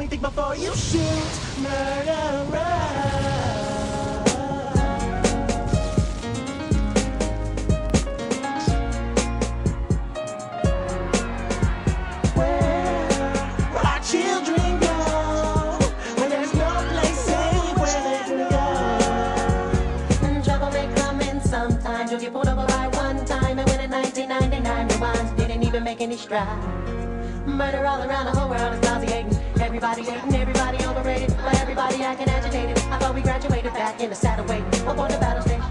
Homie, think before you shoot, murderer. You'll get pulled over by one time, and when in 1999 rewinds, didn't even make any strides. Murder all around the whole world is nauseating. Everybody hating, everybody overrated, but everybody acting agitated. I thought we graduated back in the saddle waiting up on the battle station.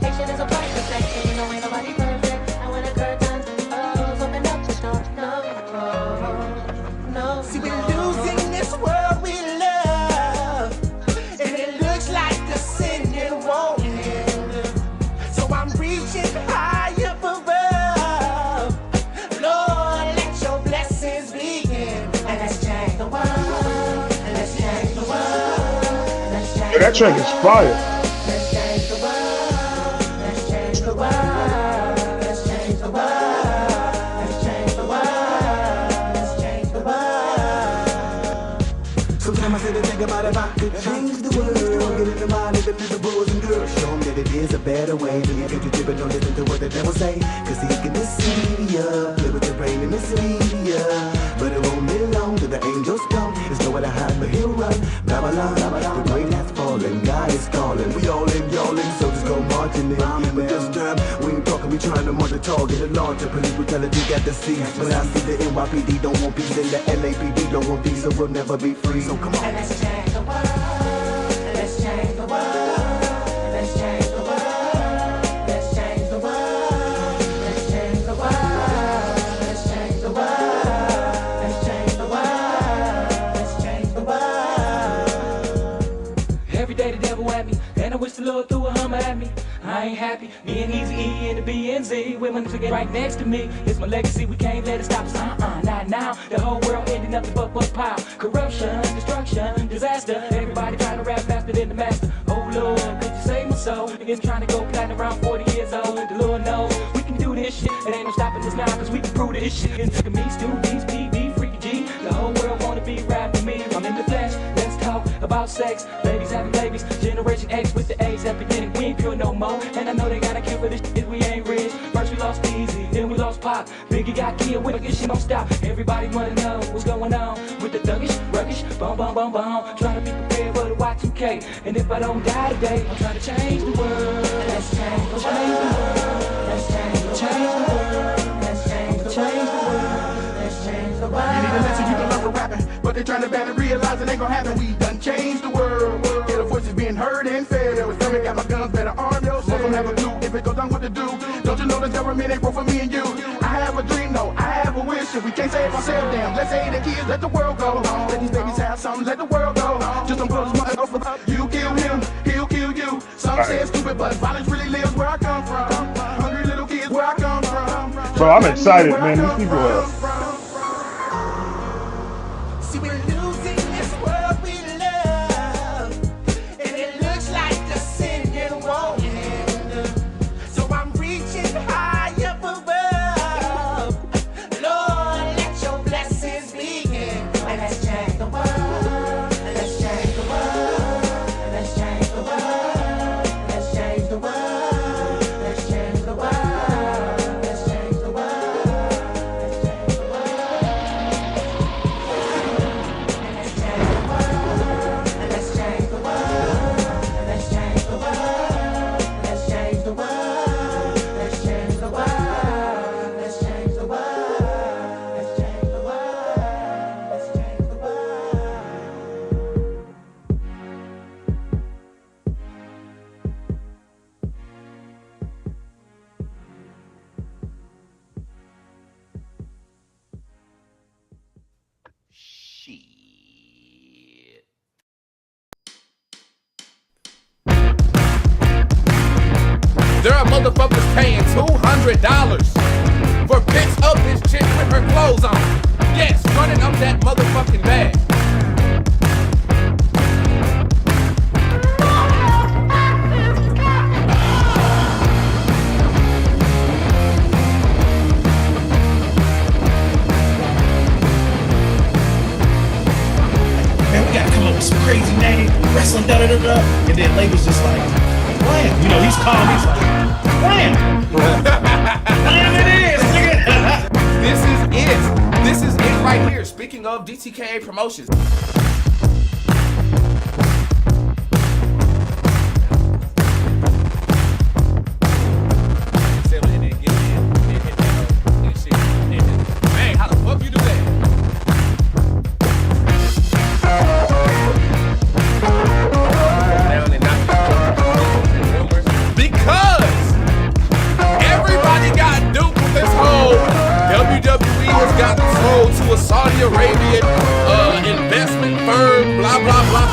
Patient is a price respect, and you know ain't nobody perfect. And when the curtains close, open up the door. No. See, we're losing this world we love, and it looks like the sin it won't end. So I'm reaching higher above. Lord, let your blessings begin. And let's change the world. And let's change the world. Let's change that track is fire. Let's change the world. Let's change the world. Let's change the world. Let's change the world. Let's change the world. Sometimes I sit and think about if I could change the world. Get in the mind of the little boys and girls. Show them that it is a better way. Then you get you tripping, don't listen to what the devil say. Cause he can deceive ya, play with your brain and mislead ya. But it won't be long till the angels come. There's nowhere to hide but he'll run. Babylon, the rain has fallen, God is calling. We all in, y'all in, so just go marching in. But this time, we ain't talking, we trying to march the target. The launcher, police brutality got the seas. But I see the NYPD don't want peace and the LAPD don't want peace, so we'll never be free. So come on. And let's change the world. Let's change the world. Let's change the world. Let's change the world. Let's change the world. Let's change the world. Let's change the world. Let's change the world. Every day the devil at me, and I wish the Lord threw a Hummer at me. I ain't happy, me and Easy E and the BNZ, women to get right next to me. It's my legacy, we can't let it stop us, not now. The whole world ending nothing but power. Corruption, destruction, disaster. Everybody trying to rap faster than the master. Oh Lord, could you save my soul? Niggas trying to go platinum around 40 years old. The Lord knows we can do this shit. It ain't no stopping us now, cause we can prove this shit. And look at me, Stu, D's, PB, Freaky G. The whole world wanna be rapping me. I'm in the flesh, let's talk about sex. Babies having babies, Generation X with the A's at the beginning. We ain't pure no more. And I know they got a cure for this shit, we ain't rich. First we lost Easy, then we lost Pop. Biggie got killed, with this shit don't stop. Everybody wanna know what's going on with the thuggish, ruggish, bum bum bum bum. Trying to be prepared for the Y2K. And if I don't die today, I'm trying to change the world. Let's change the world. Let's change the world. Let's change the world. Let's change the world. You need a lesson you can learn from rapping, but they trying to ban and realize it ain't gonna happen. We done changed the world. Get the voices being heard and fed. Reframing got my guns, better arm yourself. Most don't have a clue if it goes down what to do. Don't you know the government ain't broke for me and you? I have a dream, no, I have a wish. If we can't save ourselves, damn, let's save the kids, let the world go. Let these babies have something, let the world go. Just don't put as much off of you kill him, he'll kill you. Some say it's stupid, but violence really lives where I come from. Hungry little kids where I come from. So I'm excited, man. These people are. See, we're losing this world we love, and it looks like the sin it won't end. So I'm reaching higher above. Lord, let your blessings begin. And let's change the world. Let's change the world. Let's change the world. Let's change the world. Let's change the world. Let's change the world. Let's change the There are motherfuckers paying $200 for pics of this chick with her clothes on. Yes, running up that motherfucking bag. crazy name, wrestling, da da da da. And then label's just like, Blam. You know, he's calm. He's like, Blam. Blam it is, nigga. This is it. This is it right here. Speaking of DTKA promotions. Hey, how the fuck you do that? Because everybody got duped with this whole WWE has gotten sold to a Saudi Arabian investment firm, blah, blah, blah.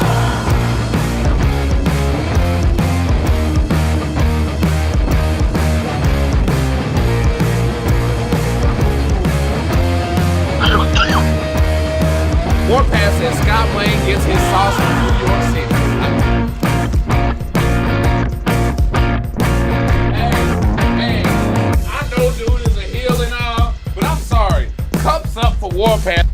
Warpath says Scott Wayne gets his sauce from New York City. Hey, I know dude is a heel and all, but I'm sorry. Cups up for Warpath.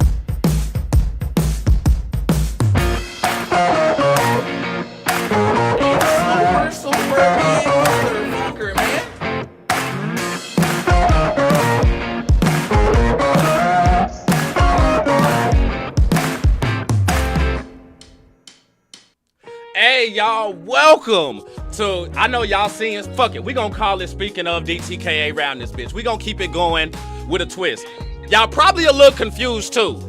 Super big motherfucker, man. Hey, y'all, welcome to, I know y'all seeing, fuck it, we gonna call it Speaking of DTKA round this bitch. We gonna keep it going with a twist. Y'all probably a little confused too.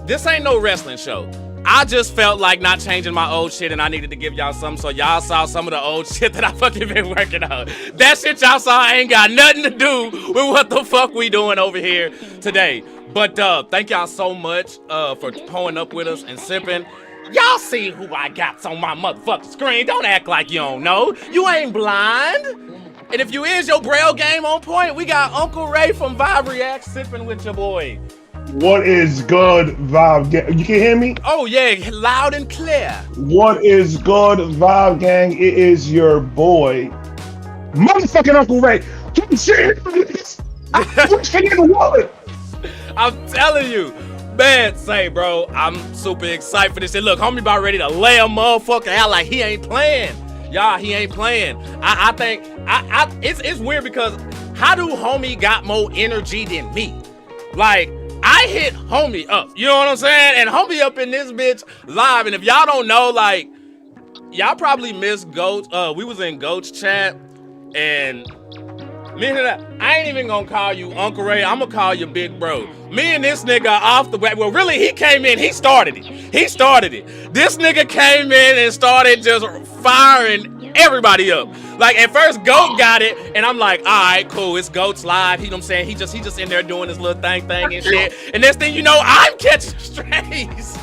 This ain't no wrestling show. I just felt like not changing my old shit and I needed to give y'all something, so y'all saw some of the old shit that I fucking been working on. That shit y'all saw ain't got nothing to do with what the fuck we doing over here today. But thank y'all so much for pulling up with us and sipping. Y'all see who I got on my motherfucking screen. Don't act like you don't know. You ain't blind. And if you is, your Braille game on point. We got Uncle Ray from Vibe React sipping with your boy. What is good, Vibe Gang? You can hear me? Oh, yeah, loud and clear. What is good, Vibe Gang? It is your boy, motherfucking Uncle Ray. Keep shit. What's in the wallet? I'm telling you. Man, say, bro, I'm super excited for this shit. Look, homie about ready to lay a motherfucker out like he ain't playing. Y'all, he ain't playing. I think, it's weird because how do homie got more energy than me? Like, I hit homie up, you know what I'm saying? And homie up in this bitch live. And if y'all don't know, like, y'all probably missed Goats. We was in Goats chat and I ain't even gonna call you Uncle Ray. I'm gonna call you Big Bro. Me and this nigga off the way. Well, really, he came in. He started it. This nigga came in and started just firing everybody up. Like, at first, Goat got it, and I'm like, all right, cool. It's Goats live. You know what I'm saying? He just in there doing his little thing and shit. And next thing you know, I'm catching strays.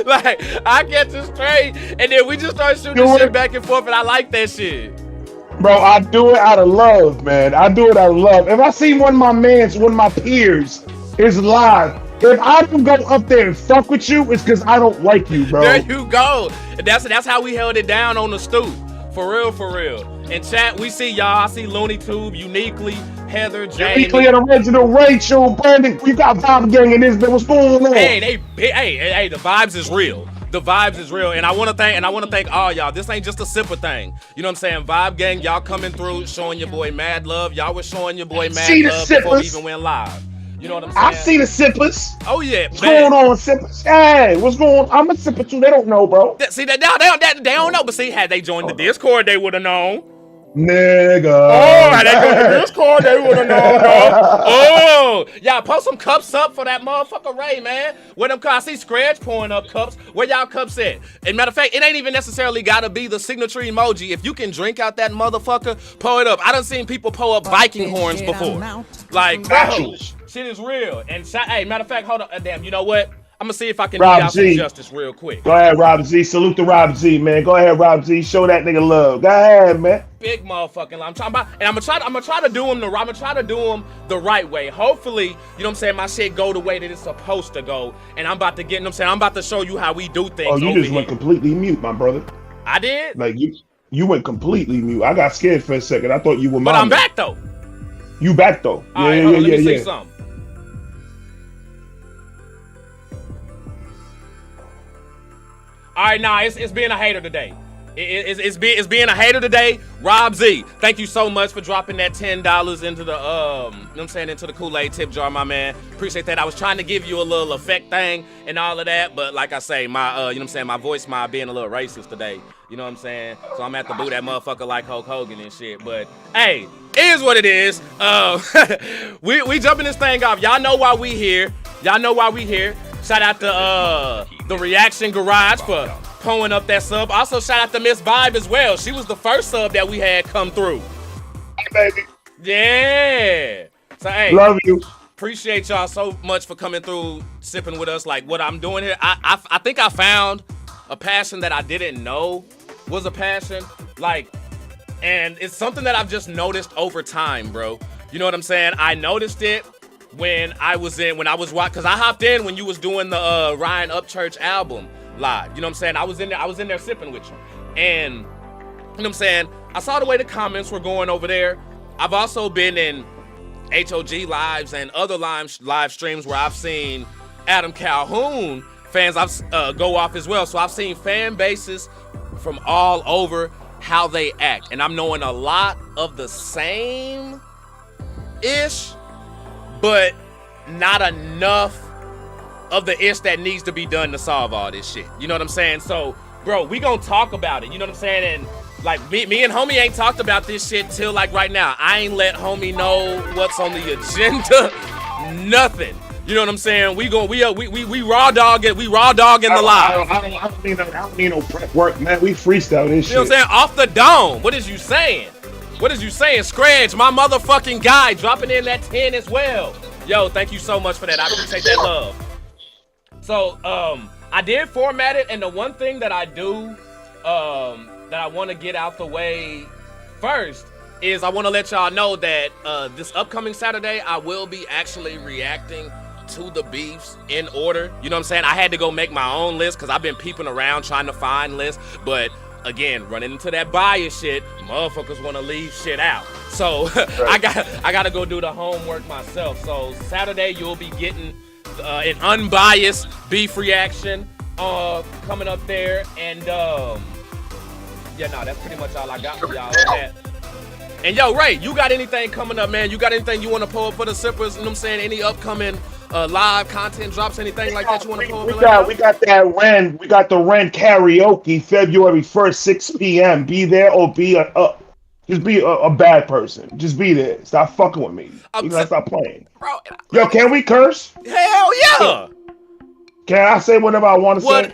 Like, I catch it straight. And then we just start shooting shit back and forth, and I like that shit. Bro, I do it out of love, man. I do it out of love. If I see one of my peers is live, if I don't go up there and fuck with you, it's because I don't like you, bro. There you go. That's how we held it down on the stoop. For real. In chat, we see y'all. I see Looney Tube, Uniquely, Heather, Jamie. Uniquely and Original, Rachel, Brandon. You got Vibe Gang in this, but what's going on? Hey, the vibes is real. The vibes is real, and I want to thank all y'all. This ain't just a sipper thing. You know what I'm saying? Vibe Gang, y'all coming through, showing your boy mad love. Y'all was showing your boy mad love before we even went live. You know what I'm saying? I see the sippers. Oh yeah. What's going on, sippers? Hey, what's going on? I'm a sipper too. They don't know, bro. See that they don't know, but see, had they joined the Discord, they would have known. Nigga. Oh, had they joined the Discord, they would have known. Oh, y'all post some cups up for that motherfucker Ray, man. Where them cups? I see Scratch pouring up cups. Where y'all cups at? And matter of fact, it ain't even necessarily gotta be the signature emoji. If you can drink out that motherfucker, pour it up. I done seen people pour up Viking horns before. Like, bro, shit is real. And hey, matter of fact, hold on. Damn, you know what? I'm gonna see if I can do y'all some justice real quick. Go ahead, Rob Z. Salute to Rob Z, man. Go ahead, Rob Z. Show that nigga love. Go ahead, man. Big motherfucking love. I'm gonna try to do him the right way. Hopefully, you know what I'm saying, my shit go the way that it's supposed to go. And I'm about to get, you know what I'm saying, I'm about to show you how we do things. Oh, you just went completely mute, my brother. I did? Like you went completely mute. I got scared for a second. I thought you were But I'm back though. You back though. All right, hold on, let me see something. All right, nah, it's being a hater today. It's being a hater today. Rob Z, thank you so much for dropping that $10 into the you know what I'm saying, into the Kool-Aid tip jar, my man. Appreciate that. I was trying to give you a little effect thing and all of that, but like I say, my you know what I'm saying, my voice might being a little racist today. You know what I'm saying? So I'm gonna have to boo that motherfucker like Hulk Hogan and shit. But hey, it is what it is. We jumping this thing off. Y'all know why we here. Y'all know why we here. Shout out to the Reaction Garage for pulling up that sub. Also, shout out to Miss Vibe as well. She was the first sub that we had come through. Hey, baby. Yeah. So, hey. Love you. Appreciate y'all so much for coming through, sipping with us. Like, what I'm doing here, I think I found a passion that I didn't know was a passion. Like, and it's something that I've just noticed over time, bro. You know what I'm saying? I noticed it when I was watching, because I hopped in when you was doing the Ryan Upchurch album live. You know what I'm saying? I was in there sipping with you. And, you know what I'm saying? I saw the way the comments were going over there. I've also been in HOG lives and other live streams where I've seen Adam Calhoun fans go off as well. So I've seen fan bases from all over how they act. And I'm knowing a lot of the same-ish, but not enough of the ish that needs to be done to solve all this shit. You know what I'm saying? So, bro, we gonna talk about it. You know what I'm saying? And like me and homie ain't talked about this shit till like right now. I ain't let homie know what's on the agenda. Nothing. You know what I'm saying? We raw dog it. We raw dog in the live. I don't need no prep work, man. We freestyle this shit. You know what I'm saying? Off the dome. What is you saying? What is you saying? Scratch, my motherfucking guy, dropping in that 10 as well. Yo, thank you so much for that. I appreciate that love. So, I did format it, and the one thing that I do, that I want to get out the way first is I want to let y'all know that this upcoming Saturday, I will be actually reacting to the beefs in order. You know what I'm saying? I had to go make my own list because I've been peeping around trying to find lists, but again, running into that bias shit, motherfuckers want to leave shit out. So right. I gotta go do the homework myself. So Saturday you'll be getting an unbiased beef reaction coming up there, and yeah, no, that's pretty much all I got for y'all on that. And yo, Ray, you got anything coming up, man? You got anything you want to pull up for the sippers? You know what I'm saying? Any upcoming live content drops, anything like that you want to pull up? We got the Ren karaoke February 1st, 6 p.m. Be there or just be a bad person. Just be there. Stop fucking with me. You gotta stop playing. Bro, yo, can we curse? Hell yeah. Can I say whatever I want to say?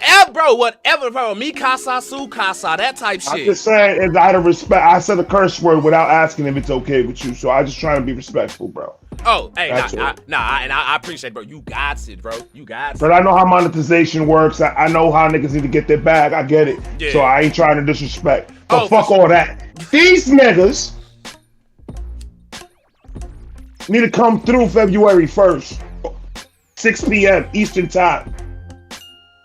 Whatever, bro. Mi casa, su casa, that type shit. I'm just saying, it's out of respect. I said a curse word without asking if it's okay with you, so I just trying to be respectful, bro. Oh, hey, I appreciate it, bro. You got it, bro. You got it. But I know how monetization works. I know how niggas need to get their bag. I get it. Yeah. So I ain't trying to disrespect. But fuck all that. These niggas need to come through February 1st, 6 p.m. Eastern Time.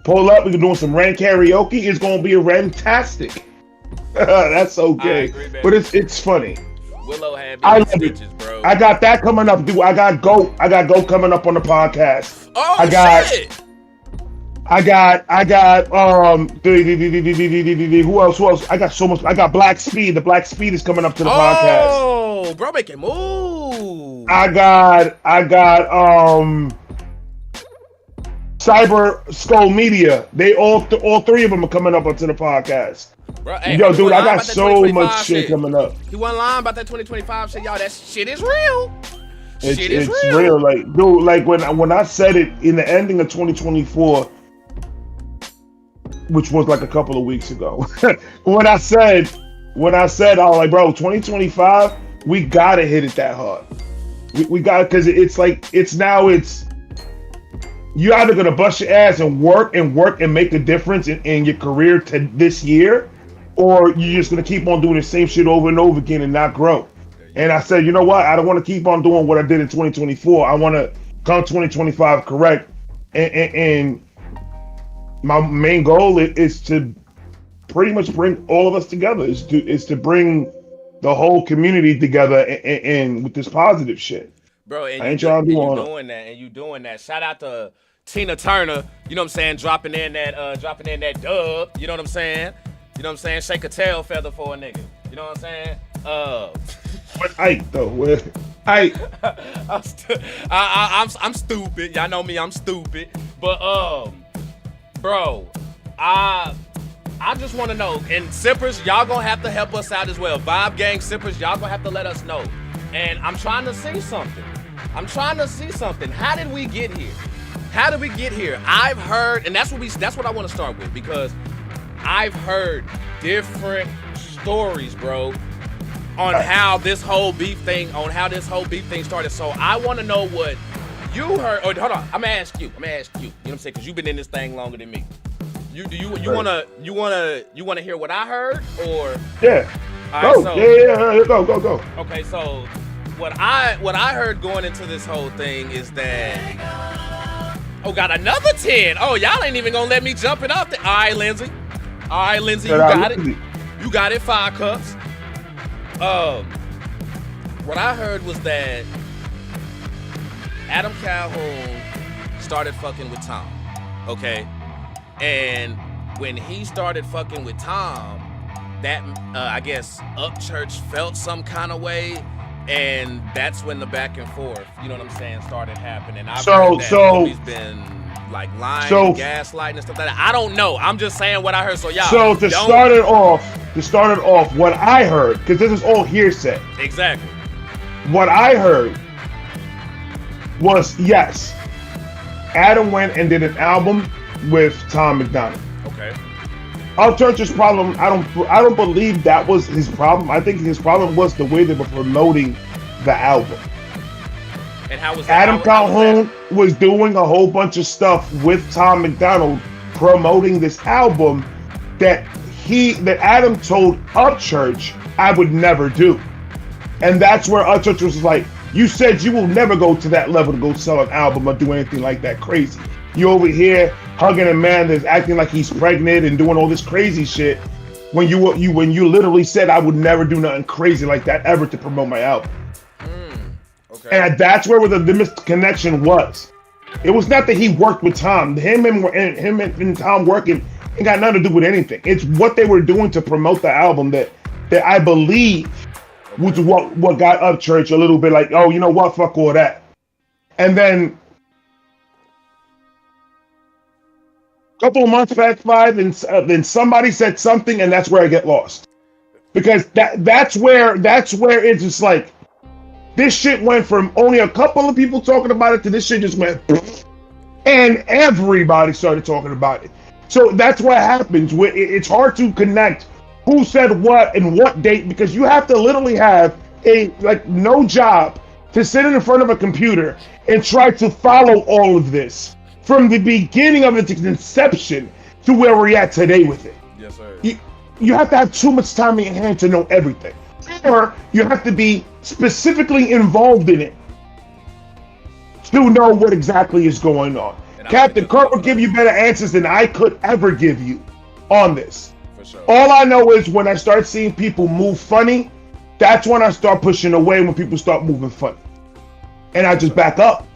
Pull up. We're doing some Ren karaoke. It's gonna be a Rentastic. That's okay. Agree, but it's funny. Willow had bitches, bro. I got that coming up, dude. I got Goat coming up on the podcast. Oh, shit. I got who else? I got so much. I got Black Speed. The Black Speed is coming up to the podcast. Oh, bro, make it move. I got Cyber Skull Media. They all three of them are coming up onto the podcast. Bro, hey, yo, dude, I got so much shit coming up. He wasn't lying about that 2025 shit, y'all. That shit is real. It's real. Like, dude, like when I said it in the ending of 2024, which was like a couple of weeks ago, when I said, I was like, bro, 2025, we gotta hit it that hard. We got it, because it's you're either gonna bust your ass and work and make a difference in your career to this year, or you're just gonna keep on doing the same shit over and over again and not grow. And I said, you know what? I don't want to keep on doing what I did in 2024. I want to come 2025 correct. And my main goal is to pretty much bring all of us together. Is to bring the whole community together and with this positive shit. Bro, and I ain't trying to do all doing that. Shout out to Tina Turner, you know what I'm saying, dropping in that dub, you know what I'm saying? You know what I'm saying? Shake a tail feather for a nigga. You know what I'm saying? What Ike though? What Ike? I'm stupid. Y'all know me, I'm stupid. But bro, I just want to know, and sippers, y'all gonna have to help us out as well. Vibe Gang sippers, y'all gonna have to let us know. And I'm trying to see something. How did we get here? I've heard, and that's what I want to start with, because I've heard different stories, bro, on how this whole beef thing started. So I want to know what you heard. Oh, hold on, I'm gonna ask you. You know what I'm saying? Because you've been in this thing longer than me. You wanna hear what I heard, or yeah? All right, Go. Okay, so what I heard going into this whole thing is that got another 10. Oh, y'all ain't even gonna let me jump it off the. All right, Lindsay, you got it. You got it. 5 cups. What I heard was that Adam Calhoun started fucking with Tom. Okay. And when he started fucking with Tom, that I guess Upchurch felt some kind of way, and that's when the back and forth, you know what I'm saying, started happening. I've heard that he's been like lying, and gaslighting and stuff like that. I don't know. I'm just saying what I heard. So y'all. So to start it off, what I heard, because this is all hearsay. Exactly. What I heard was, yes, Adam went and did an album with Tom Macdonald. Okay. Upchurch's problem, I don't believe that was his problem. I think his problem was the way they were promoting the album. And how was that? Adam Calhoun was doing a whole bunch of stuff with Tom Macdonald promoting this album that Adam told Upchurch I would never do. And that's where Upchurch was like, you said you will never go to that level to go sell an album or do anything like that crazy. You over here hugging a man that's acting like he's pregnant and doing all this crazy shit when you literally said I would never do nothing crazy like that ever to promote my album. Okay. And that's where the misconnection was. It was not that he worked with Tom. Him and Tom working ain't got nothing to do with anything. It's what they were doing to promote the album that I believe was what got Upchurch a little bit like, oh, you know what, fuck all that. And then couple of months passed by, then somebody said something, and that's where I get lost, because that's where it's just like this shit went from only a couple of people talking about it to this shit just went, and everybody started talking about it. So that's what happens. It's hard to connect who said what and what date, because you have to literally have no job to sit in front of a computer and try to follow all of this from the beginning of its inception to where we're at today with it. Yes, sir. You have to have too much time in your hand to know everything. Or you have to be specifically involved in it to know what exactly is going on. Captain Kirk will give you better answers than I could ever give you on this. For sure. All I know is when I start seeing people move funny, that's when I start pushing away when people start moving funny. And I just back up.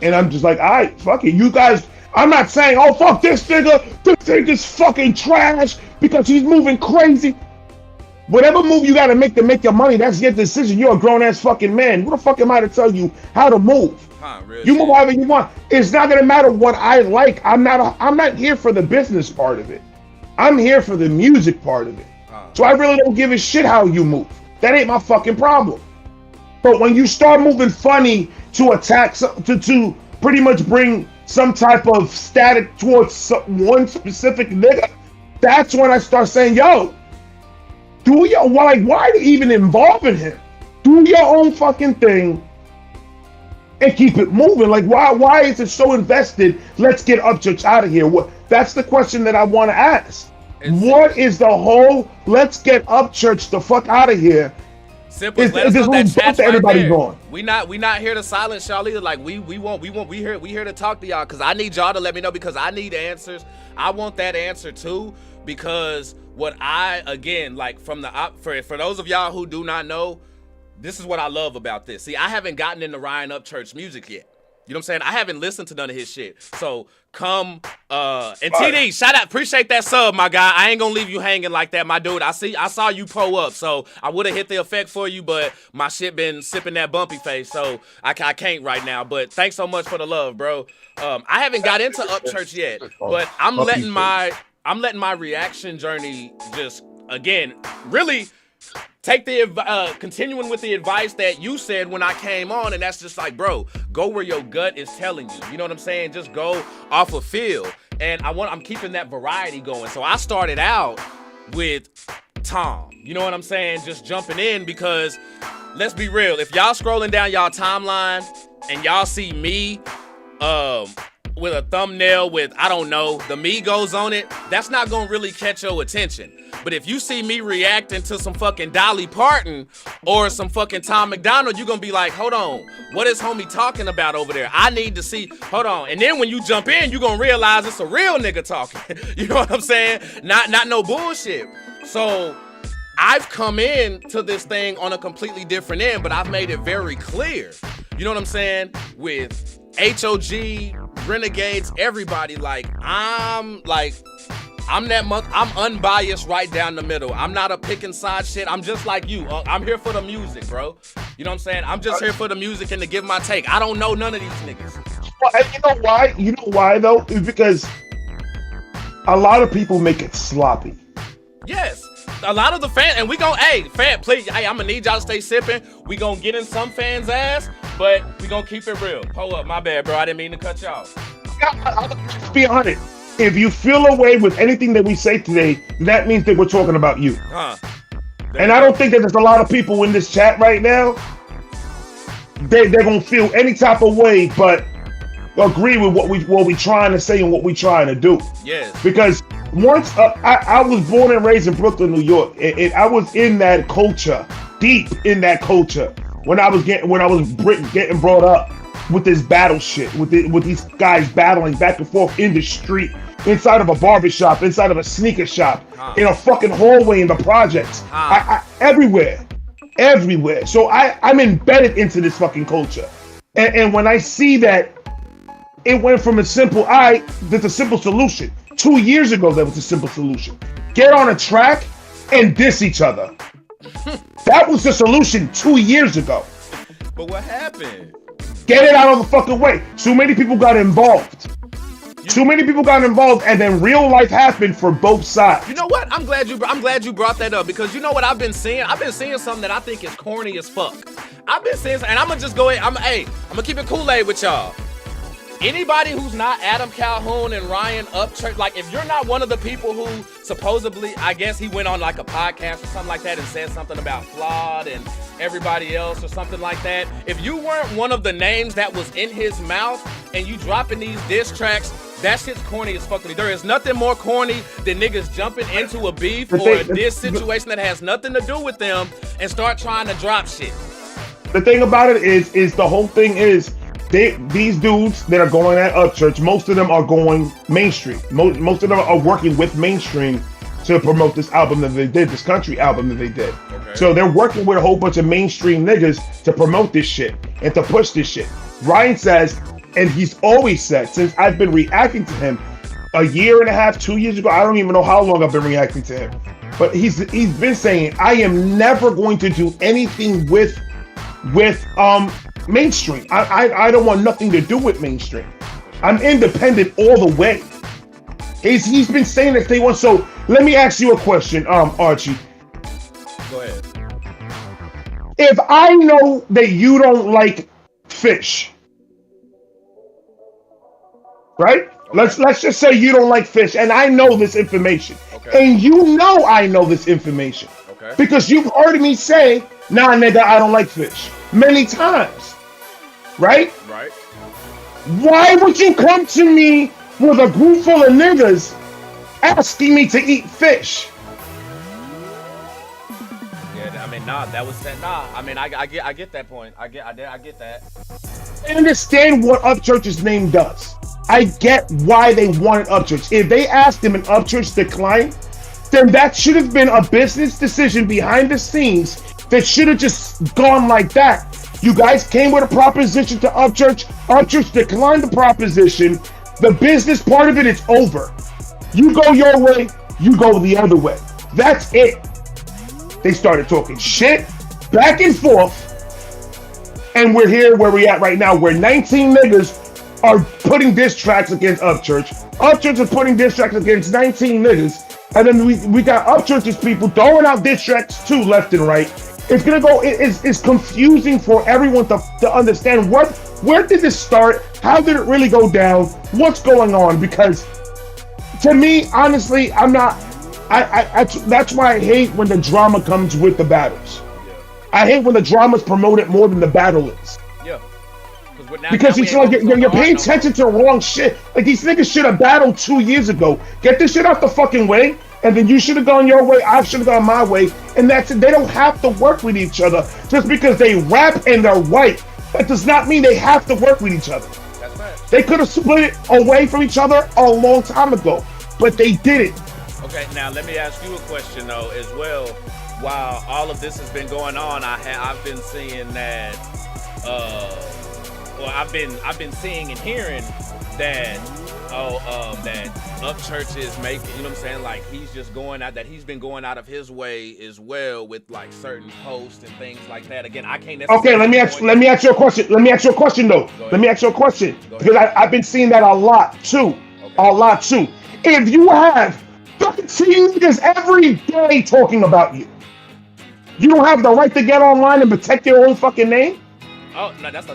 And I'm just like, all right, fuck it. You guys, I'm not saying, oh, fuck this nigga's fucking trash because he's moving crazy. Whatever move you gotta make to make your money, that's your decision. You're a grown-ass fucking man. Who the fuck am I to tell you how to move? You move however you want. It's not gonna matter what I like. I'm not here for the business part of it. I'm here for the music part of it. So I really don't give a shit how you move. That ain't my fucking problem. But when you start moving funny to attack, to pretty much bring some type of static towards one specific nigga, that's when I start saying, yo, why are you even involving him? Do your own fucking thing and keep it moving. Like, why is it so invested? Let's get Upchurch out of here. That's the question that I want to ask. What is the whole let's get Upchurch the fuck out of here? Simple. Let us know that chat's right everybody's there. Going. We not here to silence y'all either. Like we here to talk to y'all, because I need y'all to let me know, because I need answers. I want that answer too, because what I, again, like from the for those of y'all who do not know, this is what I love about this. See, I haven't gotten into Ryan Upchurch music yet. You know what I'm saying? I haven't listened to none of his shit. So come and TD, shout out, appreciate that sub, my guy. I ain't gonna leave you hanging like that, my dude. I saw you pro up, so I would have hit the effect for you, but my shit been sipping that bumpy face, so I can't right now. But thanks so much for the love, bro. I haven't got into Upchurch yet, but I'm letting my reaction journey just again really take the continuing with the advice that you said when I came on, and that's just like, bro, go where your gut is telling you. You know what I'm saying? Just go off of feel. And I'm keeping that variety going. So I started out with Tom. You know what I'm saying? Just jumping in because let's be real. If y'all scrolling down y'all timeline and y'all see me with a thumbnail with, I don't know, the Migos on it, that's not gonna really catch your attention. But if you see me reacting to some fucking Dolly Parton or some fucking Tom Macdonald, you're gonna be like, hold on, what is homie talking about over there? I need to see, hold on. And then when you jump in, you're gonna realize it's a real nigga talking. You know what I'm saying? Not no bullshit. So I've come in to this thing on a completely different end, but I've made it very clear. You know what I'm saying? With HOG, Renegades, everybody, I'm unbiased right down the middle. I'm not a picking side shit. I'm just like you. I'm here for the music, bro. You know what I'm saying? I'm just here for the music and to give my take. I don't know none of these niggas. Well, you know why? You know why though? It's because a lot of people make it sloppy. Yes. A lot of the fans, and we gon', fan, please, I'm gonna need y'all to stay sipping. We gonna get in some fans' ass, but we gonna keep it real. Hold up, my bad, bro. I didn't mean to cut you off. I'll just be honest. If you feel away with anything that we say today, that means that we're talking about you. And I don't think that there's a lot of people in this chat right now. They're gonna feel any type of way, but agree with what we trying to say and what we trying to do. Yes. Because once I was born and raised in Brooklyn, New York, and I was in that culture, deep in that culture, when I was getting brought up with this battle shit, with these guys battling back and forth in the street, inside of a barbershop, inside of a sneaker shop, in a fucking hallway in the projects, everywhere. So I'm embedded into this fucking culture, and when I see that it went from a simple, there's a simple solution. 2 years ago, there was a simple solution. Get on a track and diss each other. That was the solution 2 years ago. But what happened? Get it out of the fucking way. Too many people got involved. And then real life happened for both sides. You know what? I'm glad you brought that up, because you know what I've been seeing? I've been seeing something that I think is corny as fuck. I've been seeing, and I'm gonna just go ahead. I'm gonna keep it Kool-Aid with y'all. Anybody who's not Adam Calhoun and Ryan Upchurch, like if you're not one of the people who supposedly, I guess he went on like a podcast or something like that and said something about Flawed and everybody else or something like that. If you weren't one of the names that was in his mouth and you dropping these diss tracks, that shit's corny as fuck. There is nothing more corny than niggas jumping into a beef or a diss situation that has nothing to do with them and start trying to drop shit. The thing about it is the whole thing is, these dudes that are going at Upchurch, most of them are going mainstream. Most of them are working with mainstream to promote this album that they did, this country album that they did. Okay. So they're working with a whole bunch of mainstream niggas to promote this shit and to push this shit. Ryan says, and he's always said, since I've been reacting to him a year and a half, 2 years ago, I don't even know how long I've been reacting to him, but he's been saying, I am never going to do anything with mainstream. I don't want nothing to do with mainstream. I'm independent all the way. He's been saying that they want. So let me ask you a question, Archie. Go ahead. If I know that you don't like fish, right? Okay. Let's just say you don't like fish, and I know this information, and you know I know this information, because you've heard me say, "Nah, nigga, I don't like fish," many times. Right? Right. Why would you come to me with a group full of niggas asking me to eat fish? Yeah, I mean, that was said. I mean, I get that point. I get that. I understand what Upchurch's name does. I get why they wanted Upchurch. If they asked him and Upchurch declined, then that should have been a business decision behind the scenes that should have just gone like that. You guys came with a proposition to Upchurch. Upchurch declined the proposition. The business part of it is over. You go your way, you go the other way. That's it. They started talking shit back and forth. And we're here where we at right now, where 19 niggas are putting diss tracks against Upchurch. Upchurch is putting diss tracks against 19 niggas. And then we got Upchurch's people throwing out diss tracks too, left and right. It's gonna go, it's confusing for everyone to understand where did this start? How did it really go down? What's going on? Because to me, honestly, I'm not, that's why I hate when the drama comes with the battles. I hate when the drama's promoted more than the battle is. Yeah. Because it's like you're paying attention to the wrong shit. Like these niggas should have battled 2 years ago. Get this shit out the fucking way, and then you should have gone your way, I should have gone my way, and that's it. They don't have to work with each other just because they rap and they're white. That does not mean they have to work with each other. That's right. They could have split it away from each other a long time ago, but they didn't. Okay, now let me ask you a question though as well. While all of this has been going on, I've been seeing that. Well, I've been seeing and hearing that. That Upchurch is making. You know what I'm saying? Like he's just going out. That he's been going out of his way as well with like certain posts and things like that. Again, I can't. Okay, let me ask you a question. Let me ask you a question though. Let me ask you a question because I've been seeing that a lot too. Okay. A lot too. If you have 13 niggas every day talking about you. You don't have the right to get online and protect your own fucking name? Oh no, that's a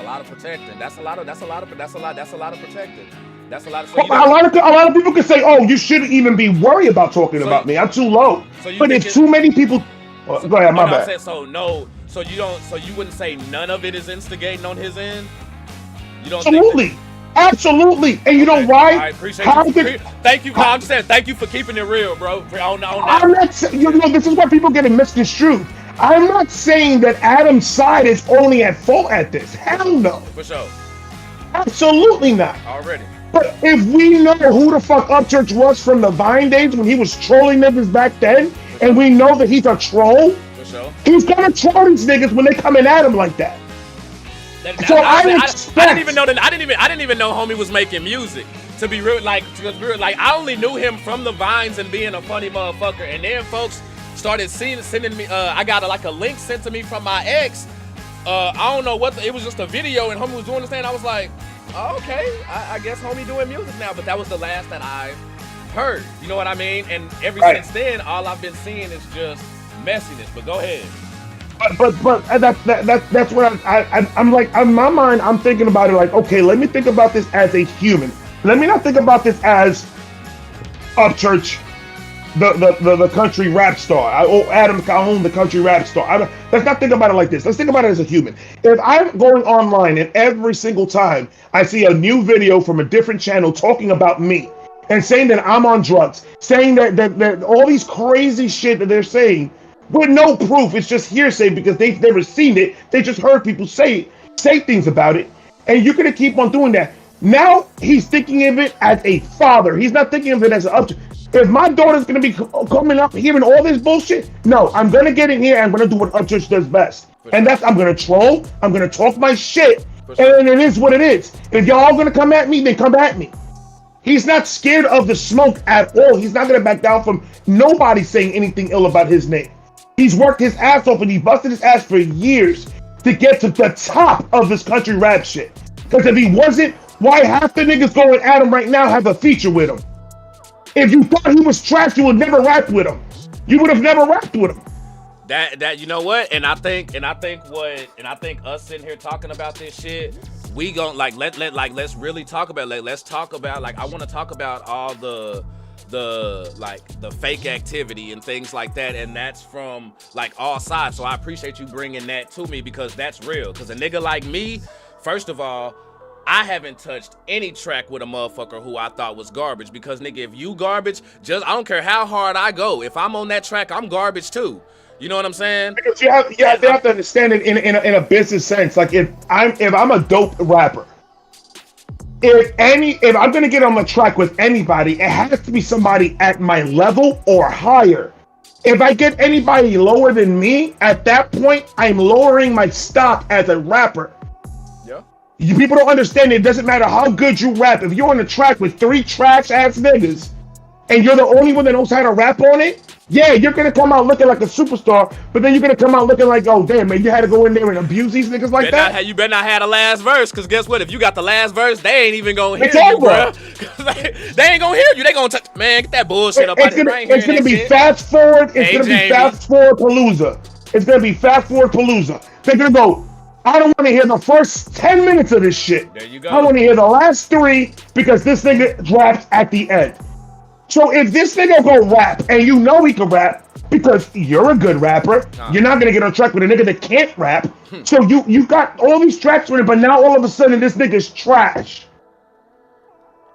lot of protecting. That's a lot of protecting. That's a lot of. So a lot of people can say, "Oh, you shouldn't even be worried about talking about me. I'm too low." But if too many people, go ahead, my bad. So you wouldn't say none of it is instigating on his end. You don't. Absolutely. Absolutely, and you know why? I appreciate you. Thank you. I'm just saying, thank you for keeping it real, bro. I'm not saying, this is why people getting misconstrued. I'm not saying that Adam's side is only at fault at this. Hell no. For sure. Absolutely not. Already. But if we know who the fuck Upchurch was from the Vine days when he was trolling niggas back then, and we know that he's a troll, for sure, he's gonna troll these niggas when they coming at him like that. So I didn't even know homie was making music. To be real, like I only knew him from the Vines and being a funny motherfucker. And then folks started sending me. I got a link sent to me from my ex. I don't know what it was, just a video, and homie was doing this thing. I was like, oh, okay, I guess homie doing music now. But that was the last that I heard. You know what I mean? And since then, all I've been seeing is just messiness. But go ahead. But that's what I'm like. In my mind, I'm thinking about it like, okay, let me think about this as a human. Let me not think about this as Upchurch, the country rap star. Adam Calhoun, the country rap star. Let's not think about it like this. Let's think about it as a human. If I'm going online and every single time I see a new video from a different channel talking about me and saying that I'm on drugs, saying that all these crazy shit that they're saying, with no proof, it's just hearsay because they've never seen it. They just heard people say things about it. And you're gonna keep on doing that. Now he's thinking of it as a father. He's not thinking of it as an Upchurch. If my daughter's gonna be coming up hearing all this bullshit, no, I'm gonna get in here and I'm gonna do what Upchurch does best. And that's, I'm gonna troll, I'm gonna talk my shit, and it is what it is. If y'all all gonna come at me, then come at me. He's not scared of the smoke at all. He's not gonna back down from nobody saying anything ill about his name. He's worked his ass off and he busted his ass for years to get to the top of this country rap shit. Because if he wasn't, why half the niggas going at him right now have a feature with him? If you thought he was trash, you would never rap with him. You would have never rapped with him. That you know what? And I think us sitting here talking about this shit, we gon' let's really talk about let's talk about I want to talk about all the fake activity and things like that, and that's from all sides. So I appreciate you bringing that to me because that's real. Because a nigga like me, first of all, I haven't touched any track with a motherfucker who I thought was garbage. Because nigga, if you garbage, I don't care how hard I go. If I'm on that track, I'm garbage too. You know what I'm saying? Because you have to understand it in a business sense. Like if I'm a dope rapper, if I'm gonna get on the track with anybody, it has to be somebody at my level or higher. If I get anybody lower than me, at that point, I'm lowering my stock as a rapper. Yeah. People don't understand it doesn't matter how good you rap. If you're on a track with 3 trash ass niggas and you're the only one that knows how to rap on it, yeah, you're gonna come out looking like a superstar, but then you're gonna come out looking like, oh damn man, you had to go in there and abuse these niggas like that. You better not have the last verse, cause guess what? If you got the last verse, they ain't even gonna hear It's you, over. bro. They ain't gonna hear you. They gonna touch, man, get that bullshit up out here. It's gonna be fast forward. It's gonna be fast forward palooza. It's gonna be fast forward palooza. They're gonna go, I don't want to hear the first 10 minutes of this shit. There you go. I want to hear the last 3 because this nigga drops at the end. So if this nigga go rap and you know he can rap because you're a good rapper, you're not gonna get on track with a nigga that can't rap. So you got all these tracks with it, but now all of a sudden this nigga's trash.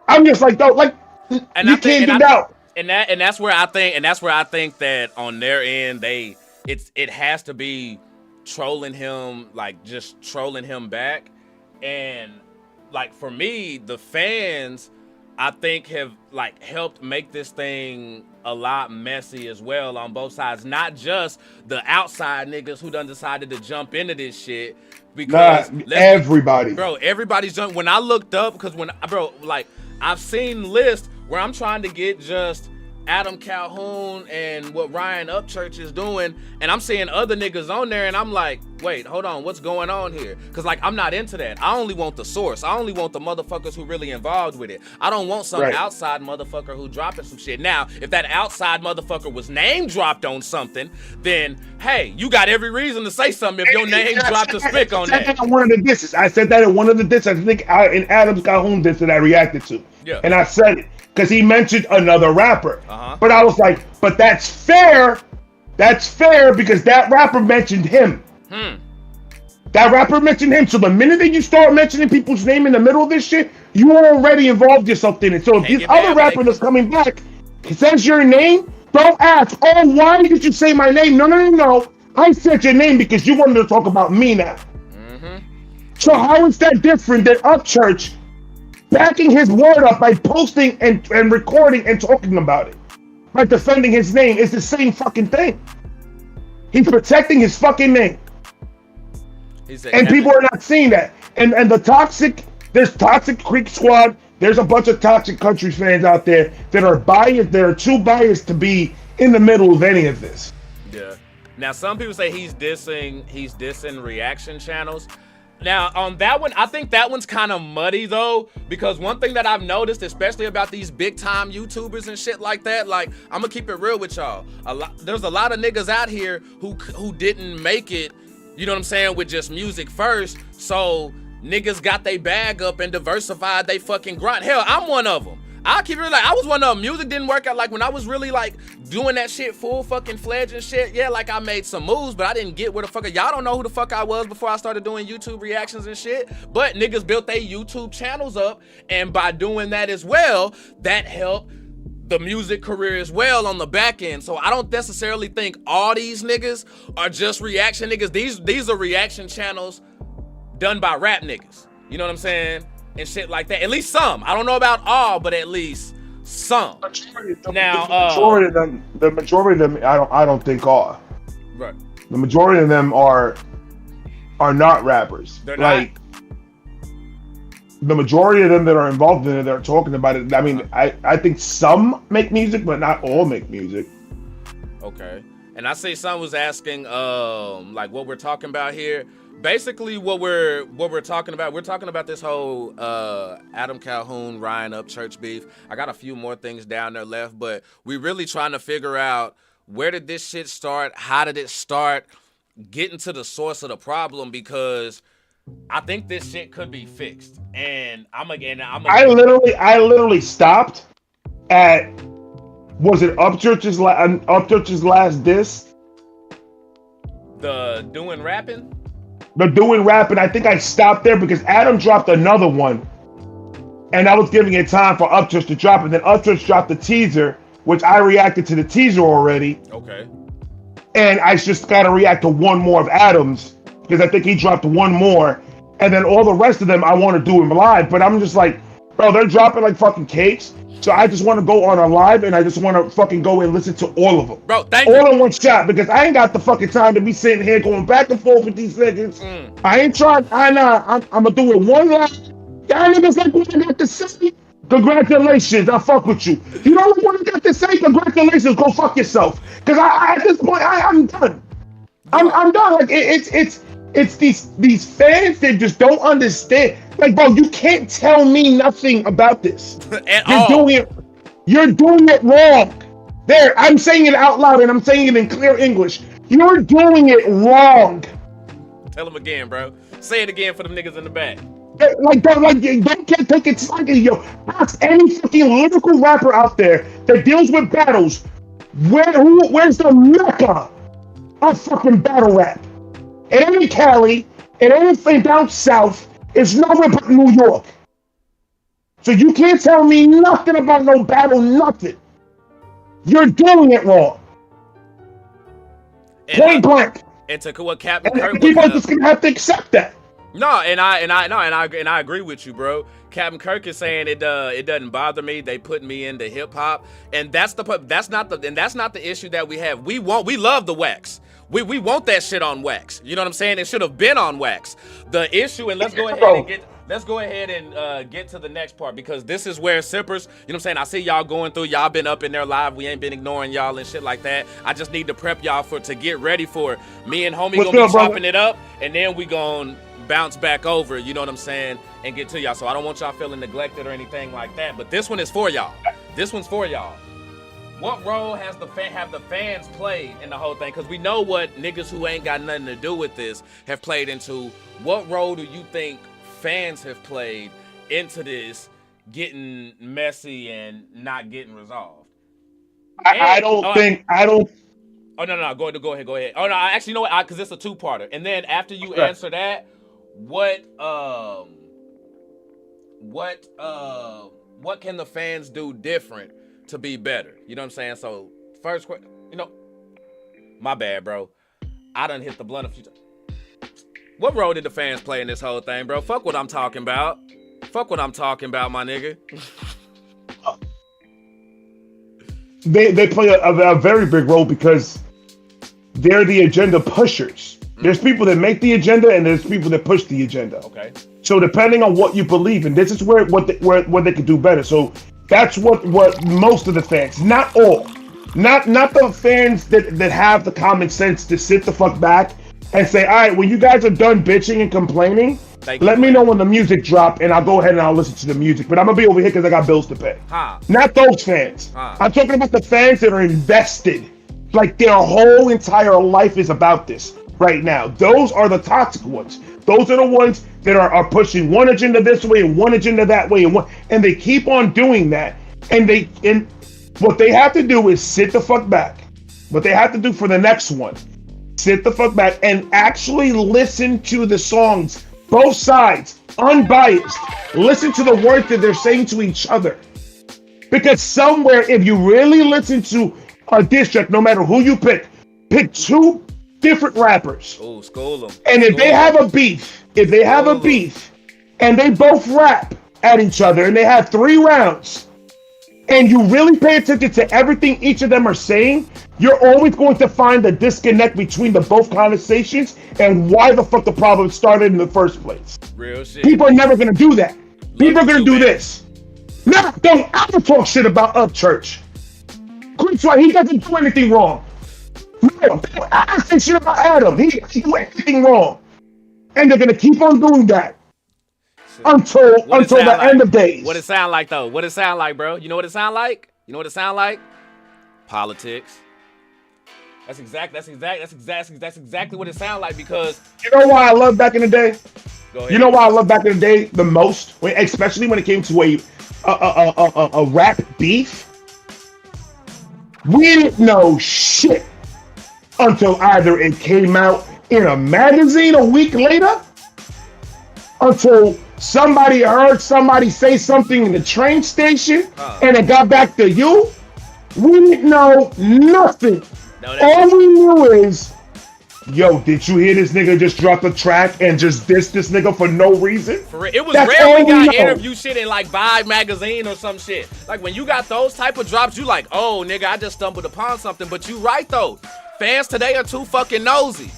I'm just like, though, like and you can't get out. And that's where I think that on their end it has to be trolling him, like just trolling him back. And like for me, the fans I think have like helped make this thing a lot messy as well on both sides. Not just the outside niggas who done decided to jump into this shit. Because everybody. Everybody's done. When I looked up, because I've seen lists where I'm trying to get just Adam Calhoun and what Ryan Upchurch is doing, and I'm seeing other niggas on there, and I'm like, wait, hold on, what's going on here? Because, like, I'm not into that. I only want the source. I only want the motherfuckers who really involved with it. I don't want some outside motherfucker who dropping some shit. Now, if that outside motherfucker was name dropped on something, then, hey, you got every reason to say something if your name dropped a spick on that. I said that in one of the disses. I think in Adam's Calhoun diss that I reacted to. Yeah. And I said it. Because he mentioned another rapper. But I was like, but that's fair. That's fair because that rapper mentioned him. That rapper mentioned him. So the minute that you start mentioning people's name in the middle of this shit, you already involved yourself in it. So if this other rapper that's coming back says your name, don't ask, oh, why did you say my name? No. I said your name because you wanted to talk about me now. So how is that different than Upchurch backing his word up by posting and recording and talking about it, by defending his name? It's the same fucking thing. He's protecting his fucking name. And people are not seeing that. And there's Toxic Creek Squad. There's a bunch of Toxic Country fans out there that are biased. They're too biased to be in the middle of any of this. Yeah. Now some people say he's dissing reaction channels. Now, on that one, I think that one's kind of muddy, though, because one thing that I've noticed, especially about these big-time YouTubers and shit like that, like, I'm gonna keep it real with y'all. There's a lot of niggas out here who didn't make it, you know what I'm saying, with just music first, so niggas got they bag up and diversified they fucking grind. Hell, I'm one of them. I'll keep it real, like, I was one of them. Music didn't work out, like, when I was really, like, doing that shit full fucking fledged and shit, yeah, like, I made some moves, but I didn't get where the fuck, y'all don't know who the fuck I was before I started doing YouTube reactions and shit, but niggas built their YouTube channels up, and by doing that as well, that helped the music career as well on the back end. So I don't necessarily think all these niggas are just reaction niggas. These are reaction channels done by rap niggas, you know what I'm saying? And shit like that. At least some. I don't know about all, but at least some. The majority of them, I don't think are. Right. The majority of them are not rappers. They're like the majority of them that are involved in it, they're talking about it. I mean, I think some make music, but not all make music. Okay. And I see someone was asking, like what we're talking about here. Basically, what we're talking about this whole Adam Calhoun, Ryan Upchurch beef. I got a few more things down there left, but we really trying to figure out where did this shit start? How did it start? Getting to the source of the problem, because I think this shit could be fixed. And I literally stopped at, was it Upchurch's last diss? The doing rapping. I think I stopped there because Adam dropped another one, and I was giving it time for Upchurch to drop it. Then Upchurch dropped the teaser, which I reacted to the teaser already. Okay. And I just got to react to one more of Adam's because I think he dropped one more, and then all the rest of them I want to do them live. But I'm just like, Bro, they're dropping like fucking cakes. So I just want to go on a live and I just want to fucking go and listen to all of them. Bro, thank all you. in one shot because I ain't got the fucking time to be sitting here going back and forth with these niggas. I ain't trying. I'm gonna do it one live. Y'all niggas like what I got to say. Congratulations, I fuck with you. You don't want to got to say congratulations, go fuck yourself. Cause I at this point I'm done. I'm done. Like it's these fans that just don't understand. Like, bro, you can't tell me nothing about this. You're doing it wrong. There, I'm saying it out loud and I'm saying it in clear English. You're doing it wrong. Tell them again, bro. Say it again for them niggas in the back. Like, they can't take it slightly, yo. Ask any fucking lyrical rapper out there that deals with battles. Where's the mecca of fucking battle rap? It ain't Cali. It ain't down south. It's nowhere but New York. So you can't tell me nothing about no battle, nothing. You're doing it wrong. Point blank. And to what Captain Kirk people are just gonna have to accept that. No, and I agree with you, bro. Captain Kirk is saying it doesn't bother me. They put me into hip hop, and that's not the issue that we have. We love the wax. We want that shit on wax. You know what I'm saying? It should have been on wax. The issue, and let's go ahead and get to the next part because this is where Sippers, you know what I'm saying? I see y'all going through. Y'all been up in there live. We ain't been ignoring y'all and shit like that. I just need to prep y'all to get ready for it. Me and homie gonna be chopping it up, and then we gonna bounce back over, you know what I'm saying, and get to y'all. So I don't want y'all feeling neglected or anything like that. But this one is for y'all. This one's for y'all. What role have the fans played in the whole thing? Because we know what niggas who ain't got nothing to do with this have played into. What role do you think fans have played into this getting messy and not getting resolved? I don't. Oh no, go ahead. Oh no, actually, you know what? Because it's a two-parter. And then after you answer that, what can the fans do different to be better? You know what I'm saying? So first question, my bad, bro. I done hit the blunt a few times. What role did the fans play in this whole thing, bro? Fuck what I'm talking about. Fuck what I'm talking about, my nigga. They play a very big role because they're the agenda pushers. There's people that make the agenda and there's people that push the agenda. Okay. So depending on what you believe in, this is where they could do better. So that's what most of the fans, not all, not the fans that have the common sense to sit the fuck back and say, all right, when you guys are done bitching and complaining, let me know when the music drop and I'll go ahead and I'll listen to the music. But I'm gonna be over here because I got bills to pay. Not those fans. I'm talking about the fans that are invested, like their whole entire life is about this right now. Those are the toxic ones. Those are the ones that are pushing one agenda this way and one agenda that way, and they keep on doing that. And what they have to do is sit the fuck back. What they have to do for the next one, sit the fuck back and actually listen to the songs, both sides, unbiased. Listen to the words that they're saying to each other. Because somewhere, if you really listen to a diss track, no matter who you pick two different rappers. Oh, school them. And if they have a beef, and they both rap at each other and they have 3 rounds, and you really pay attention to everything each of them are saying, you're always going to find the disconnect between the both conversations and why the fuck the problem started in the first place. Real shit. People are never going to do that. People are going to do this. No, don't ever talk shit about Upchurch. Chris, he doesn't do anything wrong. No, I say shit about Adam. He doesn't do anything wrong. And they're going to keep on doing that until the end of days. What it sound like, though? What it sound like, bro? You know what it sound like? Politics. That's exactly what it sound like because... You know why I love back in the day? Go ahead. You know why I love back in the day the most? Especially when it came to a rap beef? We didn't know shit until either it came out in a magazine a week later, until somebody heard somebody say something in the train station and it got back to you. We didn't know nothing. All we knew is yo, did you hear this nigga just drop a track and just diss this nigga for no reason? For real. It was That's rare we all we got know. interview shit in like Vibe magazine or some shit. Like when you got those type of drops, you like, oh nigga, I just stumbled upon something. But you right though. Fans today are too fucking nosy.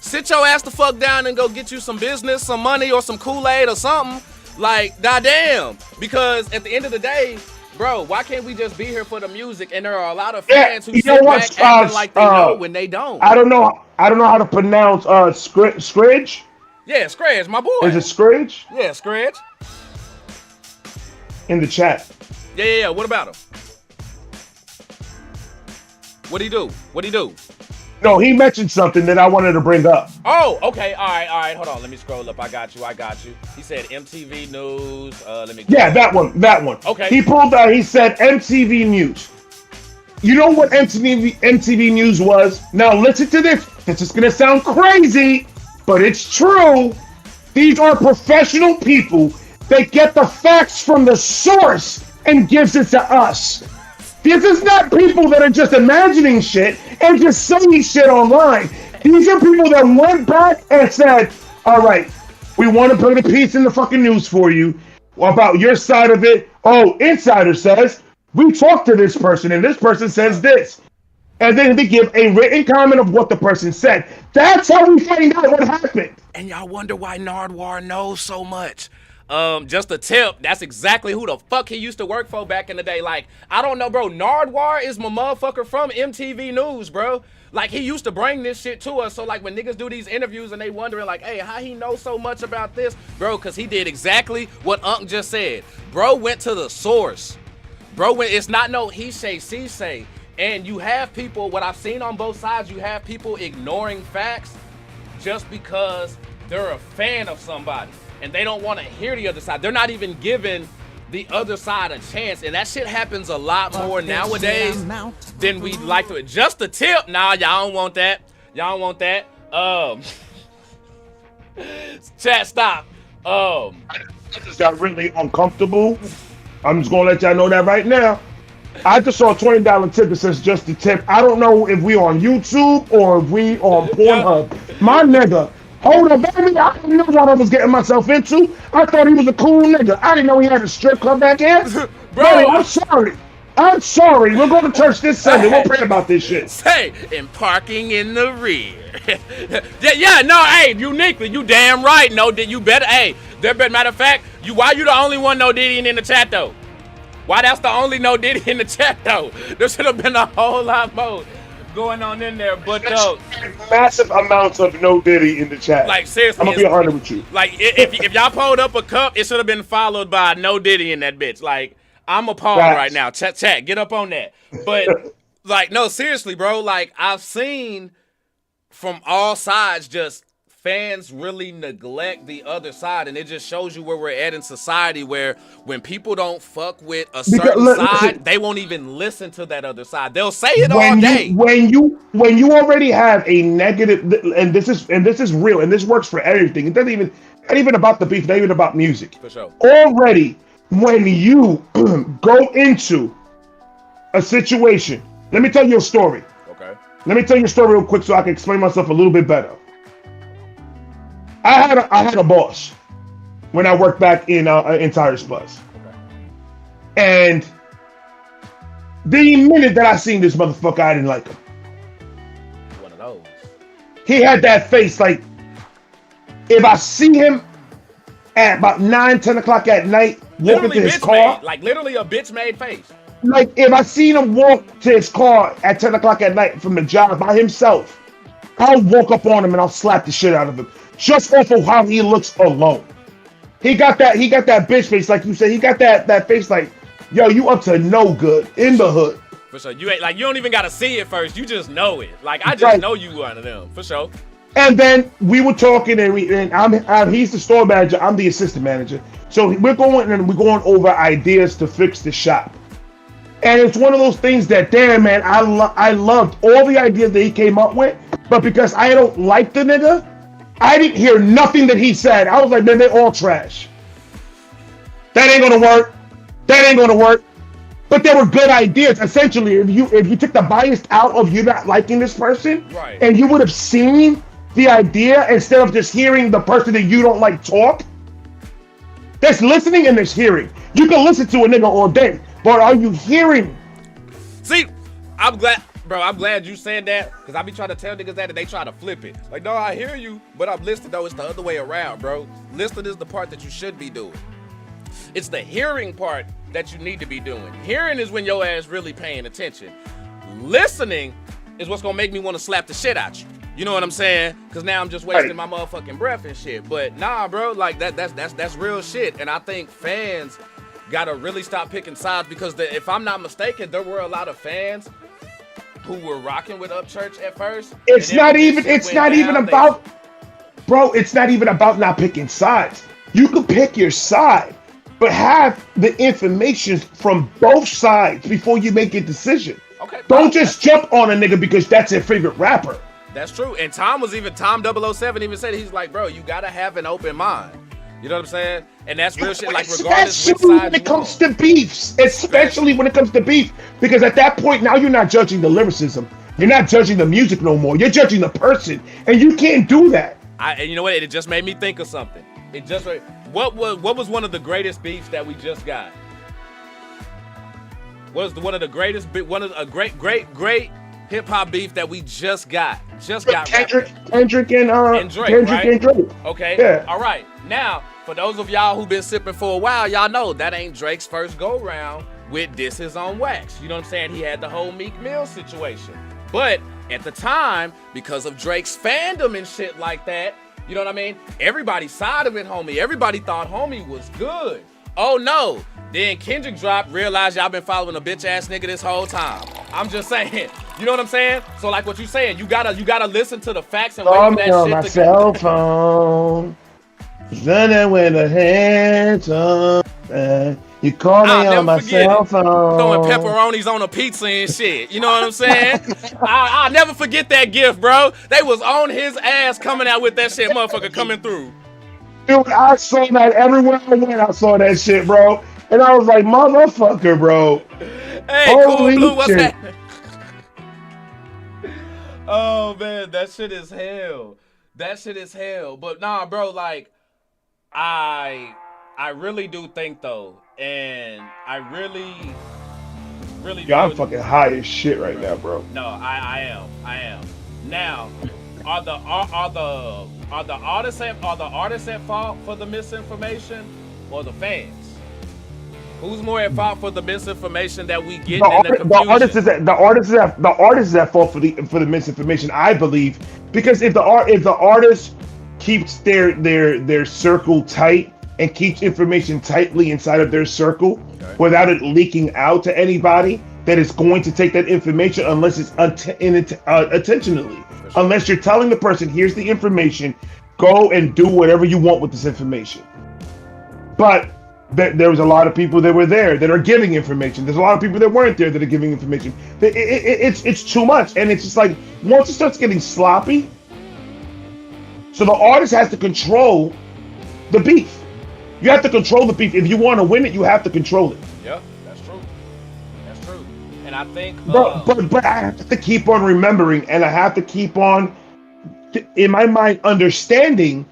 Sit your ass the fuck down and go get you some business, some money, or some Kool-Aid or something. Like, goddamn. Because at the end of the day, bro, why can't we just be here for the music? And there are a lot of fans who sit back acting like they know when they don't. I don't know how to pronounce Scridge. Yeah, Scridge, my boy. Is it Scridge? Yeah, Scridge. In the chat. Yeah. What about him? What'd he do? No, he mentioned something that I wanted to bring up. Oh, okay. All right. Hold on. Let me scroll up. I got you. He said MTV News. Let me. Yeah, that one. Okay. He pulled out. He said MTV News. You know what MTV News was? Now listen to this. This is gonna sound crazy, but it's true. These are professional people. They get the facts from the source and gives it to us. This is not people that are just imagining shit and just saying shit online. These are people that went back and said, all right, we want to put a piece in the fucking news for you about your side of it. Oh, Insider says, we talked to this person and this person says this. And then they give a written comment of what the person said. That's how we find out what happened. And y'all wonder why Nardwuar knows so much. Just a tip, that's exactly who the fuck he used to work for back in the day. Like, I don't know, bro. Nardwuar is my motherfucker from MTV News, bro. Like, he used to bring this shit to us. So, like, when niggas do these interviews and they wondering, like, hey, how he know so much about this? Bro, because he did exactly what Unc just said. Bro went to the source. It's not no he say, she say. And you have people, what I've seen on both sides, you have people ignoring facts just because they're a fan of somebody. And they don't want to hear the other side. They're not even giving the other side a chance. And that shit happens a lot more nowadays than we'd like to. Just a tip. Nah, y'all don't want that. Chat, stop. I just got really uncomfortable. I'm just going to let y'all know that right now. I just saw a $20 tip that says just a tip. I don't know if we on YouTube or if we on Pornhub. My nigga. Hold on, baby. I didn't know what I was getting myself into. I thought he was a cool nigga. I didn't know he had a strip club back here. Bro, I'm sorry. We're going to church this Sunday. We'll pray about this shit. Say, and parking in the rear. Hey, uniquely, you damn right. No, you better, matter of fact, why you the only one no Diddy in the chat, though? Why that's the only no Diddy in the chat, though? There should have been a whole lot more going on in there, but massive amounts of no Diddy in the chat. Like, seriously, I'm gonna be 100 with you. Like, if y'all pulled up a cup, it should have been followed by no Diddy in that bitch. Like, I'm appalled right now. Chat, get up on that. But like, no, seriously, bro. Like, I've seen from all sides just fans really neglect the other side, and it just shows you where we're at in society, where when people don't fuck with a certain side, they won't even listen to that other side. They'll say it all day. When you already have a negative, and this is real, and this works for everything. It doesn't even about the beef, not even about music. For sure. Already, when you go into a situation, let me tell you a story. Okay. Let me tell you a story real quick so I can explain myself a little bit better. I had a boss when I worked back in Tires Plus. Okay. And the minute that I seen this motherfucker, I didn't like him. One of those. He had that face like, if I see him at about 9-10 o'clock at night, walking to his car. Like literally a bitch made face. Like if I seen him walk to his car at 10 o'clock at night from the job by himself, I'll walk up on him and I'll slap the shit out of him. Just off of how he looks alone. He got that bitch face, like you said. He got that face like, yo, you up to no good in the hood. For sure. You ain't like, you don't even gotta see it first. You just know it. Like, I just know you one of them. For sure. And then we were talking, and he's the store manager. I'm the assistant manager. So we're going over ideas to fix the shop. And it's one of those things that, damn man, I loved all the ideas that he came up with, but because I don't like the nigga, I didn't hear nothing that he said. I was like, man, they're all trash. That ain't gonna work. But there were good ideas. Essentially, if you took the bias out of you not liking this person, right, and you would have seen the idea instead of just hearing the person that you don't like talk. There's listening and there's hearing. You can listen to a nigga all day, but are you hearing? See, I'm glad you said that, because I be trying to tell niggas that and they try to flip it. Like, no, I hear you, but I'm listening. No, it's the other way around, bro. Listening is the part that you should be doing. It's the hearing part that you need to be doing. Hearing is when your ass really paying attention. Listening is what's gonna make me want to slap the shit out you. You know what I'm saying? Because now I'm just wasting my motherfucking breath and shit. But nah, bro, like that's real shit. And I think fans gotta really stop picking sides, because if I'm not mistaken, there were a lot of fans who were rocking with Upchurch at first. It's not even about, bro, it's not even about not picking sides. You can pick your side, but have the information from both sides before you make a decision. Okay. Don't just jump on a nigga because that's their favorite rapper. That's true. And Tom 007 even said, he's like, bro, you gotta have an open mind. You know what I'm saying? And that's real shit, like regardless which side when it comes to beefs. Especially when it comes to beef. Because at that point, now you're not judging the lyricism. You're not judging the music no more. You're judging the person. And you can't do that. And you know what? It just made me think of something. What was one of the greatest beefs that we just got? What was one of the greatest, great hip hop beef that we just got? Kendrick and Drake, right? And Drake. Okay. Yeah. All right. Now, for those of y'all who been sipping for a while, y'all know that ain't Drake's first go round with This Is on Wax. You know what I'm saying? He had the whole Meek Mill situation. But at the time, because of Drake's fandom and shit like that, you know what I mean? Everybody sided with homie. Everybody thought homie was good. Oh no. Then Kendrick dropped, realized y'all been following a bitch ass nigga this whole time. I'm just saying. You know what I'm saying? So like what you saying, you gotta listen to the facts and wait for that shit on my cell phone. Running with a hands up. You call me on my cell phone. Throwing pepperonis on a pizza and shit. You know what I'm saying? I'll never forget that gift, bro. They was on his ass coming out with that shit, motherfucker, coming through. Dude, I saw that everywhere I went. I saw that shit, bro. And I was like, motherfucker, bro. Hey, holy Cool Blue, what's shit. happening? Oh, man, that shit is hell. That shit is hell. But nah, bro, like, I really do think, though, and I really Yeah, I'm fucking high as shit right now, bro. No, I am. Now, are the artists at fault for the misinformation or the fans? Who's more at fault for the misinformation that we get in the confusion? The artist is at fault for the misinformation, I believe, because if the artist keeps their circle tight and keeps information tightly inside of their circle, okay, without it leaking out to anybody that is going to take that information, unless it's intentionally. Sure. Unless you're telling the person, here's the information, go and do whatever you want with this information. But there was a lot of people that were there that are giving information. There's a lot of people that weren't there that are giving information. It's too much, and it's just like once it starts getting sloppy, so the artist has to control the beef. You have to control the beef. If you want to win it, you have to control it. Yeah, that's true. That's true. And I think, but I have to keep on remembering, and I have to keep on, in my mind, understanding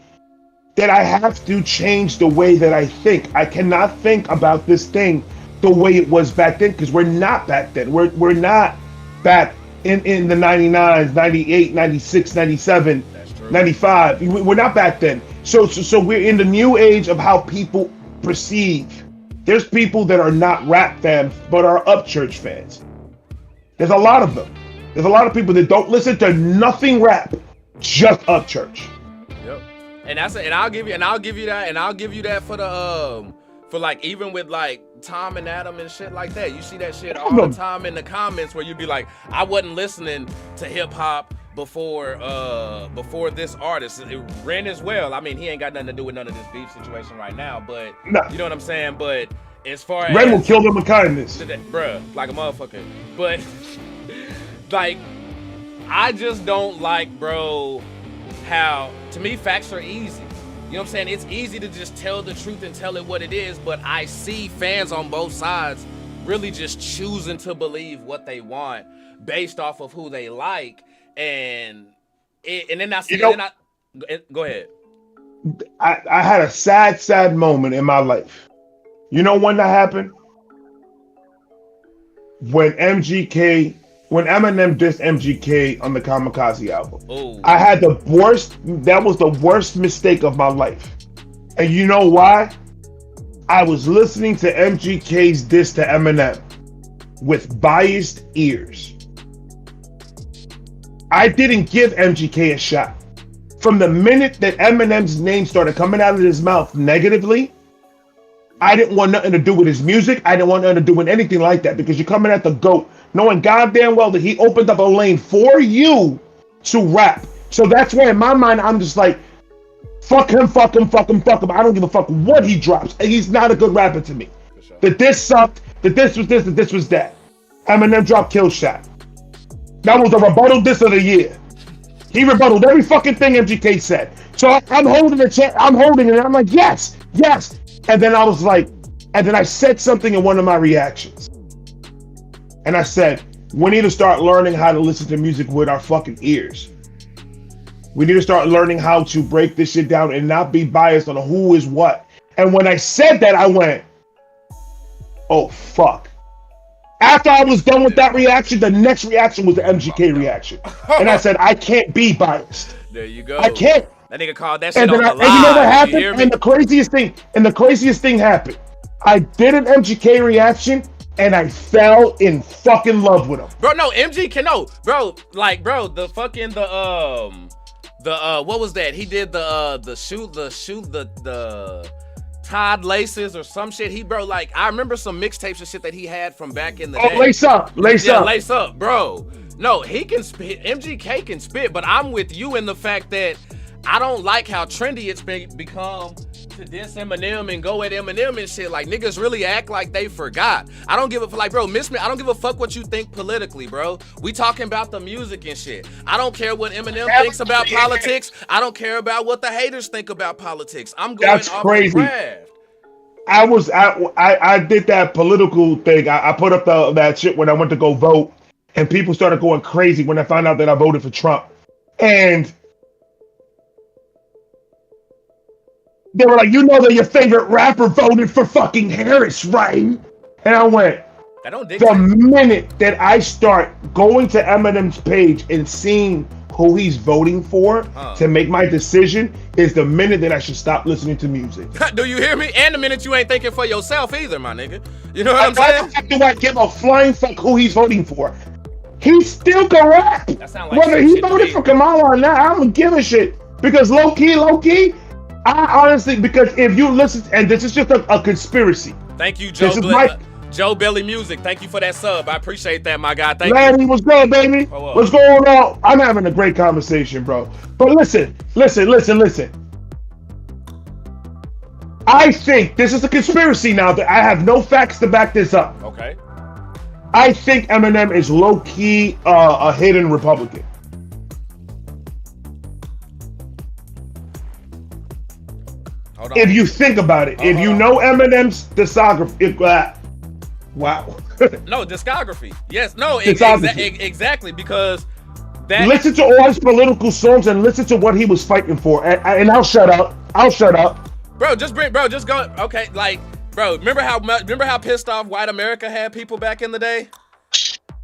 that I have to change the way that I think. I cannot think about this thing the way it was back then, because we're not back then. We're not back in the 99s, 98, 96, 97, 95. We're not back then. So we're in the new age of how people perceive. There's people that are not rap fans, but are Upchurch fans. There's a lot of them. There's a lot of people that don't listen to nothing rap, just Upchurch. Yep. And I'll give you that for the for like, even with like Tom and Adam and shit like that. You see that shit all the time in the comments where you'd be like, I wasn't listening to hip hop before this artist. Ren as well. I mean, he ain't got nothing to do with none of this beef situation right now, but you know what I'm saying? But as far as Ren will kill them with kindness. Bruh, like a motherfucker. But like, I just don't like, bro, how, to me, facts are easy. You know what I'm saying? It's easy to just tell the truth and tell it what it is, but I see fans on both sides really just choosing to believe what they want based off of who they like, and And then I see. You know- and then go ahead. I had a sad moment in my life. You know when that happened? When Eminem dissed MGK on the Kamikaze album. Oh. I had that was the worst mistake of my life. And you know why? I was listening to MGK's diss to Eminem with biased ears. I didn't give MGK a shot. From the minute that Eminem's name started coming out of his mouth negatively, I didn't want nothing to do with his music. I didn't want nothing to do with anything like that, because you're coming at the GOAT, knowing goddamn well that he opened up a lane for you to rap. So that's why in my mind, I'm just like, fuck him. I don't give a fuck what he drops. He's not a good rapper to me. Sure. That this sucked, that this was this, that this was that. Eminem dropped Kill Shot. That was a rebuttal diss of the year. He rebutted every fucking thing MGK said. So I'm holding it, and I'm like, yes. And then I was like, and then I said something in one of my reactions. And I said, we need to start learning how to listen to music with our fucking ears. We need to start learning how to break this shit down and not be biased on who is what. And when I said that, I went, oh, fuck. After I was done with that reaction, the next reaction was the MGK reaction. And I said, I can't be biased. There you go. I can't. That nigga called that shit And on then the and you know what live. happened? You hear me? And the craziest thing happened. I did an MGK reaction and I fell in fucking love with him. Bro, no, bro, the fucking what was that? He did the Todd Laces or some shit. I remember some mixtapes and shit that he had from back in the day. Lace up. Lace up, bro. No, he can spit. MGK can spit, but I'm with you in the fact that I don't like how trendy it's become to diss Eminem and go at Eminem and shit. Like, niggas really act like they forgot. I don't give a like, bro, miss me. I don't give a fuck what you think politically, bro. We talking about the music and shit. I don't care what Eminem thinks about politics. I don't care about what the haters think about politics. I'm going That's off crazy. the craft. I did that political thing. I put up that shit when I went to go vote, and people started going crazy when I found out that I voted for Trump. And they were like, you know that your favorite rapper voted for fucking Harris, right? And I went, the minute that I start going to Eminem's page and seeing who he's voting for to make my decision is the minute that I should stop listening to music. Do you hear me? And the minute you ain't thinking for yourself either, my nigga. You know what I'm saying? Why the fuck do I give a flying fuck who he's voting for? He still can rap. That sound like whether he voted for Kamala or not, I don't give a shit. Because low key, I honestly, because if you listen, and this is just a conspiracy. Thank you, Joe. Joe Belly Music. Thank you for that sub. I appreciate that, my guy. Thank Larry, you. what's good, baby? What's going on? I'm having a great conversation, bro. But listen. I think this is a conspiracy now that I have no facts to back this up. Okay. I think Eminem is low-key a hidden Republican. Hold on. If you think about it, if you know Eminem's discography, wow. No, discography. Yes, no, exactly, because that. Listen to all his political songs and listen to what he was fighting for, and I'll shut up. Bro, just go. Okay, like, bro, remember how pissed off White America had people back in the day?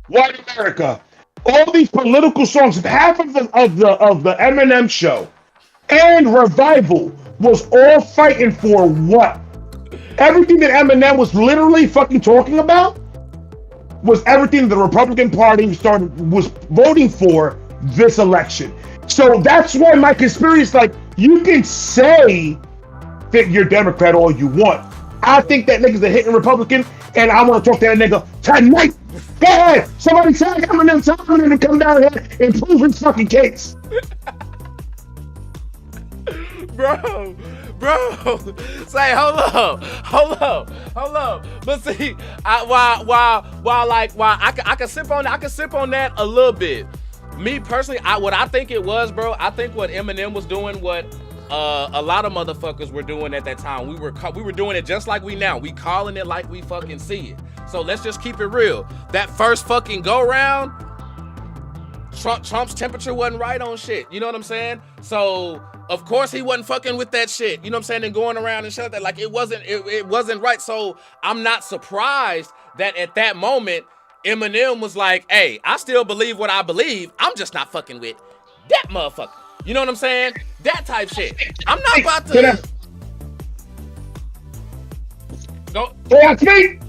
White America. All these political songs, half of the Eminem show and Revival was all fighting for what? Everything that Eminem was literally fucking talking about was everything the Republican Party was voting for this election. So that's why my conspiracy is like, you can say that you're Democrat all you want. I think that nigga's a hitting Republican, and I want to talk to that nigga tonight. Go ahead. Somebody tell Eminem to come down here and prove his fucking case. Bro, say hold up. But see, I can sip on that a little bit. Me personally, what I think it was, bro. I think what Eminem was doing, what a lot of motherfuckers were doing at that time. We were doing it just like we now. We calling it like we fucking see it. So let's just keep it real. That first fucking go round, Trump's temperature wasn't right on shit. You know what I'm saying? So of course he wasn't fucking with that shit. You know what I'm saying? And going around and shit like that. Like it wasn't right. So I'm not surprised that at that moment Eminem was like, hey, I still believe what I believe. I'm just not fucking with that motherfucker. You know what I'm saying? That type shit. I'm not about to go. Can I speak?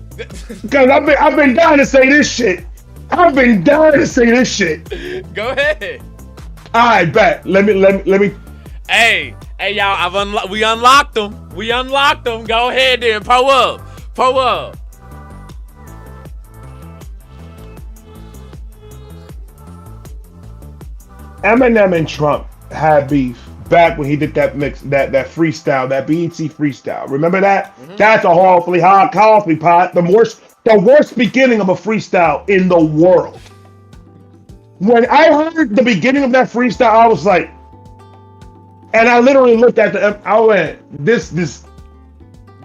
Because I've been dying to say this shit. I've been dying to say this shit. Go ahead. All right, bet. Let me. Hey, y'all. We unlocked them. We unlocked them. Go ahead, then. Pull up. Eminem and Trump had beef back when he did that mix, that freestyle, that BET freestyle. Remember that? Mm-hmm. That's a horribly hot coffee pot. The worst beginning of a freestyle in the world. When I heard the beginning of that freestyle, I was like, and I literally looked at I went, this. You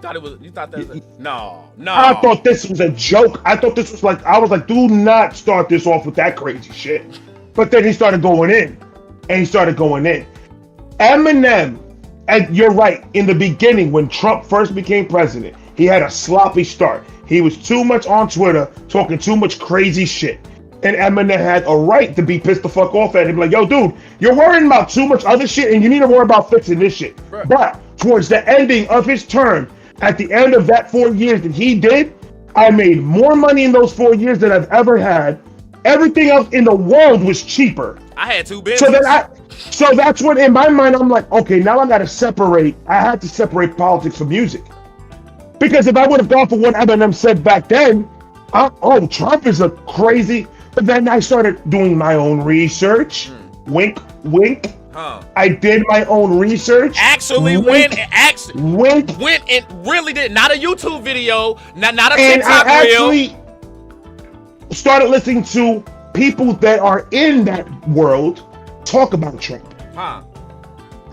thought that was no. I thought this was a joke. I thought this was like, I was like, do not start this off with that crazy shit. But then he started going in. Eminem, and you're right, in the beginning, when Trump first became president, he had a sloppy start. He was too much on Twitter, talking too much crazy shit. And Eminem had a right to be pissed the fuck off at him. Like, yo, dude, you're worrying about too much other shit, and you need to worry about fixing this shit. Right. But towards the ending of his term, at the end of that 4 years that he did, I made more money in those 4 years than I've ever had. Everything else in the world was cheaper. I had 2 businesses. So that's what, in my mind, I'm like, okay, now I had to separate politics from music. Because if I would have gone for what Eminem said back then, Trump is a crazy. But then I started doing my own research. Wink, wink. Huh. I did my own research. Actually went and really did. Not a YouTube video, not a TikTok reel. Actually started listening to people that are in that world talk about Trump. Huh.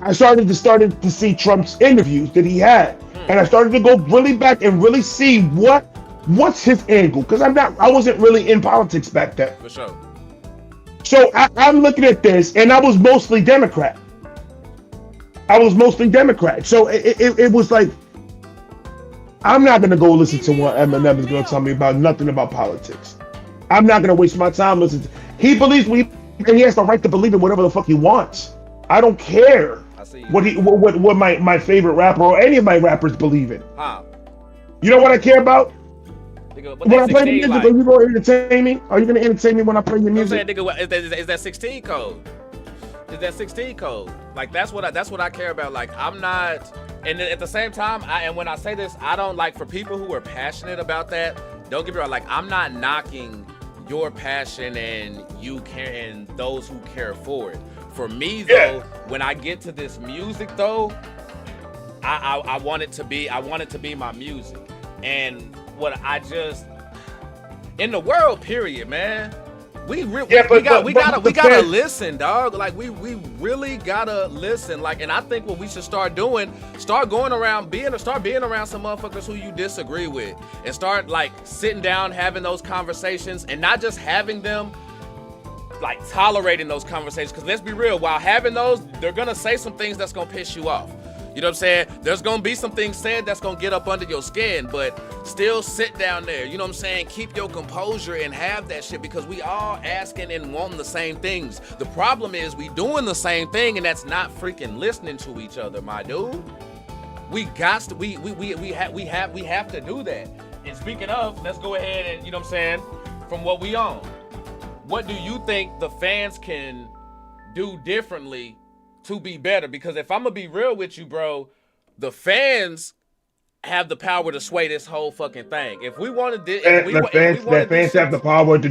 I started to see Trump's interviews that he had. And I started to go really back and really see what's his angle. Because I wasn't really in politics back then. For sure. So I'm looking at this, and I was mostly Democrat. So it was like, I'm not going to go listen to what Eminem is going to tell me about nothing about politics. I'm not going to waste my time listening to. He believes and he has the right to believe in whatever the fuck he wants. I don't care what my favorite rapper or any of my rappers believe in. Huh. You know what I care about? Nigga, when I play the music, are you going to entertain me? Are you going to entertain me when I play your music? Is that 16 code? Is that 16 code? Like that's what I care about. Like I'm not, and at the same time, and when I say this, I don't like, for people who are passionate about that. Don't get me wrong. Like I'm not knocking your passion and you care and those who care for it. For me though, when I get to this music though, I want it to be my music. And what I just, in the world period, man, we gotta listen, dog. Like we really gotta listen. Like, and I think what we should start doing, start being around some motherfuckers who you disagree with, and start like sitting down, having those conversations, and not just having them, like tolerating those conversations. Because let's be real, while having those, they're gonna say some things that's gonna piss you off. You know what I'm saying? There's gonna be some things said that's gonna get up under your skin, but still sit down there. You know what I'm saying? Keep your composure and have that shit, because we all asking and wanting the same things. The problem is we doing the same thing, and that's not freaking listening to each other, my dude. We have to do that. And speaking of, let's go ahead and, you know what I'm saying, from what we own, what do you think the fans can do differently to be better? Because if I'm gonna be real with you, bro, the fans have the power to sway this whole fucking thing. If we wanted this, the fans have the power to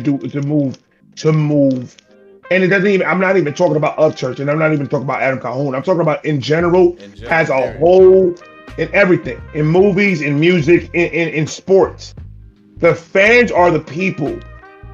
move. And it doesn't even, I'm not even talking about Upchurch, and I'm not even talking about Adam Calhoun. I'm talking about in general as a whole, in everything, in movies, in music, in sports. The fans are the people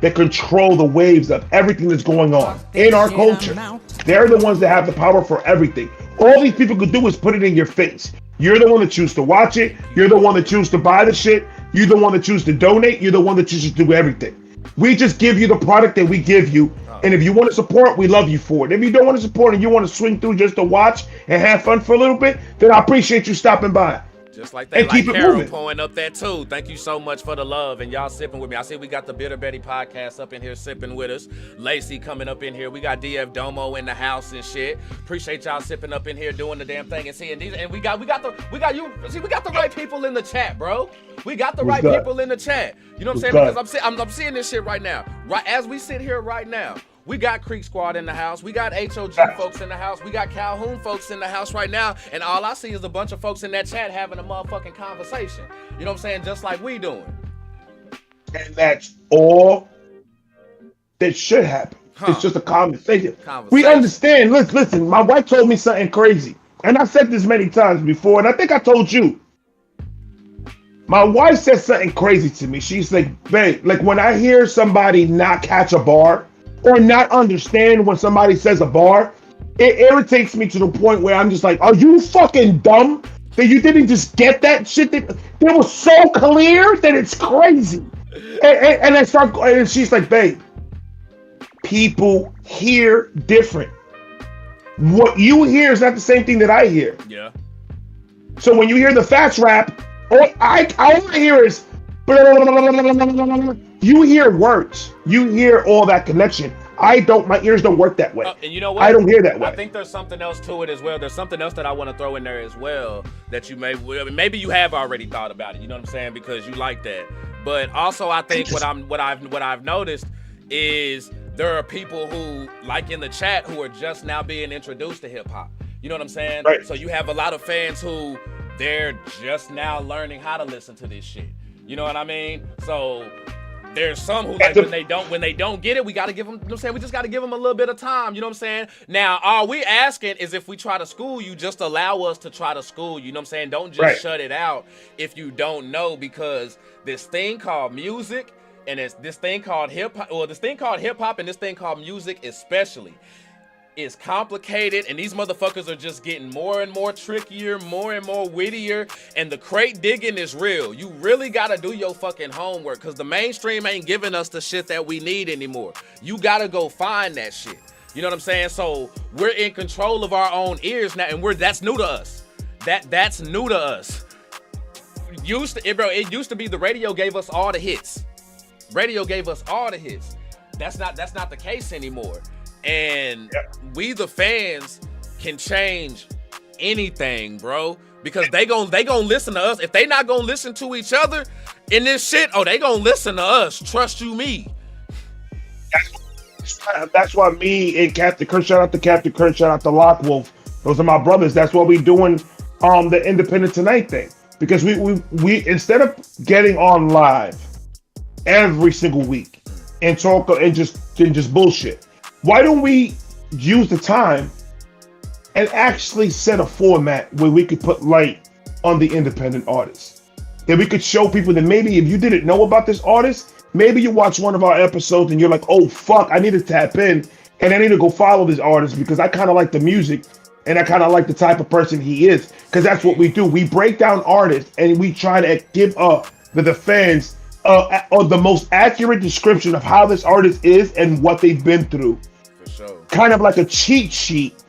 that control the waves of everything that's going on in our culture. They're the ones that have the power for everything. All these people could do is put it in your face. You're the one that chooses to watch it. You're the one that chooses to buy the shit. You're the one that chooses to donate. You're the one that chooses to do everything. We just give you the product that we give you, And if you want to support, we love you for it. If you don't want to support and you want to swing through just to watch and have fun for a little bit, then I appreciate you stopping by. Just like that, and like keep it Carol moving. pouring up that too. Thank you so much for the love and y'all sipping with me. I see we got the Bitter Betty podcast up in here sipping with us. Lacey coming up in here. We got DF Domo in the house and shit. Appreciate y'all sipping up in here doing the damn thing and seeing these. And we got the right people in the chat, bro. We got the right people in the chat. You know what I'm saying? Because I'm seeing this shit right now. Right as we sit here right now. We got Creek Squad in the house. We got HOG folks in the house. We got Calhoun folks in the house right now. And all I see is a bunch of folks in that chat having a motherfucking conversation. You know what I'm saying? Just like we doing. And that's all that should happen. It's just a conversation. We understand. Listen, my wife told me something crazy. And I said this many times before, and I think I told you. My wife said something crazy to me. She's like, babe, like when I hear somebody not catch a bar, or not understand when somebody says a bar, it irritates me to the point where I'm just like, are you fucking dumb that you didn't just get that shit? That was so clear that it's crazy. And I start, and she's like, babe, people hear different. What you hear is not the same thing that I hear. Yeah. So when you hear the fast rap, all I hear is, you hear words. You hear all that connection. My ears don't work that way. And you know what? I don't hear that way. I think there's something else to it as well. There's something else that I want to throw in there as well that you maybe you have already thought about it. You know what I'm saying? Because you like that. But also I think what I've noticed is there are people who, like in the chat, who are just now being introduced to hip hop. You know what I'm saying? Right. So you have a lot of fans who they're just now learning how to listen to this shit. You know what I mean? So there's some who like when they don't get it, we gotta give them. You know what I'm saying? We just gotta give them a little bit of time. You know what I'm saying? Now, all we asking is if we try to school you, just allow us to try to school you. You know what I'm saying? Don't just shut it out if you don't know, because this thing called music and it's this thing called hip hop, or this thing called hip hop and this thing called music especially, is complicated, and these motherfuckers are just getting more and more trickier, more and more wittier, and the crate digging is real. You really gotta do your fucking homework, because the mainstream ain't giving us the shit that we need anymore. You gotta go find that shit. You know what I'm saying? So we're in control of our own ears now, and that's new to us. That's new to us. It used to be the radio gave us all the hits. Radio gave us all the hits. That's not the case anymore. And we the fans can change anything, bro, because they gon' listen to us. If they not gonna listen to each other in this shit, they gonna listen to us. Trust you me. That's why me and Captain Kurt, shout out to Captain Kurt, shout out to Lockwolf. Those are my brothers. That's why we doing the Independent Tonight thing, because we instead of getting on live every single week and talk and just bullshit, why don't we use the time and actually set a format where we could put light on the independent artists? That we could show people that maybe if you didn't know about this artist, maybe you watch one of our episodes and you're like, oh fuck, I need to tap in and I need to go follow this artist because I kind of like the music and I kind of like the type of person he is. Because that's what we do. We break down artists and we try to give the fans the most accurate description of how this artist is and what they've been through. For sure. Kind of like a cheat sheet.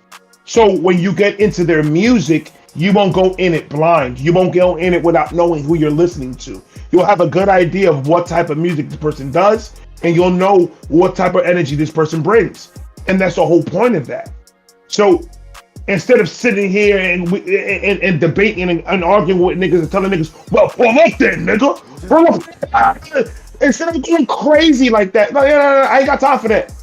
So when you get into their music, you won't go in it blind. You won't go in it without knowing who you're listening to. You'll have a good idea of what type of music the person does, and you'll know what type of energy this person brings. And that's the whole point of that. So instead of sitting here and debating and arguing with niggas and telling niggas, well, pull up then, nigga. Instead of going crazy like that, no, I ain't got time for that.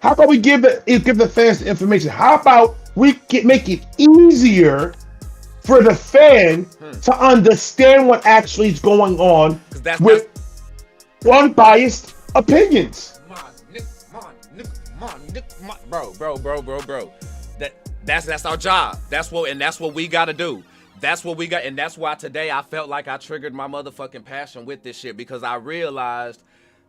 How about we give the fans the information? How about we make it easier for the fan to understand what actually is going on with unbiased opinions? Bro. That's our job. That's what we gotta do. That's what we got, and that's why today I felt like I triggered my motherfucking passion with this shit, because I realized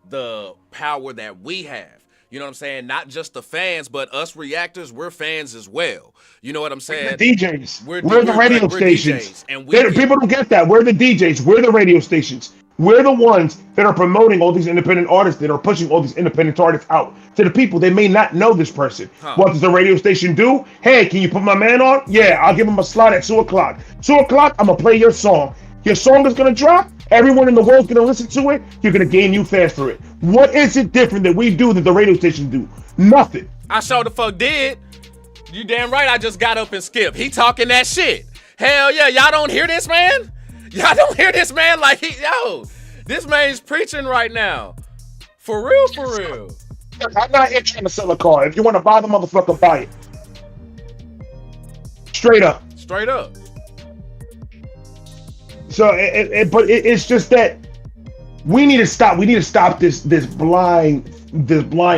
the power that we have. You know what I'm saying? Not just the fans, but us reactors, we're fans as well. You know what I'm saying? We're the DJs. We're the radio stations. DJs, and people don't get that. We're the DJs. We're the radio stations. We're the ones that are promoting all these independent artists, that are pushing all these independent artists out to the people. They may not know this person. What does the radio station do? Hey, can you put my man on? Yeah, I'll give him a slot at 2 o'clock. 2 o'clock, I'm going to play your song. Your song is going to drop. Everyone in the world's going to listen to it. You're going to gain new fans for it. What is it different that we do that the radio station do? Nothing. I sure the fuck did. You damn right I just got up and skipped. He talking that shit. Hell yeah, y'all don't hear this, man? Y'all don't hear this, man? Like, this man's preaching right now. For real, for real. I'm not here trying to sell a car. If you want to buy the motherfucker, buy it. Straight up. Straight up. So, but it's just that we need to stop. We need to stop this blind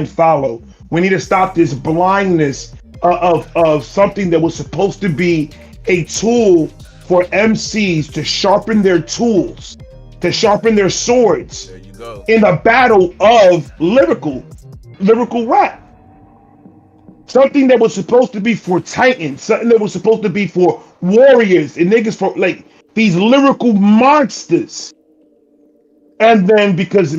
follow. We need to stop this blindness of something that was supposed to be a tool for MCs to sharpen their tools, to sharpen their swords. There you go. In the battle of lyrical rap. Something that was supposed to be for titans, something that was supposed to be for warriors and niggas, for like these lyrical monsters. And then because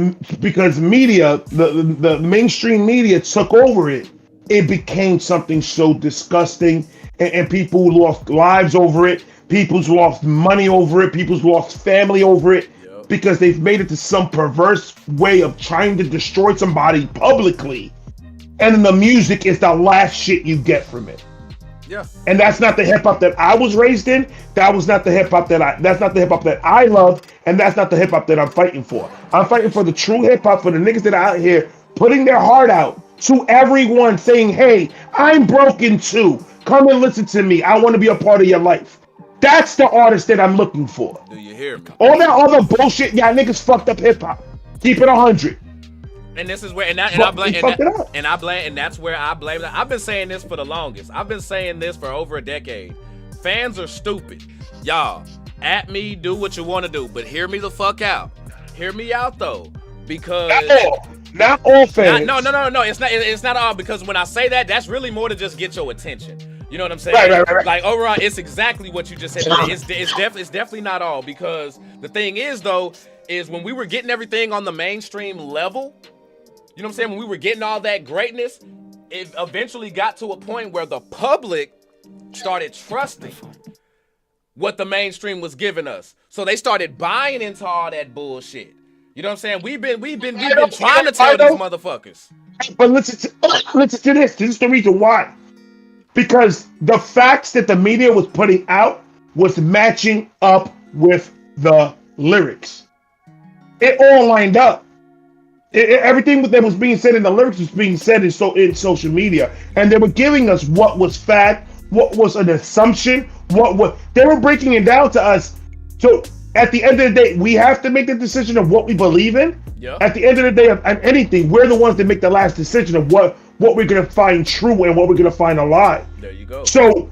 media, the mainstream media took over it, it became something so disgusting, and people lost lives over it. People's lost money over it. People's lost family over it, because they've made it to some perverse way of trying to destroy somebody publicly. And then the music is the last shit you get from it. Yeah. And that's not the hip hop that I was raised in. That's not the hip hop that I love, and that's not the hip hop that I'm fighting for. I'm fighting for the true hip hop, for the niggas that are out here putting their heart out to everyone, saying, "Hey, I'm broken too. Come and listen to me. I want to be a part of your life." That's the artist that I'm looking for. Do you hear me? All that other bullshit, y'all niggas fucked up hip hop. Keep it 100. And this is where, and that's where I blame it. I've been saying this for the longest. I've been saying this for over a decade. Fans are stupid. Y'all, at me, do what you want to do, but hear me the fuck out. Hear me out though, because not all fans. No. It's not all, because when I say that, that's really more to just get your attention. You know what I'm saying? Right. Like overall, it's exactly what you just said. It's definitely not all, because the thing is though, is when we were getting everything on the mainstream level, you know what I'm saying? When we were getting all that greatness, it eventually got to a point where the public started trusting what the mainstream was giving us. So they started buying into all that bullshit. You know what I'm saying? We've been trying to tell these motherfuckers. But listen to this. This is the reason why. Because the facts that the media was putting out was matching up with the lyrics. It all lined up. Everything that was being said in the lyrics was being said in social media, and they were giving us what was fact, what was an assumption, they were breaking it down to us. So at the end of the day, we have to make the decision of what we believe in. Yep. At the end of the day, of anything, we're the ones that make the last decision of what we're gonna find true and what we're gonna find a lie. There you go. So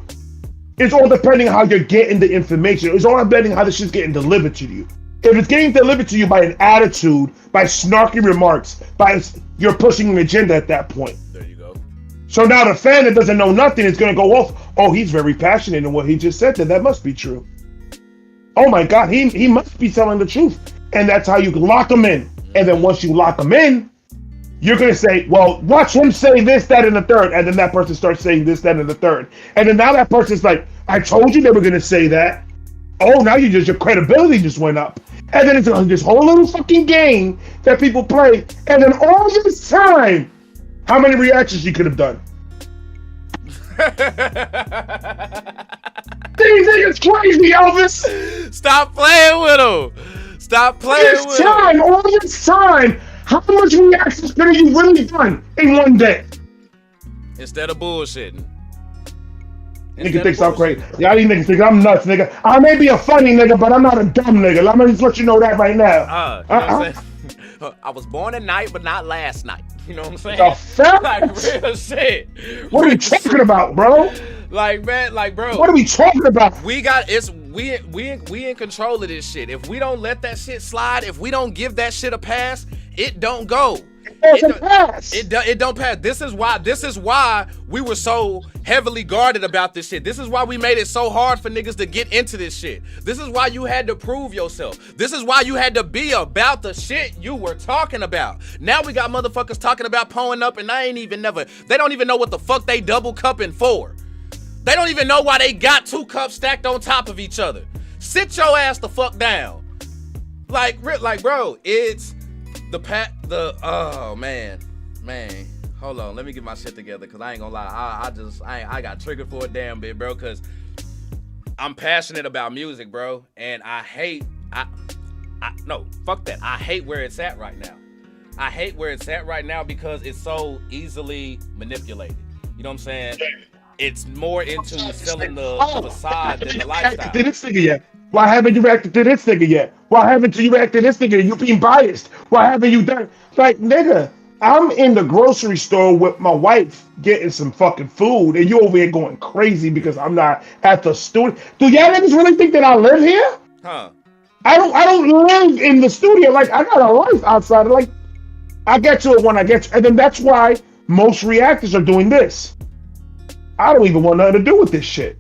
it's all depending how you're getting the information. It's all depending how the shit's getting delivered to you. If it's getting delivered to you by an attitude, by snarky remarks, you're pushing an agenda at that point. There you go. So now the fan that doesn't know nothing is going to go off, oh, he's very passionate in what he just said, then that must be true. Oh my God, he must be telling the truth. And that's how you lock him in. And then once you lock him in, you're going to say, well, watch him say this, that, and the third. And then that person starts saying this, that, and the third. And then now that person's like, I told you they were going to say that. Oh, now your credibility just went up. And then it's this whole little fucking game that people play. And then all this time, how many reactions you could have done? These niggas crazy, Elvis. Stop playing with him. Stop playing with him. All this time, how much reactions could you really done in one day? Instead of bullshitting. Nigga thinks I'm crazy. Y'all these niggas think I'm nuts, nigga. I may be a funny nigga, but I'm not a dumb nigga. Let me just let you know that right now. You know what I'm saying? I was born at night, but not last night. You know what I'm saying? The fuck? Like real shit. What are we talking about, bro? Like, man, like, bro. What are we talking about? We in control of this shit. If we don't let that shit slide, if we don't give that shit a pass, it don't go. doesn't pass. It don't pass. This is why we were so heavily guarded about this shit. This is why we made it so hard for niggas to get into this shit. This is why you had to prove yourself. This is why you had to be about the shit you were talking about. Now we got motherfuckers talking about pulling up and they don't even know what the fuck they double cupping for. They don't even know why they got 2 cups stacked on top of each other. Sit your ass the fuck down. Like bro, it's oh man, hold on, let me get my shit together, cause I ain't gonna lie, I got triggered for a damn bit, bro, cause I'm passionate about music, bro, and no, fuck that, I hate where it's at right now. I hate where it's at right now because it's so easily manipulated. You know what I'm saying? It's more into selling the facade than the lifestyle. To this nigga yet? Why haven't you reacted to this nigga yet? Why haven't you reacted to this nigga? You being biased. Why haven't you done? Like, nigga, I'm in the grocery store with my wife getting some fucking food, and you over here going crazy because I'm not at the studio. Do y'all niggas really think that I live here? Huh? I don't live in the studio. Like, I got a life outside. Like, I get to it when I get to, and then that's why most reactors are doing this. I don't even want nothing to do with this shit.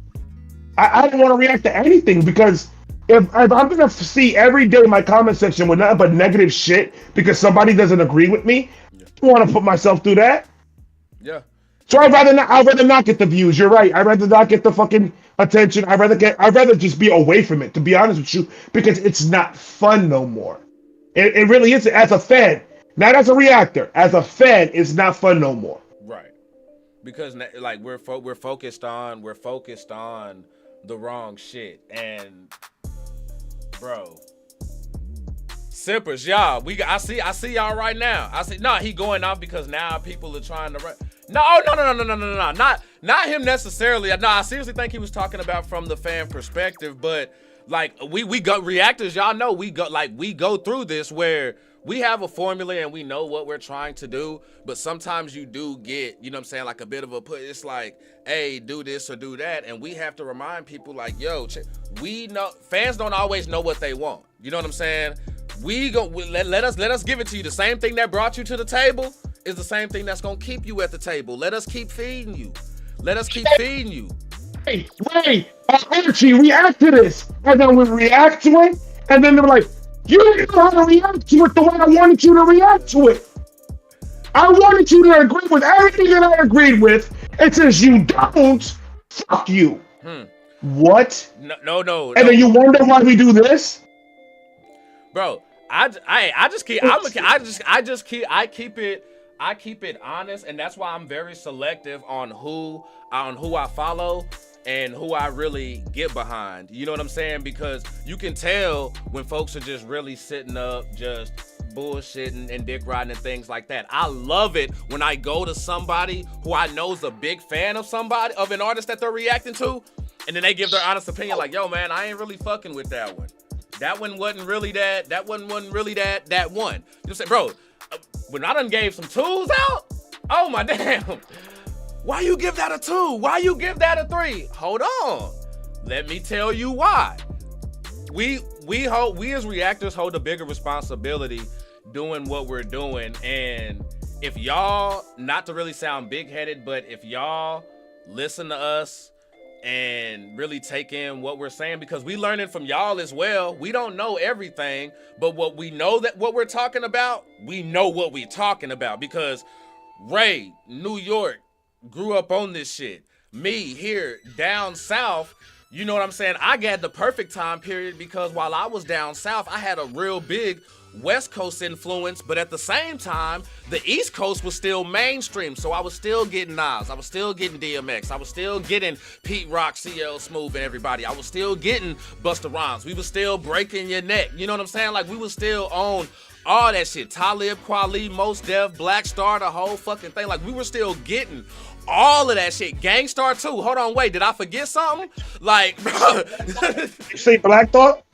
I don't want to react to anything because if I'm gonna see every day my comment section with nothing but negative shit because somebody doesn't agree with me, I don't want to put myself through that. Yeah. So I'd rather not get the views. You're right. I'd rather not get the fucking attention. I'd rather just be away from it, to be honest with you, because it's not fun no more. It really isn't. As a fan, not as a reactor, as a fan, it's not fun no more. Right. Because like we're focused on the wrong shit, and bro, sippers, y'all, I see y'all right now. He going off because now people are trying to no, not him necessarily. No, I seriously think he was talking about from the fan perspective, but like we go reactors, y'all know we go through this where we have a formula and we know what we're trying to do, but sometimes you do get, you know what I'm saying, like a bit of a put. It's like, hey, do this or do that, and we have to remind people like, yo, we know fans don't always know what they want. You know what I'm saying? Let us give it to you. The same thing that brought you to the table is the same thing that's gonna keep you at the table. Let us keep feeding you. Let us keep feeding you. Hey, Archie, react to this, and then we react to it, and then they're like, you didn't know how to react to it the way I wanted you to react to it. I wanted you to agree with everything that I agreed with, and since you don't, fuck you. What? No. And then you wonder why we do this? Bro, I keep it honest, and that's why I'm very selective on who I follow and who I really get behind. You know what I'm saying? Because you can tell when folks are just really sitting up, just bullshitting and dick riding and things like that. I love it when I go to somebody who I know is a big fan of an artist that they're reacting to, and then they give their honest opinion like, yo, man, I ain't really fucking with that one. That one wasn't really that. That one wasn't really that. That one. You say, bro, when I done gave some 2s out, oh my damn. Why you give that a 2? Why you give that a 3? Hold on. Let me tell you why. We as reactors hold a bigger responsibility doing what we're doing. And if y'all, not to really sound big-headed, but if y'all listen to us and really take in what we're saying, because we learning from y'all as well. We don't know everything, but what we know that what we're talking about, we know what we're talking about, because Ray, New York, grew up on this shit. Me here down south, you know what I'm saying? I got the perfect time period because while I was down south, I had a real big West Coast influence, but at the same time, the East Coast was still mainstream. So I was still getting Nas, I was still getting DMX, I was still getting Pete Rock, CL Smooth, and everybody. I was still getting Busta Rhymes. We was still breaking your neck. You know what I'm saying? Like, we was still on all that shit. Talib Kweli, Mos Def, Black Star, the whole fucking thing. Like, we were still getting all of that shit. Gangstar too. Hold on, wait, did I forget something? Like, bro. You say Black Thought?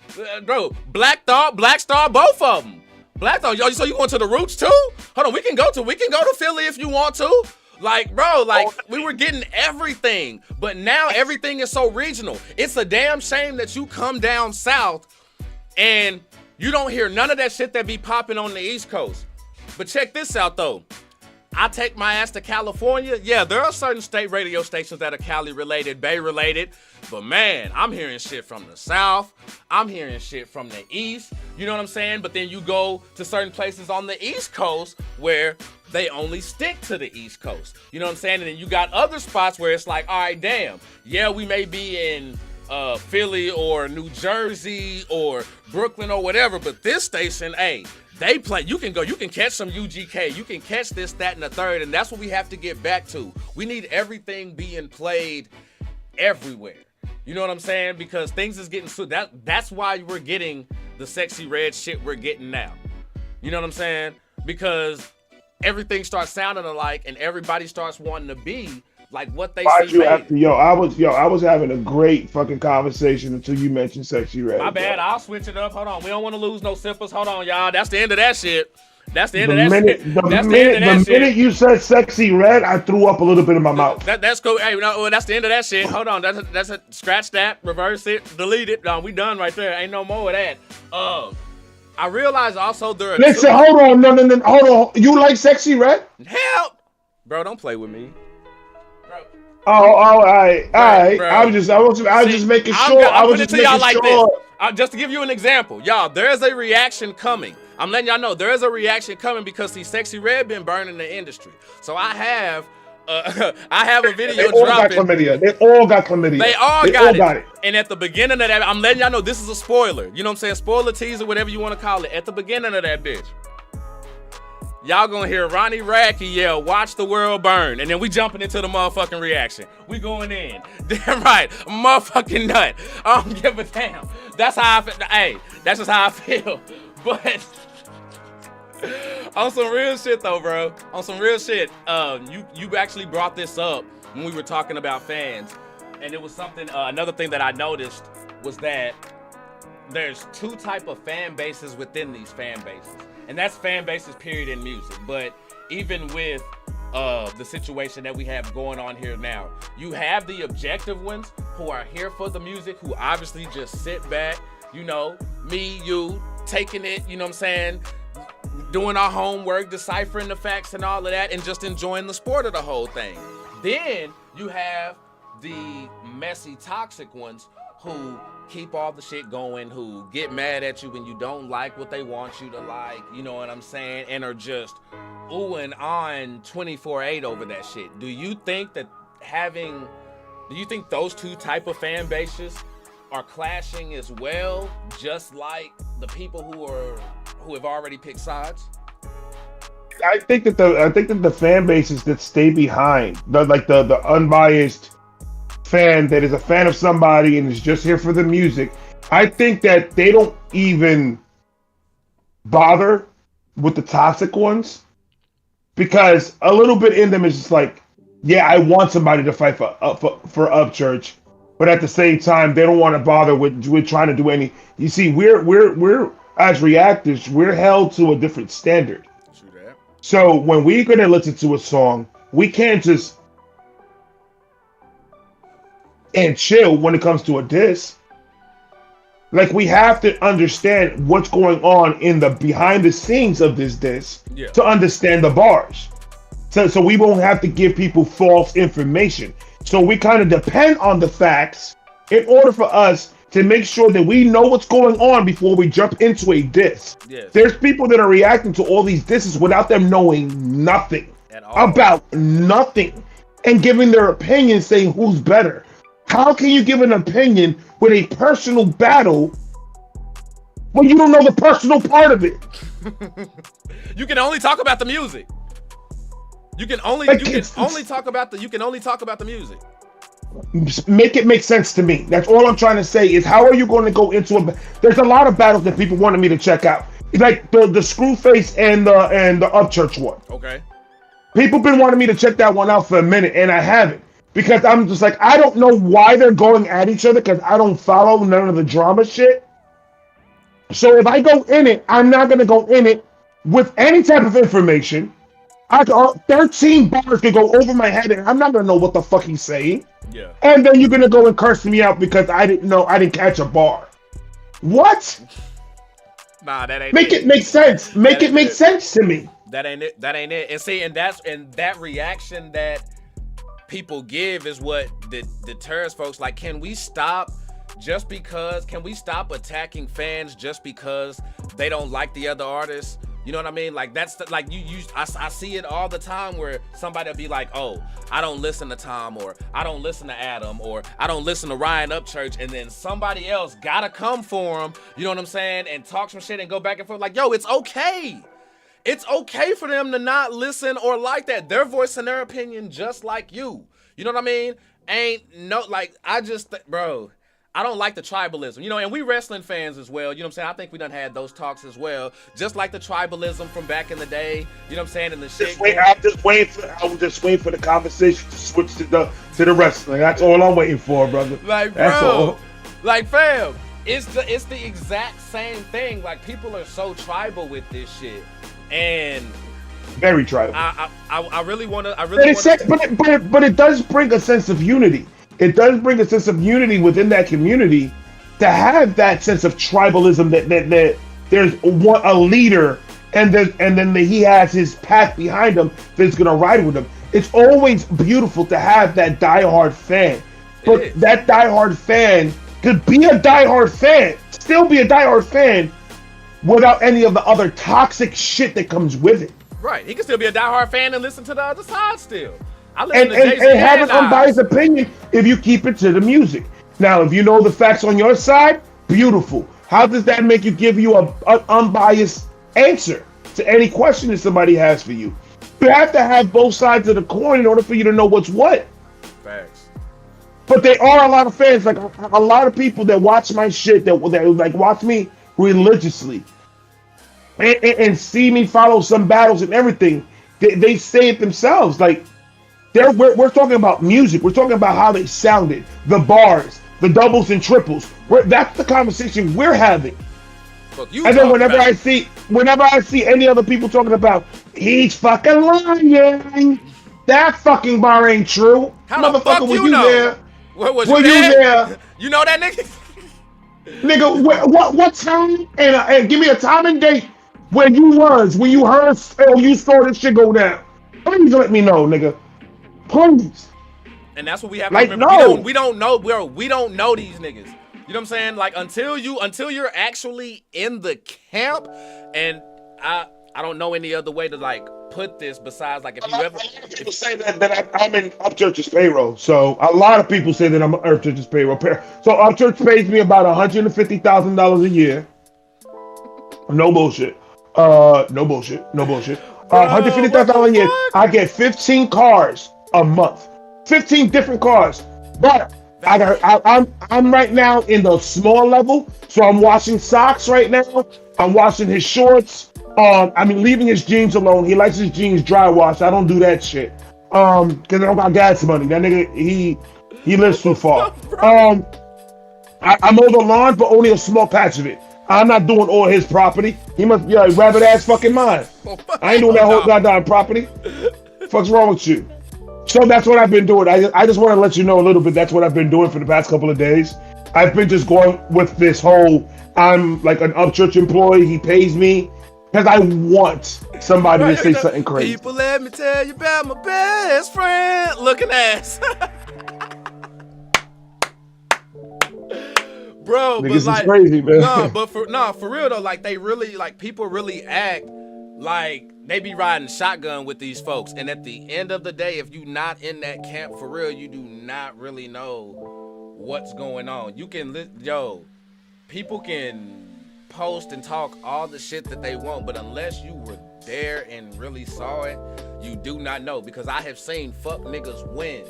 Bro, Black Thought, Black Star, both of them. Black Thought, yo, so you going to the Roots too? Hold on, we can go to Philly if you want to. Like, bro, like, we were getting everything, but now everything is so regional. It's a damn shame that you come down south and you don't hear none of that shit that be popping on the East Coast. But check this out though. I take my ass to California. Yeah, there are certain state radio stations that are Cali related, Bay related. But man, I'm hearing shit from the South. I'm hearing shit from the East. You know what I'm saying? But then you go to certain places on the East Coast where they only stick to the East Coast. You know what I'm saying? And then you got other spots where it's like, all right, damn. Yeah, we may be in Philly or New Jersey or Brooklyn or whatever, but this station, hey, they play. You can catch some UGK. You can catch this, that, and the third, and that's what we have to get back to. We need everything being played everywhere. You know what I'm saying? Because things is getting so that's why we're getting the sexy red shit we're getting now. You know what I'm saying? Because everything starts sounding alike, and everybody starts wanting to be like what they see. I was having a great fucking conversation until you mentioned sexy red. My bad. I'll switch it up. Hold on. We don't want to lose no sippers. Hold on, y'all. That's the end of that shit. That's the end of that shit. The minute you said sexy red, I threw up a little bit in my mouth. That's cool. Hey, no, that's the end of that shit. Hold on. That's a scratch that, reverse it, delete it. No, we done right there. Ain't no more of that. I realize also there are Listen, hold on. No, hold on. You like sexy red? Help! Bro, don't play with me. All right. I was just making sure. I was just making sure. Just to give you an example, y'all, there's a reaction coming. I'm letting y'all know there is a reaction coming because see, sexy red been burning the industry. So I have a video dropping. They all got chlamydia. They all got it. And at the beginning of that, I'm letting y'all know this is a spoiler. You know what I'm saying? Spoiler teaser, whatever you want to call it. At the beginning of that bitch, y'all gonna hear Ronnie Radke yell, "Watch the world burn," and then we jumping into the motherfucking reaction. We going in. Damn right, motherfucking nut. I don't give a damn. That's how I feel. Hey, that's just how I feel. But on some real shit though, bro. On some real shit. You actually brought this up when we were talking about fans, and it was something. Another thing that I noticed was that there's two type of fan bases within these fan bases. And that's fan bases, period, in music. But even with the situation that we have going on here now, you have the objective ones who are here for the music, who obviously just sit back, you know, me, you, taking it, you know what I'm saying, doing our homework, deciphering the facts and all of that, and just enjoying the sport of the whole thing. Then you have the messy, toxic ones who keep all the shit going, who get mad at you when you don't like what they want you to like, you know what I'm saying, and are just oohing on 24/8 over that shit. Do you think those two type of fan bases are clashing as well, just like the people who have already picked sides? I think that the fan bases that stay behind, the unbiased fan that is a fan of somebody and is just here for the music, I think that they don't even bother with the toxic ones, because a little bit in them is just like, yeah, I want somebody to fight for Upchurch, but at the same time they don't want to bother with trying to do any. You see, we're as reactors, we're held to a different standard. True that. So when we're gonna listen to a song, we can't just and chill when it comes to a diss. Like, we have to understand what's going on in the behind the scenes of this diss to understand the bars. So we won't have to give people false information. So we kind of depend on the facts in order for us to make sure that we know what's going on before we jump into a diss. Yes. There's people that are reacting to all these disses without them knowing nothing about nothing and giving their opinion, saying who's better. How can you give an opinion with a personal battle when you don't know the personal part of it? You can only talk about the music. You can only talk about the music. Make it make sense to me. That's all I'm trying to say is, how are you going to go into a... There's a lot of battles that people wanted me to check out. Like the Screwface and the Upchurch one. Okay. People been wanting me to check that one out for a minute, and I haven't. Because I'm just like, I don't know why they're going at each other, because I don't follow none of the drama shit. So if I go in it, I'm not going to go in it with any type of information. 13 bars could go over my head, and I'm not going to know what the fuck he's saying. Yeah. And then you're going to go and curse me out because I didn't catch a bar. What? Nah, that ain't Make it make sense. Make it make sense to me. That ain't it. That ain't it. And see, and that reaction that people give is what deters folks. Like, can we stop attacking fans just because they don't like the other artists? You know what I mean? Like, that's like I see it all the time where somebody will be like, oh, I don't listen to Tom, or I don't listen to Adam, or I don't listen to Ryan Upchurch, and then somebody else gotta come for him, you know what I'm saying, and talk some shit and go back and forth. Like, yo, it's okay. It's okay for them to not listen or like that. They're voicing their opinion just like you. You know what I mean? Bro, I don't like the tribalism, you know, and we wrestling fans as well, you know what I'm saying? I think we done had those talks as well, just like the tribalism from back in the day, you know what I'm saying? And the shit. I was just waiting for the conversation to switch to the wrestling. That's all I'm waiting for, brother. Like, that's bro, all. like, fam, it's the exact same thing. Like, people are so tribal with this shit, and very tribal. I really want to. But it does bring a sense of unity. It does bring a sense of unity within that community to have that sense of tribalism that there's a leader and then he has his pack behind him that's gonna ride with him. It's always beautiful to have that diehard fan, but that diehard fan could be a diehard fan, still be a diehard fan, without any of the other toxic shit that comes with it. Right, he can still be a diehard fan and listen to the other side still. And have an unbiased opinion if you keep it to the music. Now, if you know the facts on your side, beautiful. How does that make you give you an unbiased answer to any question that somebody has for you? You have to have both sides of the coin in order for you to know what's what. Facts. But there are a lot of fans, like a lot of people that watch my shit, that like watch me religiously and see me follow some battles and everything. They say it themselves, like, we're talking about music. We're talking about how they sounded, the bars, the doubles and triples. That's the conversation we're having. And then whenever I see any other people talking about, he's fucking lying, that fucking bar ain't true. How the fuck were you know? There? Was you there? You know that nigga? Nigga, what time? And give me a time and date when you heard or you saw this shit go down. Please let me know, nigga. Please. And that's what we have to like, remember. no. We don't know these niggas. You know what I'm saying? Like, until you're actually in the camp, and I don't know any other way to like put this besides like if you ever. People say that I'm in Upchurch's payroll. So a lot of people say that I'm in Upchurch's payroll. So Upchurch pays me about $150,000 a year. No bullshit. No bullshit. $150,000 a year. I get 15 cars a month. 15 different cars. But I'm right now in the small level. So I'm washing socks right now. I'm washing his shorts. Leaving his jeans alone. He likes his jeans dry washed. I don't do that shit. Cause I don't got gas money. That nigga, he lives too far. I mow the lawn, but only a small patch of it. I'm not doing all his property. He must be like rabbit ass fucking mine. I ain't doing that whole goddamn property. Fuck's wrong with you? So that's what I've been doing. I just want to let you know a little bit. That's what I've been doing for the past couple of days. I've been just going with this whole, I'm like an Upchurch employee. He pays me because I want somebody to say something crazy. People, let me tell you about my best friend looking ass. Bro, niggas but like, is crazy, man. For real though, like they really, like people really act like they be riding shotgun with these folks. And at the end of the day, if you not in that camp for real, you do not really know what's going on. You can, people can post and talk all the shit that they want, but unless you were there and really saw it, you do not know. Because I have seen fuck niggas win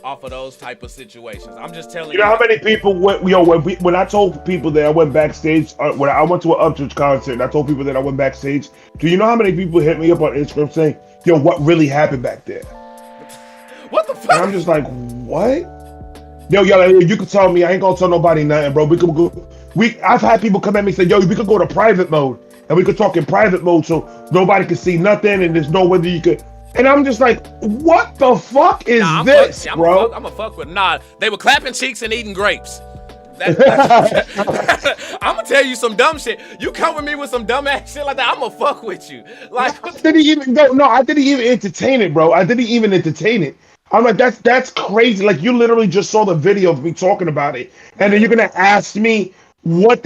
off of those type of situations. I'm just telling you. You know how many people went? When I told people that I went backstage, when I went to an Upchurch concert, and I told people that I went backstage. Do you know how many people hit me up on Instagram saying, "Yo, what really happened back there?" What the fuck? And I'm just like, what? Yo, you can tell me. I ain't gonna tell nobody nothing, bro. We could go. I've had people come at me and say, "Yo, we could go to private mode, and we could talk in private mode, so nobody can see nothing, and there's no whether you could." And I'm just like, what the fuck is this, bro? I'm a fuck with. Nah, they were clapping cheeks and eating grapes. I'm gonna tell you some dumb shit. You come with me with some dumb ass shit like that, I'm gonna fuck with you. Like, I didn't even go. No, I didn't even entertain it, bro. I didn't even entertain it. I'm like, that's crazy. Like, you literally just saw the video of me talking about it, and then you're gonna ask me what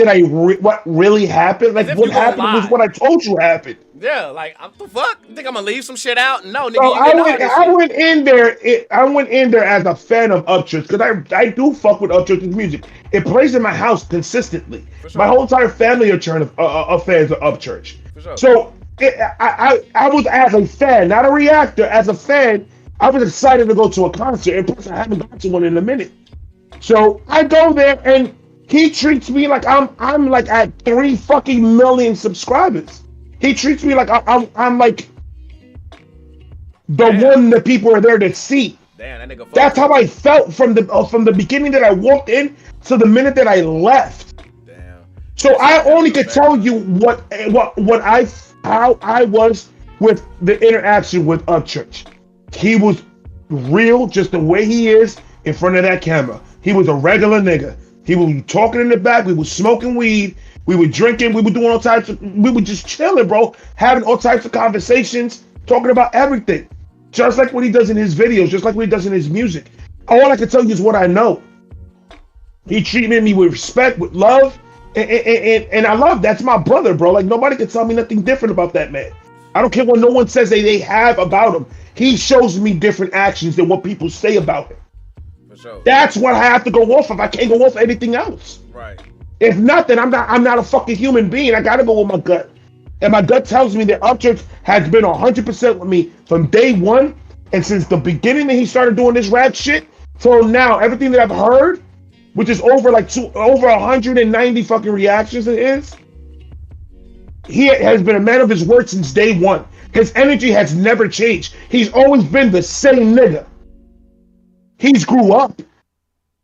really happened? Like, what happened was what I told you happened. Yeah, like, what the fuck? You think I'm gonna leave some shit out? No, nigga, So you didn't know this I shit. went in there. I went in there as a fan of Upchurch because I do fuck with Upchurch's music. It plays in my house consistently. Sure. My whole entire family are fans of Upchurch. Sure. So I was, as a fan, not a reactor, as a fan, I was excited to go to a concert, and plus I haven't gone to one in a minute. So I go there, and he treats me like I'm like at 3 fucking million subscribers. He treats me like I'm like the one that people are there to see. Damn, that nigga. That's how I felt from the beginning that I walked in to the minute that I left. Damn. So I only could tell you how I was with the interaction with Upchurch. He was real, just the way he is in front of that camera. He was a regular nigga. He was talking in the back. We were smoking weed. We were drinking. We were doing all types of. We were just chilling, bro. Having all types of conversations, talking about everything, just like what he does in his videos, just like what he does in his music. All I can tell you is what I know. He treated me with respect, with love, and I love. That's my brother, bro. Like, nobody can tell me nothing different about that man. I don't care what no one says they have about him. He shows me different actions than what people say about him. For sure. That's what I have to go off of. I can't go off anything else. Right. If not, then I'm not a fucking human being. I gotta go with my gut. And my gut tells me that Upchurch has been 100% with me from day one. And since the beginning that he started doing this rap shit, till now, everything that I've heard, which is over 190 fucking reactions it is, he has been a man of his word since day one. His energy has never changed. He's always been the same nigga. He's grew up.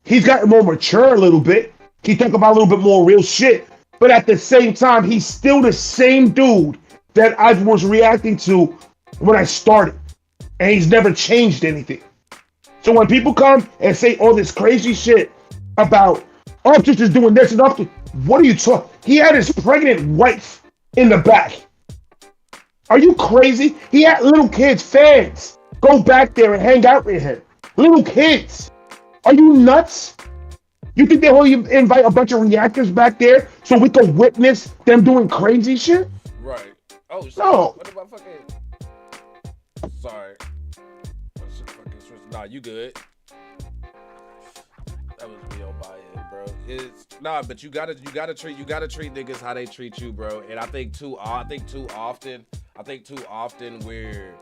He's gotten more mature a little bit. He talk about a little bit more real shit. But at the same time, he's still the same dude that I was reacting to when I started. And he's never changed anything. So when people come and say all this crazy shit about Upchurch is doing this and Upchurch, what are you talking? He had his pregnant wife in the back. Are you crazy? He had little kids, fans, go back there and hang out with him. Little kids. Are you nuts? You think they'll invite a bunch of reactors back there so we can witness them doing crazy shit? Right. Oh, shit. No. What about fucking... Sorry. Nah, you good. That was me on my end, bro. But you gotta treat niggas how they treat you, bro. And I think too often we're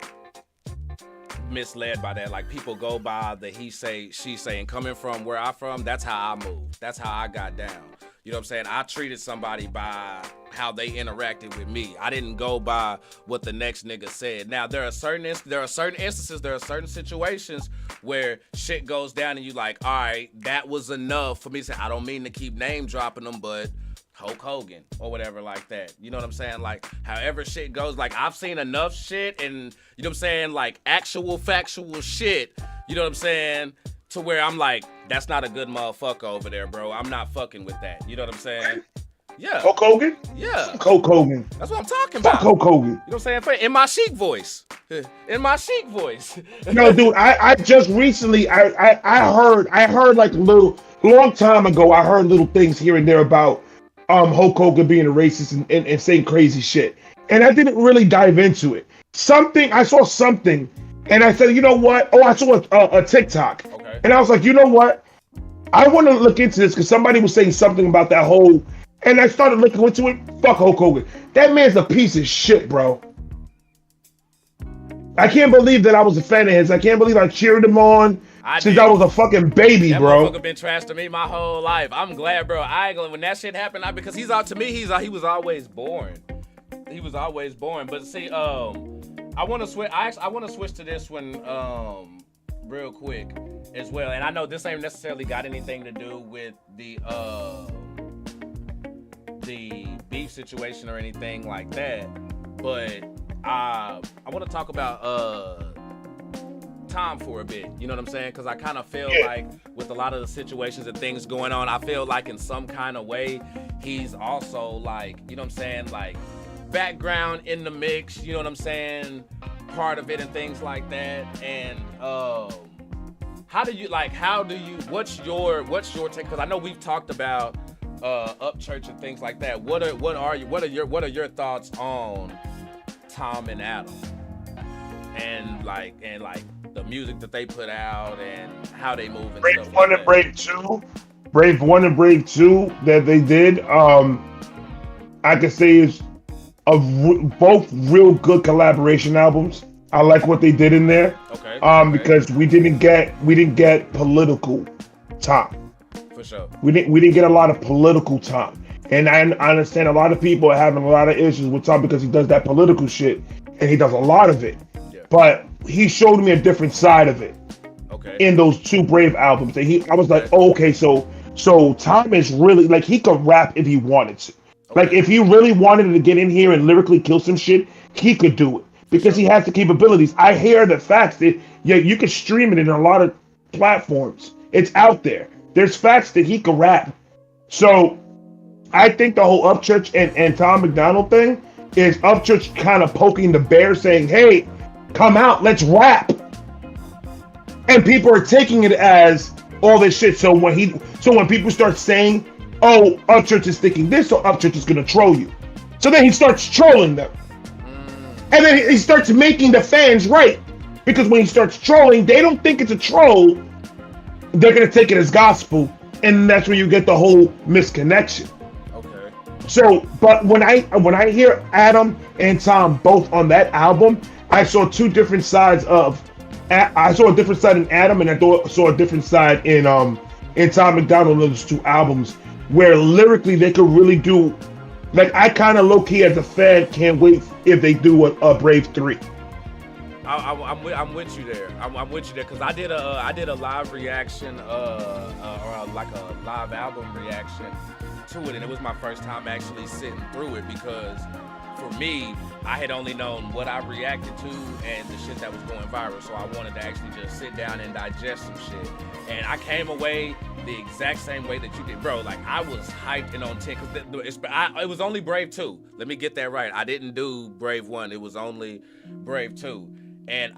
misled by that. Like, people go by the he say, she say, and coming from where I'm from, that's how I move. That's how I got down. You know what I'm saying? I treated somebody by how they interacted with me. I didn't go by what the next nigga said. Now, there are certain instances, there are certain situations where shit goes down and you like, all right, that was enough for me to say, I don't mean to keep name dropping them, but Hulk Hogan or whatever like that. You know what I'm saying? Like, however shit goes, like, I've seen enough shit and, you know what I'm saying, like, actual factual shit, you know what I'm saying, to where I'm like, that's not a good motherfucker over there, bro. I'm not fucking with that. You know what I'm saying? Yeah. Hulk Hogan? Yeah. Fuck Hulk Hogan. That's what I'm talking about. Fuck Hulk Hogan. You know what I'm saying? In my chic voice. In my chic voice. No, dude, I just recently, I heard like long time ago, I heard little things here and there about Hulk Hogan being a racist and saying crazy shit. And I didn't really dive into it. I saw something, and I said, you know what? Oh, I saw a TikTok. Okay. And I was like, you know what? I want to look into this because somebody was saying something about that whole, and I started looking into it. Fuck Hulk Hogan. That man's a piece of shit, bro. I can't believe that I was a fan of his. I can't believe I cheered him on since I was a fucking baby, bro. That motherfucker been trash to me my whole life. I'm glad, bro. When that shit happened, because he was always boring. He was always boring. But see, I want to switch. I want to switch to this one real quick as well. And I know this ain't necessarily got anything to do with the beef situation or anything like that. But I want to talk about Tom for a bit. You know what I'm saying? Because I kind of feel like with a lot of the situations and things going on, I feel like in some kind of way he's also like, you know what I'm saying, like background in the mix. You know what I'm saying? Part of it and things like that. And what's your take? Because I know we've talked about Upchurch and things like that. What are your thoughts on Tom and Adam and like the music that they put out and how they move and Brave stuff 1 like and Brave 2, Brave 1 and Brave 2 that they did, I could say is both real good collaboration albums. I like what they did in there. Okay. Because we didn't get political Tom. For sure. We didn't get a lot of political Tom. And I understand a lot of people are having a lot of issues with Tom because he does that political shit and he does a lot of it. Yeah. But he showed me a different side of it. Okay. In those 2 Brave albums. And I was like, oh, okay, so Tom is really like he could rap if he wanted to. Okay. Like if he really wanted to get in here and lyrically kill some shit, he could do it. Because he has the capabilities. I hear the facts that you can stream it in a lot of platforms. It's out there. There's facts that he can rap. So I think the whole Upchurch and Tom Macdonald thing is Upchurch kind of poking the bear, saying, "Hey, come out, let's rap." And people are taking it as all this shit. So when people start saying, "Oh, Upchurch is thinking this," so Upchurch is gonna troll you. So then he starts trolling them. And then he starts making the fans right. Because when he starts trolling, they don't think it's a troll. They're going to take it as gospel. And that's where you get the whole misconnection. Okay. So, but when I hear Adam and Tom both on that album, I saw 2 different sides of... I saw a different side in Adam and I saw a different side in Tom Macdonald in those 2 albums. Where lyrically they could really do... Like, I kind of low-key as a fan can't wait if they do a Brave 3. I'm with you there. I'm with you there because I did a live reaction or like a live album reaction to it, and it was my first time actually sitting through it because for me, I had only known what I reacted to and the shit that was going viral, so I wanted to actually just sit down and digest some shit. And I came away the exact same way that you did, bro. Like, I was hyped and on 10 because it was only Brave 2. Let me get that right. I didn't do Brave 1. It was only Brave 2. And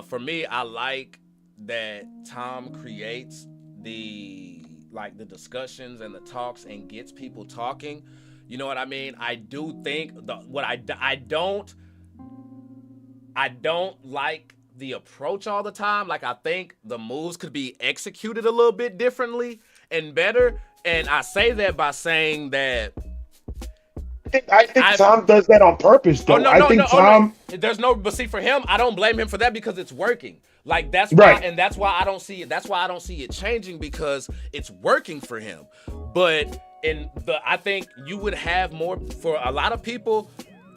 for me, I like that Tom creates the discussions and the talks and gets people talking. You know what I mean? I do think I don't like the approach all the time. Like, I think the moves could be executed a little bit differently and better. And I say that by saying that I think Tom does that on purpose, though. But see, for him, I don't blame him for that because it's working. Like, that's right. Why, and that's why I don't see it. That's why I don't see it changing because it's working for him. But I think you would have more for a lot of people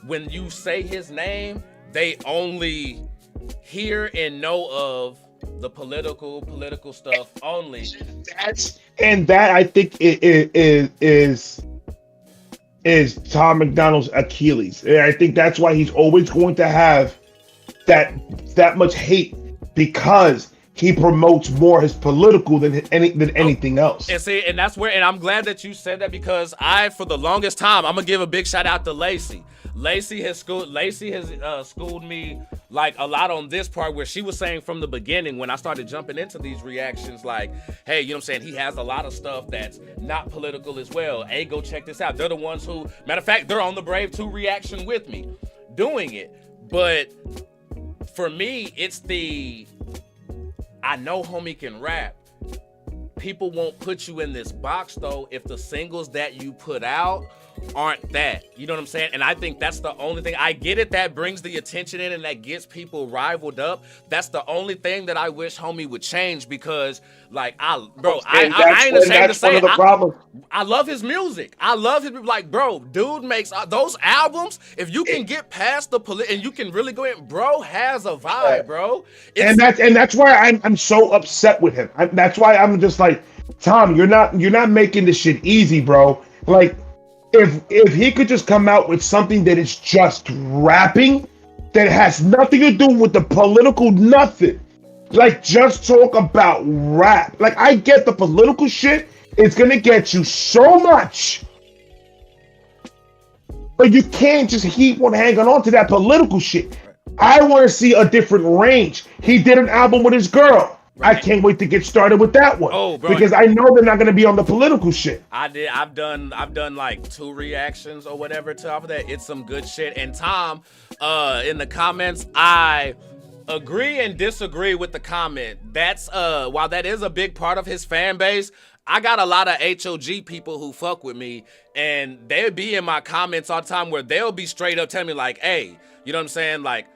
when you say his name, they only hear and know of the political stuff only. That I think is Tom Macdonald's Achilles. And I think that's why he's always going to have that much hate because he promotes more his political than anything else. And see, and that's where, and I'm glad that you said that because for the longest time, I'm gonna give a big shout out to Lacey. Lacey has schooled me like a lot on this part where she was saying from the beginning when I started jumping into these reactions, like, hey, you know what I'm saying? He has a lot of stuff that's not political as well. Hey, go check this out. They're the ones who, matter of fact, they're on the Brave 2 reaction with me doing it. But for me, it's I know homie can rap. People won't put you in this box though if the singles that you put out aren't that. You know what I'm saying? And I think that's the only thing. I get it, that brings the attention in and that gets people rivaled up. That's the only thing that I wish homie would change because, like, I ain't ashamed to say I love his music. I love his, like, bro, dude makes those albums. If you can get past the and you can really go in, bro has a vibe, bro. And that's why I'm so upset with him. That's why I'm just like, Tom, you're not making this shit easy, bro. Like, if he could just come out with something that is just rapping, that has nothing to do with the political nothing. Like, just talk about rap. Like, I get the political shit. It's gonna get you so much. But you can't just keep on hanging on to that political shit. I want to see a different range. He did an album with his girl. Right. I can't wait to get started with that one. Oh, bro, because I know they're not going to be on the political shit. I've done like 2 reactions or whatever to off of that. It's some good shit. And Tom, in the comments, I agree and disagree with the comment. That's while that is a big part of his fan base, I got a lot of HOG people who fuck with me, and they'll be in my comments all the time where they'll be straight up telling me like, hey, you know what I'm saying? Like,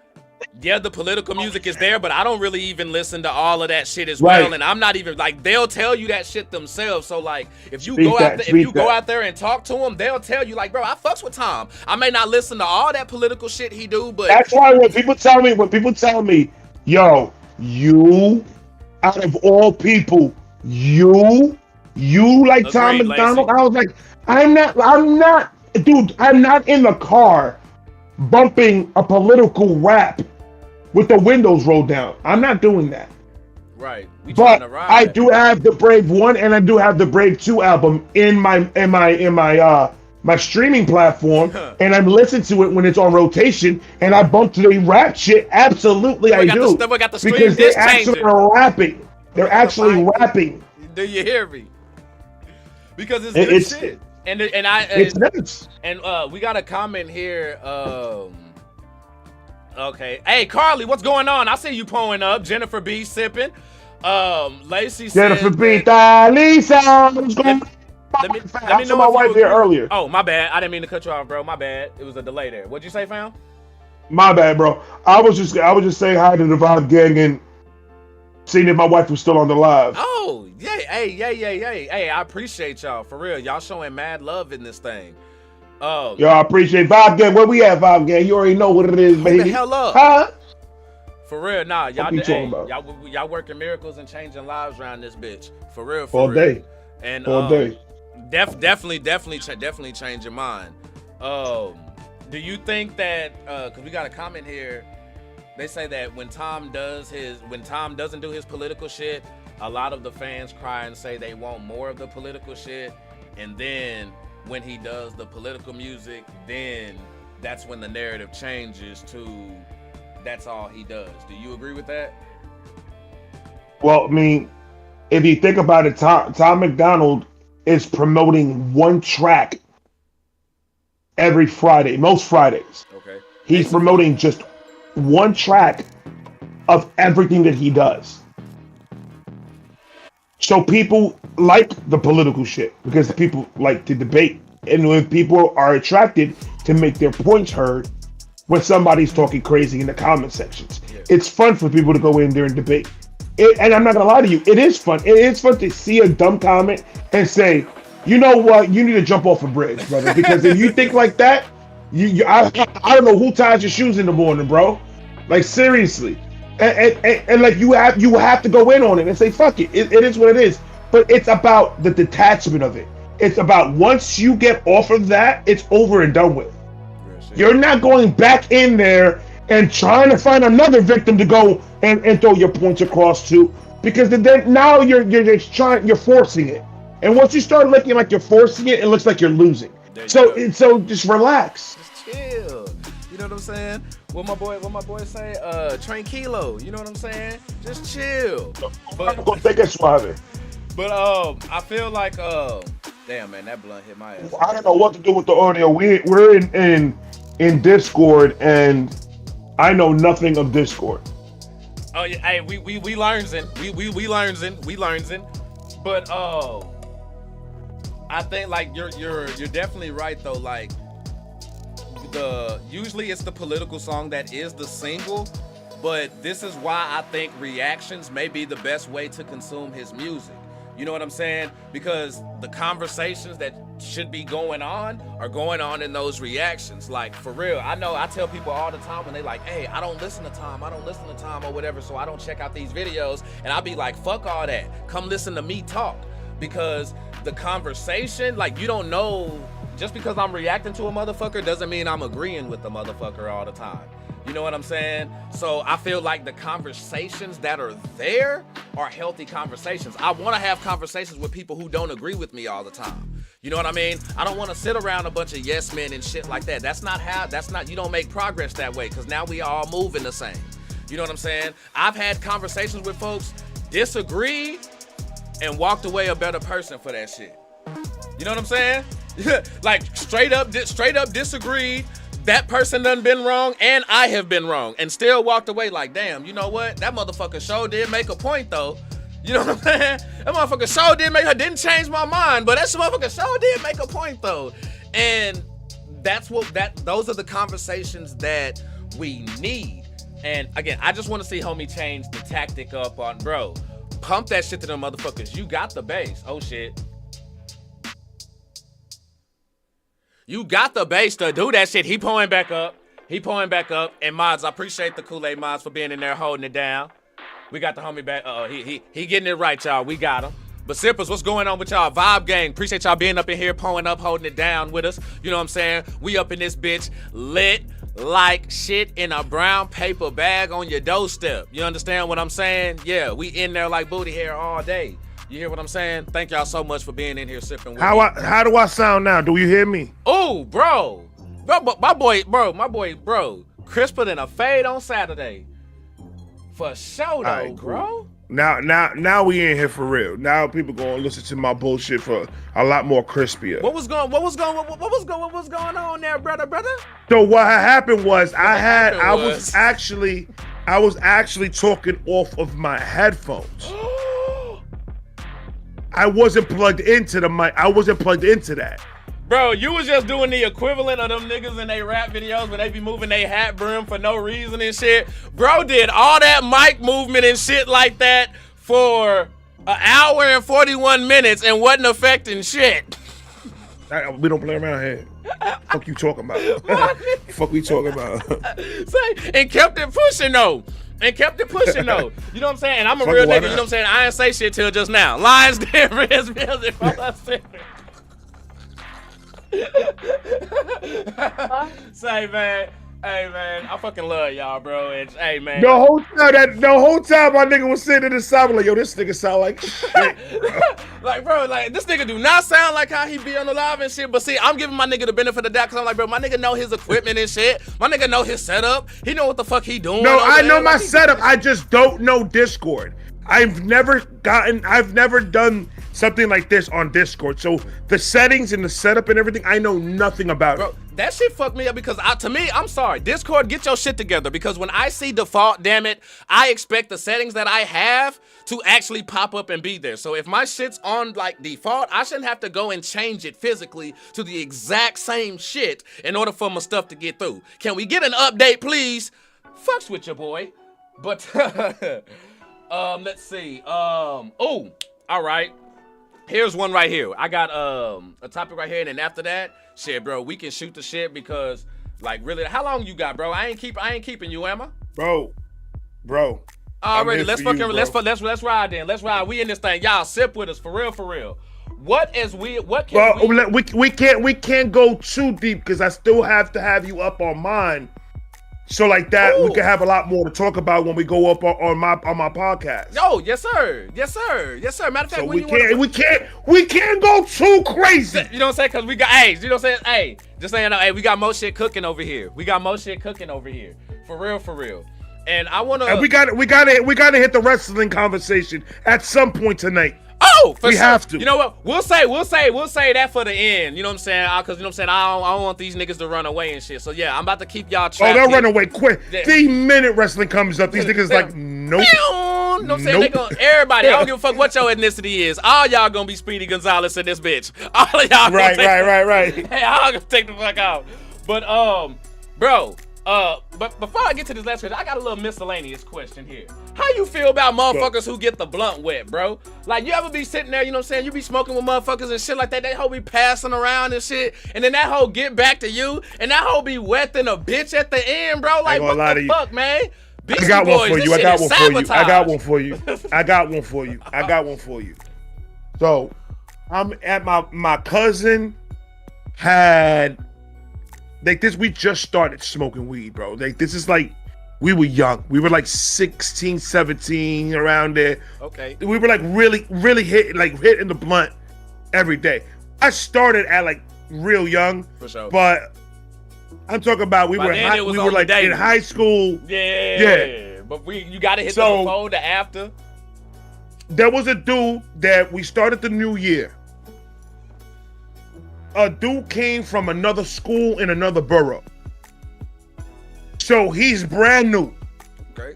yeah, the political music is there, but I don't really even listen to all of that shit as well. And I'm not even like, they'll tell you that shit themselves. So like, if you go out there and talk to them, they'll tell you like, bro, I fucks with Tom. I may not listen to all that political shit he do, but that's why when people tell me, yo, you out of all people, you like Tom Macdonald, I was like, I'm not, dude, I'm not in the car bumping a political rap with the windows rolled down. I'm not doing that. Right. But I do have the Brave 1 and I do have the Brave 2 album in my streaming platform, and I'm listening to it when it's on rotation, and I bump to the rap shit. Absolutely, I do. Because they're actually rapping. They're actually rapping. Do you hear me? Because it's good shit. It's nuts. And we got a comment here. Okay. Hey, Carly, what's going on? I see you pulling up. Jennifer B sipping. Lacey Jennifer said B. Lisa. What's going on? Let me know my wife there earlier. Oh, my bad. I didn't mean to cut you off, bro. My bad. It was a delay there. What'd you say, fam? My bad, bro. I was just saying hi to the Vibe Gang and seeing if my wife was still on the live. Oh, yeah. Hey, I appreciate y'all. For real. Y'all showing mad love in this thing. Yo, I appreciate Vibe Gang. Where we at, Vibe Gang? You already know what it is, baby. Hold the hell up. Huh? For real, nah. Y'all working miracles and changing lives around this bitch. For real, all day. And all day. Definitely change your mind. Do you think that because we got a comment here, they say that when Tom doesn't do his political shit, a lot of the fans cry and say they want more of the political shit, and then when he does the political music, then that's when the narrative changes to that's all he does. Do you agree with that? Well, I mean, if you think about it, Tom Macdonald is promoting one track every Friday, most Fridays. Okay. He's promoting just one track of everything that he does. So people like the political shit because people like to debate. And when people are attracted to make their points heard when somebody's talking crazy in the comment sections. Yeah. It's fun for people to go in there and debate. And I'm not going to lie to you, it is fun. It is fun to see a dumb comment and say, you know what, you need to jump off a bridge, brother. Because if you think like that, I don't know who ties your shoes in the morning, bro. Like, seriously. And like, you have to go in on it and say, fuck it. It is what it is. But it's about the detachment of it. It's about once you get off of that, it's over and done with. You're not going back in there and trying to find another victim to go and throw your points across to, because then now you're forcing it. And once you start looking like you're forcing it, it looks like you're losing. So just relax. Just chill. You know what I'm saying? What my boy say? Tranquilo. You know what I'm saying? Just chill. But go take a suave. But I feel like damn man, that blunt hit my ass. I don't know what to do with the audio. We're in Discord, and I know nothing of Discord. Oh yeah, hey, we learning. We learning. But I think like you're definitely right though. Like usually it's the political song that is the single, but this is why I think reactions may be the best way to consume his music. You know what I'm saying? Because the conversations that should be going on are going on in those reactions. Like, for real, I know I tell people all the time when they like, hey, I don't listen to Tom or whatever, so I don't check out these videos. And I'll be like, fuck all that. Come listen to me talk. Because the conversation, like, you don't know, just because I'm reacting to a motherfucker doesn't mean I'm agreeing with the motherfucker all the time. You know what I'm saying? So I feel like the conversations that are there are healthy conversations. I want to have conversations with people who don't agree with me all the time. You know what I mean? I don't want to sit around a bunch of yes men and shit like that. You don't make progress that way, because now we all moving the same. You know what I'm saying? I've had conversations with folks, disagreed, and walked away a better person for that shit. You know what I'm saying? Like straight up disagreed. That person done been wrong, and I have been wrong, and still walked away like, damn, you know what? That motherfucker sure did make a point, though. You know what I'm saying? That motherfucker sure didn't change my mind, but that motherfucker sure did make a point, though. And those are the conversations that we need. And again, I just want to see homie change the tactic up on, bro. Pump that shit to them motherfuckers. You got the base. Oh shit. You got the base to do that shit. He pulling back up. And mods, I appreciate the Kool-Aid mods for being in there holding it down. We got the homie back. He getting it right, y'all. We got him. But Sippers, what's going on with y'all? Vibe gang, appreciate y'all being up in here, pulling up, holding it down with us. You know what I'm saying? We up in this bitch, lit like shit in a brown paper bag on your doorstep. You understand what I'm saying? Yeah, we in there like booty hair all day. You hear what I'm saying? Thank y'all so much for being in here sipping with me. How do I sound now? Do you hear me? Oh, bro, my boy, crisper than a fade on Saturday. For sure, though, right, cool. bro. Now we in here for real. Now people gonna listen to my bullshit for a lot more crispier. What was going on there, brother? So what had happened was I was actually talking off of my headphones. I wasn't plugged into the mic. I wasn't plugged into that. Bro, you was just doing the equivalent of them niggas in they rap videos when they be moving they hat brim for no reason and shit. Bro did all that mic movement and shit like that for an hour and 41 minutes and wasn't affecting shit. We don't play around here. Fuck you talking about? Fuck we talking about? And kept it pushing though. You know what I'm saying? And I'm a real nigga, you know what I'm saying? I didn't say shit till just now. Lions, Den, Reds, Bills, and all that shit. Say, man, hey, man, I fucking love y'all, bro. And hey, man. The whole time my nigga was sitting in the side, like, yo, this nigga sound like shit, bro. Like, this nigga do not sound like how he be on the live and shit. But see, I'm giving my nigga the benefit of the doubt because I'm like, bro, my nigga know his equipment and shit. My nigga know his setup. He know what the fuck he doing. No, I know my setup. I just don't know Discord. I've never done something like this on Discord. So the settings and the setup and everything, I know nothing about it. That shit fucked me up because to me, I'm sorry. Discord, get your shit together because when I see default, damn it, I expect the settings that I have to actually pop up and be there. So if my shit's on like default, I shouldn't have to go and change it physically to the exact same shit in order for my stuff to get through. Can we get an update, please? Fucks with your boy. But let's see. All right. Here's one right here. I got a topic right here, and then after that, shit, bro, we can shoot the shit because, like, really, how long you got, bro? I ain't keeping you, am I? Bro. Already, let's ride then. Let's ride. We in this thing, y'all. Sip with us for real. We can't go too deep because I still have to have you up on mine. So like that, we can have a lot more to talk about when we go up on my podcast. Oh, yes sir. Matter of fact, so we can't go too crazy. You know what I'm saying? Because we got, you know what I'm saying? Hey, just saying, we got more shit cooking over here. For real. And I wanna. And we gotta hit the wrestling conversation at some point tonight. Oh, for we sure. have to. You know what? We'll say that for the end. You know what I'm saying? Because you know what I'm saying. I don't want these niggas to run away and shit. So yeah, I'm about to keep y'all trapped. Oh, they'll run away quick. The minute wrestling comes up, these niggas like nope. You know what I'm saying? Nope. Everybody, I don't give a fuck what your ethnicity is. All y'all gonna be Speedy Gonzalez in this bitch. All of y'all. Right. Hey, I'm gonna take the fuck out. But bro. But before I get to this last question, I got a little miscellaneous question here. How you feel about motherfuckers who get the blunt wet, bro? Like, you ever be sitting there, you know what I'm saying? You be smoking with motherfuckers and shit like that. That hoe be passing around and shit. And then that hoe get back to you. And that hoe be wet than a bitch at the end, bro. Like, what the fuck, man? I got one for you. I got one for you. So, I'm at my cousin had like this, we just started smoking weed, bro. Like this is like, we were young. We were like 16, 17, around there. Okay. We were like really hitting the blunt every day. I started at like real young, For sure. but I'm talking about we By were then it was like on the in daily. high school. Yeah. But you gotta hit the before, the after. There was a dude that we started the new year. A dude came from another school in another borough. So he's brand new. Okay.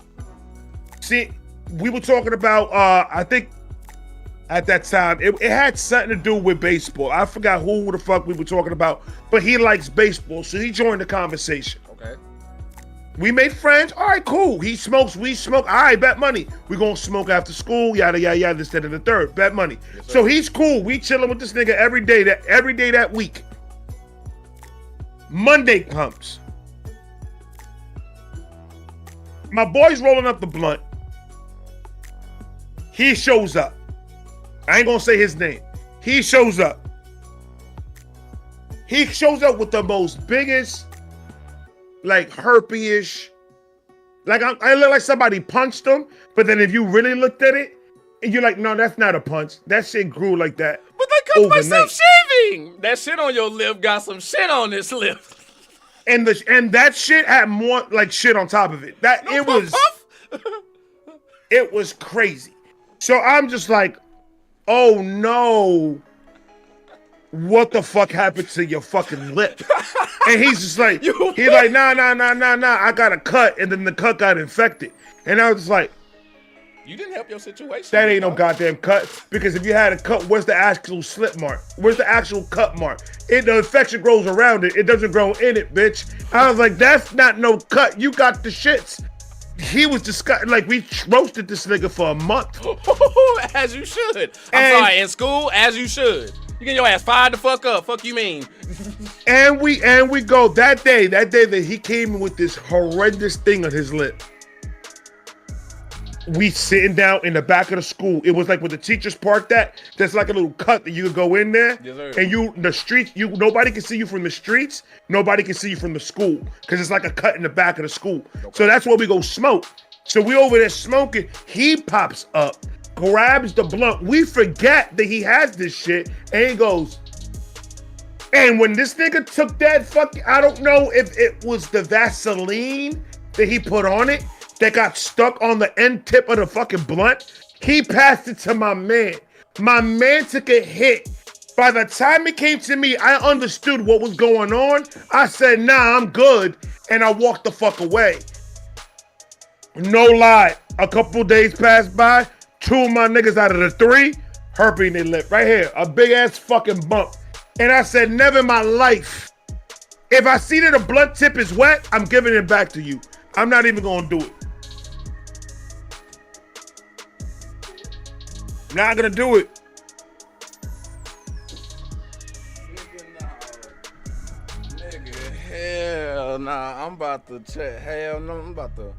See, we were talking about, I think at that time, it had something to do with baseball. I forgot who the fuck we were talking about, but he likes baseball, so he joined the conversation. Okay. We made friends. All right, cool. He smokes, we smoke. All right, bet money. We gonna smoke after school, yada, yada, yada, this, that, and the third. Bet money. Yes, so he's cool. We chilling with this nigga every day that week. Monday comes. My boy's rolling up the blunt. He shows up. I ain't gonna say his name. He shows up. He shows up with the most biggest, like herpes-ish. Like I look like somebody punched him, but then if you really looked at it, and you're like, no, that's not a punch. That shit grew like that. But that comes by overnight. self-shaving. That shit on your lip got some shit on this lip. And that shit had more like shit on top of it. It was crazy. So I'm just like, oh no, what the fuck happened to your fucking lip? And he's just like, he's like, nah, I got a cut, and then the cut got infected. And I was just like, You didn't help your situation. that ain't no goddamn cut. Because if you had a cut, where's the actual slip mark? Where's the actual cut mark? The infection grows around it. It doesn't grow in it, bitch. I was like, that's not no cut. You got the shits. He was disgusting. Like, we roasted this nigga for a month. As you should. I'm sorry, in school, as you should. You get your ass fired the fuck up. Fuck you mean. And we go that day that he came in with this horrendous thing on his lip. We sitting down in the back of the school. It was like with the teachers parked at. There's like a little cut that you could go in there. Yes, sir. And the streets, nobody can see you from the streets. Nobody can see you from the school. Because it's like a cut in the back of the school. Okay. So that's where we go smoke. So we over there smoking. He pops up, grabs the blunt. We forget that he has this shit. And he goes, and when this nigga took that fucking, I don't know if it was the Vaseline that he put on it that got stuck on the end tip of the fucking blunt. He passed it to my man. My man took a hit. By the time it came to me, I understood what was going on. I said, nah, I'm good. And I walked the fuck away. No lie. A couple days passed by. 2 of my niggas out of the 3, herpes in their lip. Right here. A big ass fucking bump. And I said, never in my life. If I see that a blunt tip is wet, I'm giving it back to you. I'm not even gonna do it. Not gonna do it. Nigga, hell nah. I'm about to check. Hell no, I'm about to.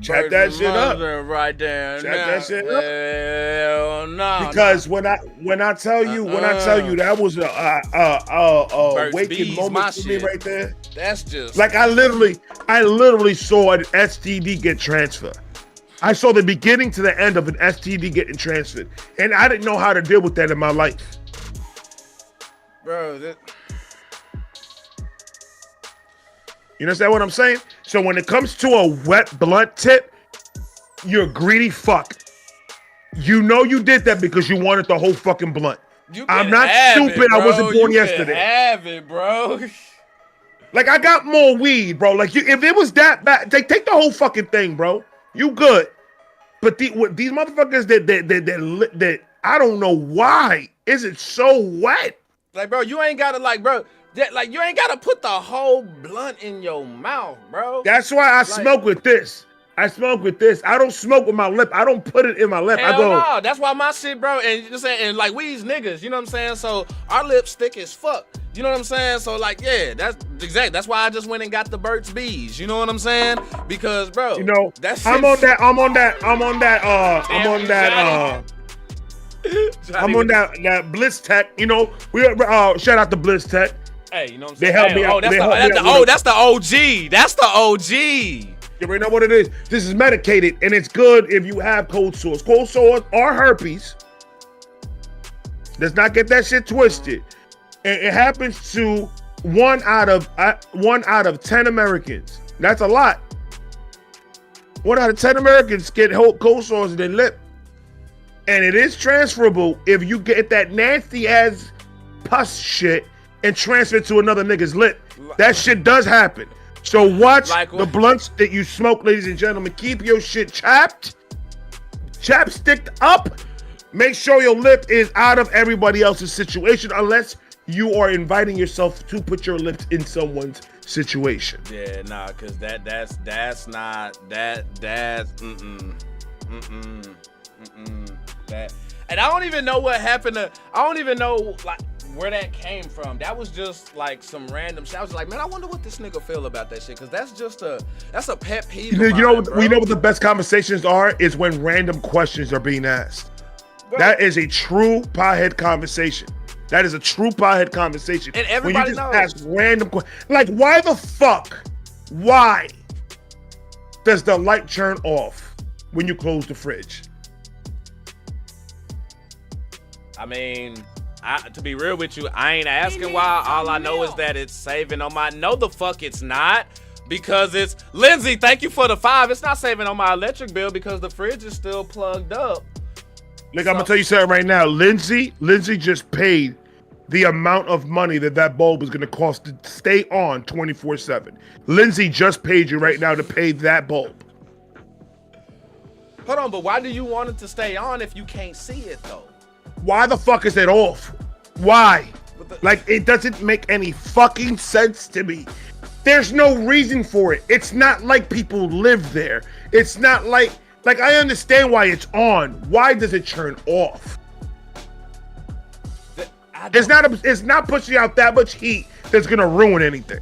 Check that shit up. Right there. Check that shit up. Hell no. Because when I tell you that was a waking moment for me right there. That's just like I literally saw an STD get transferred. I saw the beginning to the end of an STD getting transferred, and I didn't know how to deal with that in my life. Bro, you understand what I'm saying? So when it comes to a wet blunt tip, you're a greedy fuck. You know you did that because you wanted the whole fucking blunt. I'm not stupid. I wasn't born yesterday. Have it, bro. Like I got more weed, bro. Like if it was that bad, take the whole fucking thing, bro. You good. But these motherfuckers that I don't know why is it so wet. Like, bro, you ain't gotta you ain't gotta put the whole blunt in your mouth, bro. That's why I smoke with this. I smoke with this. I don't smoke with my lip. I don't put it in my lip. Hell no. That's why my shit, bro. And you know saying, and like we's niggas, you know what I'm saying? So our lips thick as fuck. You know what I'm saying? So like, yeah, that's exact. That's why I just went and got the Burt's Bees. You know what I'm saying? Because, bro, you know, that's I'm on that Bliss Tech. You know, we shout out to Bliss Tech. Hey, you know what I'm They saying? help Hey, me out. that's They the, help me that's, out the, with oh, it. that's the OG. That's the OG. You already know what it is. This is medicated, and it's good if you have cold sores. Cold sores are herpes. Let's not get that shit twisted. And it happens to 1 out of 10 Americans. That's a lot. 1 out of 10 Americans get cold sores in their lip. And it is transferable if you get that nasty ass pus shit and transfer it to another nigga's lip. That shit does happen. So watch the blunts that you smoke, ladies and gentlemen. Keep your shit chapsticked up. Make sure your lip is out of everybody else's situation, unless you are inviting yourself to put your lips in someone's situation. Yeah, nah, cause that's not that that. And I don't even know what happened to. I don't even know like where that came from. That was just like some random shit. I was like, man, I wonder what this nigga feel about that shit, cause that's a pet peeve. You know what the best conversations are is when random questions are being asked. Bro. That is a true pothead conversation. That is a true pothead conversation. And everybody knows. Ask random questions. Like, why the fuck? Why does the light turn off when you close the fridge? I mean, to be real with you, I ain't asking why. All I know is that it's saving on my. No, the fuck it's not. Because it's Lindsay. Thank you for the 5. It's not saving on my electric bill because the fridge is still plugged up. Look, I'm gonna tell you something right now. Lindsay just paid the amount of money that bulb is gonna cost to stay on 24/7. Lindsay just paid you right now to pay that bulb. Hold on, but why do you want it to stay on if you can't see it though? Why the fuck is it off? Why? Like, it doesn't make any fucking sense to me. There's no reason for it. It's not like people live there. It's not like I understand why it's on. Why does it turn off? It's not pushing out that much heat that's gonna ruin anything.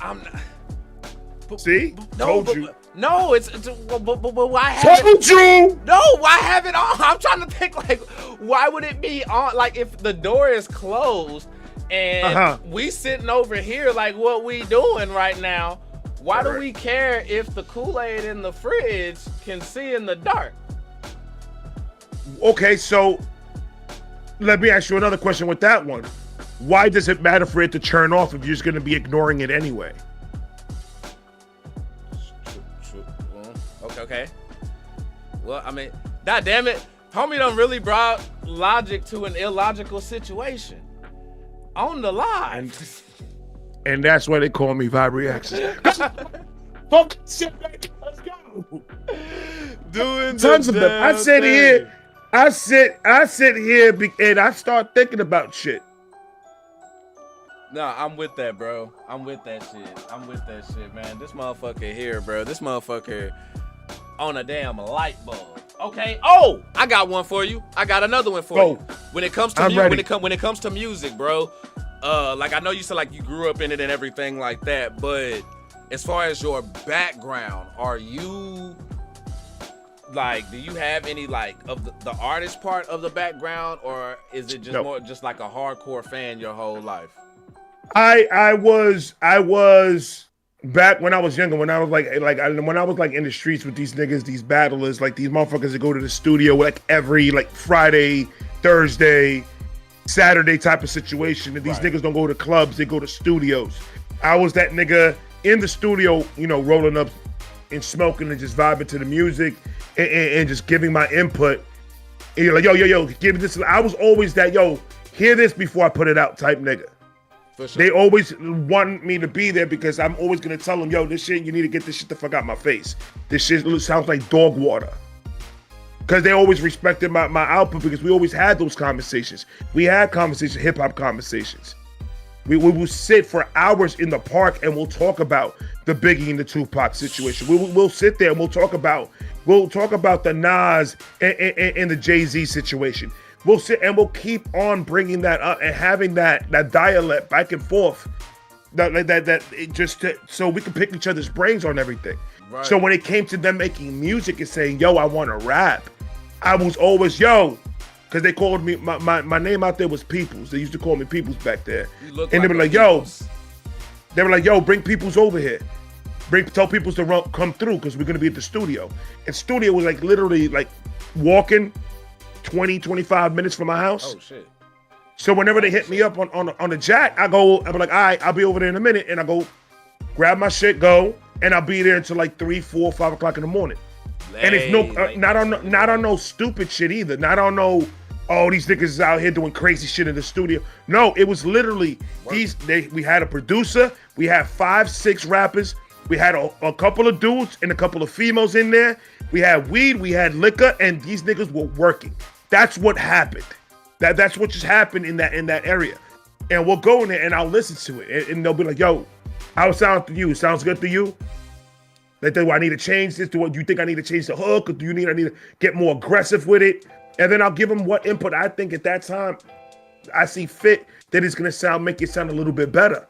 I'm not. See? Told you. No, but why have Told you! No, why have it on? I'm trying to think, like, why would it be on? Like, if the door is closed and we sitting over here, like what we doing right now, why do we care if the Kool-Aid in the fridge can see in the dark? Okay, so let me ask you another question with that one. Why does it matter for it to turn off if you're just going to be ignoring it anyway? Okay. Well, I mean, god damn it, homie done really brought logic to an illogical situation. On the live. And that's why they call me Vibe Reactions. Fuck, sit back, let's go. Doing tons of them. I sit here and I start thinking about shit. Nah, I'm with that, bro. I'm with that shit, man. This motherfucker here, bro. This motherfucker on a damn light bulb. Okay. Oh, I got one for you. I got another one for you. When it comes to when it comes to music, bro. Like I know you said like you grew up in it and everything like that, but as far as your background, are you like, do you have any like of the artist part of the background, or is it just more just like a hardcore fan your whole life? I was back when I was younger, when I was when I was like in the streets with these niggas, these battlers, like these motherfuckers that go to the studio like every like Friday, Thursday, Saturday type of situation. And these niggas don't go to clubs, they go to studios. I was that nigga in the studio, you know, rolling up and smoking and just vibing to the music and just giving my input. And you're like, yo, give me this. I was always that, hear this before I put it out type nigga. For sure. They always want me to be there because I'm always gonna tell them, this shit, you need to get this shit the fuck out my face. This shit sounds like dog water. Because they always respected my output because we always had those conversations. We had conversations, hip hop conversations. We will sit for hours in the park and we'll talk about the Biggie and the Tupac situation. We'll sit there and we'll talk about the Nas and the Jay-Z situation. We'll sit and we'll keep on bringing that up and having that dialect back and forth, so we can pick each other's brains on everything. Right. So when it came to them making music and saying, I want to rap, I was always, because they called me, my name out there was Peoples. They used to call me Peoples back there. You look And they like were a like, yo, Peoples. bring Peoples over here. Tell Peoples to come through because we're going to be at the studio. And studio was like literally like walking 20, 25 minutes from my house. Oh, shit. So whenever they hit me up on the jack, I'll be like, all right, I'll be over there in a minute. And I go grab my shit, go, and I'll be there until like 3, 4, 5 o'clock in the morning. And it's not on no stupid shit either. Not on no, oh, these niggas is out here doing crazy shit in the studio. No, it was literally we had a producer, we had 5, 6 rappers, we had a couple of dudes and a couple of females in there. We had weed, we had liquor, and these niggas were working. That's what happened. That's what just happened in that area. And we'll go in there and I'll listen to it. And they'll be like, yo, how it sounds to you? Sounds good to you? Like, do I need to change this? Do you think I need to change the hook? Or I need to get more aggressive with it? And then I'll give them what input I think at that time I see fit that it's gonna make it sound a little bit better.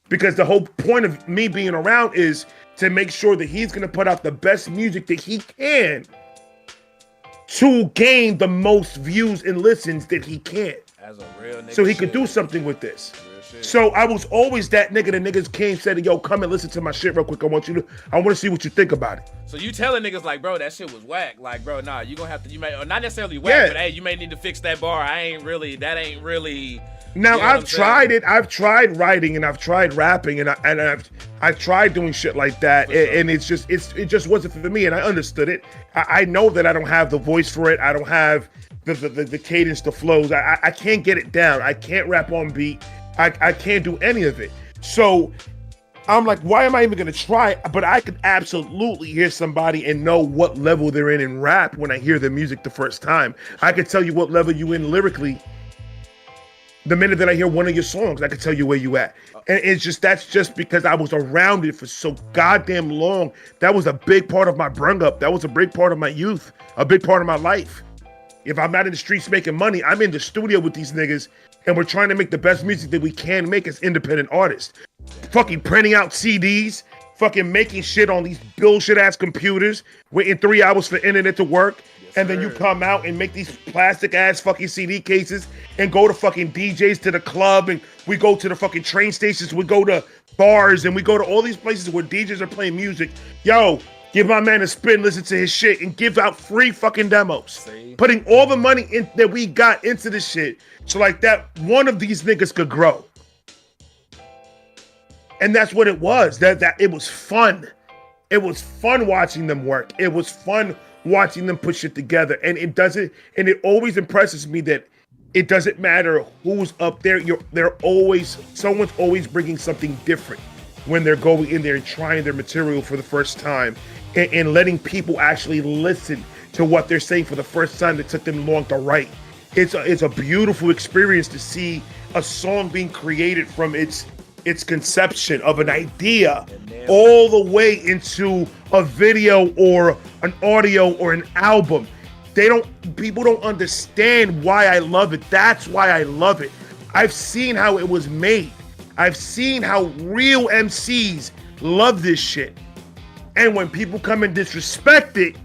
Because the whole point of me being around is to make sure that he's gonna put out the best music that he can to gain the most views and listens that he can. As a real nigga. So he could do something with this. So I was always that nigga. The niggas came, said, yo, come and listen to my shit real quick. I want to see what you think about it. So you telling niggas like, bro, that shit was whack. Like, bro, nah, you gonna have to, or not necessarily whack, but hey, you may need to fix that bar. That ain't really. Now, you know I've tried it. I've tried writing and I've tried rapping and I've tried doing shit like that. And it just wasn't for me. And I understood it. I know that I don't have the voice for it. I don't have the cadence, the flows. I can't get it down. I can't rap on beat. I can't do any of it. So I'm like, why am I even gonna try? But I could absolutely hear somebody and know what level they're in rap when I hear their music the first time. I could tell you what level you in lyrically. The minute that I hear one of your songs, I can tell you where you at. And that's just because I was around it for so goddamn long. That was a big part of my bring up. That was a big part of my youth, a big part of my life. If I'm not in the streets making money, I'm in the studio with these niggas and we're trying to make the best music that we can make as independent artists. Fucking printing out CDs, fucking making shit on these bullshit ass computers, waiting 3 hours for internet to work. And then you come out and make these plastic ass fucking CD cases and go to fucking DJs to the club, and we go to the fucking train stations, we go to bars, and we go to all these places where DJs are playing music. Yo, give my man a spin, listen to his shit, and give out free fucking demos. See? Putting all the money that we got into this shit so like that one of these niggas could grow. And that's what it was. That it was fun. It was fun watching them work. It was fun watching them put shit together. And it always impresses me that it doesn't matter who's up there. Someone's always bringing something different when they're going in there and trying their material for the first time and letting people actually listen to what they're saying for the first time that took them long to write. It's a beautiful experience to see a song being created from its conception of an idea all the way into a video or an audio or an album. People don't understand why I love it. That's why I love it. I've seen how it was made. I've seen how real MCs love this shit. And when people come and disrespect it,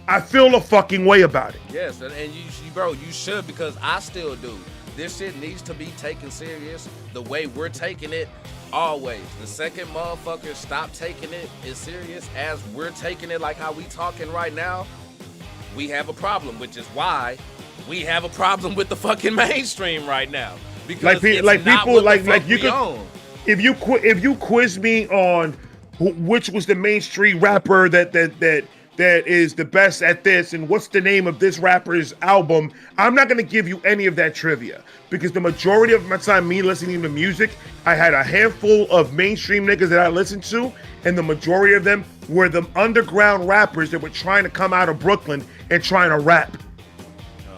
I feel a fucking way about it. Yes, and you bro, you should, because I still do. This shit needs to be taken serious the way we're taking it always. The second motherfuckers stop taking it as serious as we're taking it, like how we talking right now, we have a problem, which is why we have a problem with the fucking mainstream right now. Because if you quiz me on which was the mainstream rapper that is the best at this and what's the name of this rapper's album, I'm not going to give you any of that trivia, because the majority of my time me listening to music, I had a handful of mainstream niggas that I listened to, and the majority of them were the underground rappers that were trying to come out of Brooklyn and trying to rap.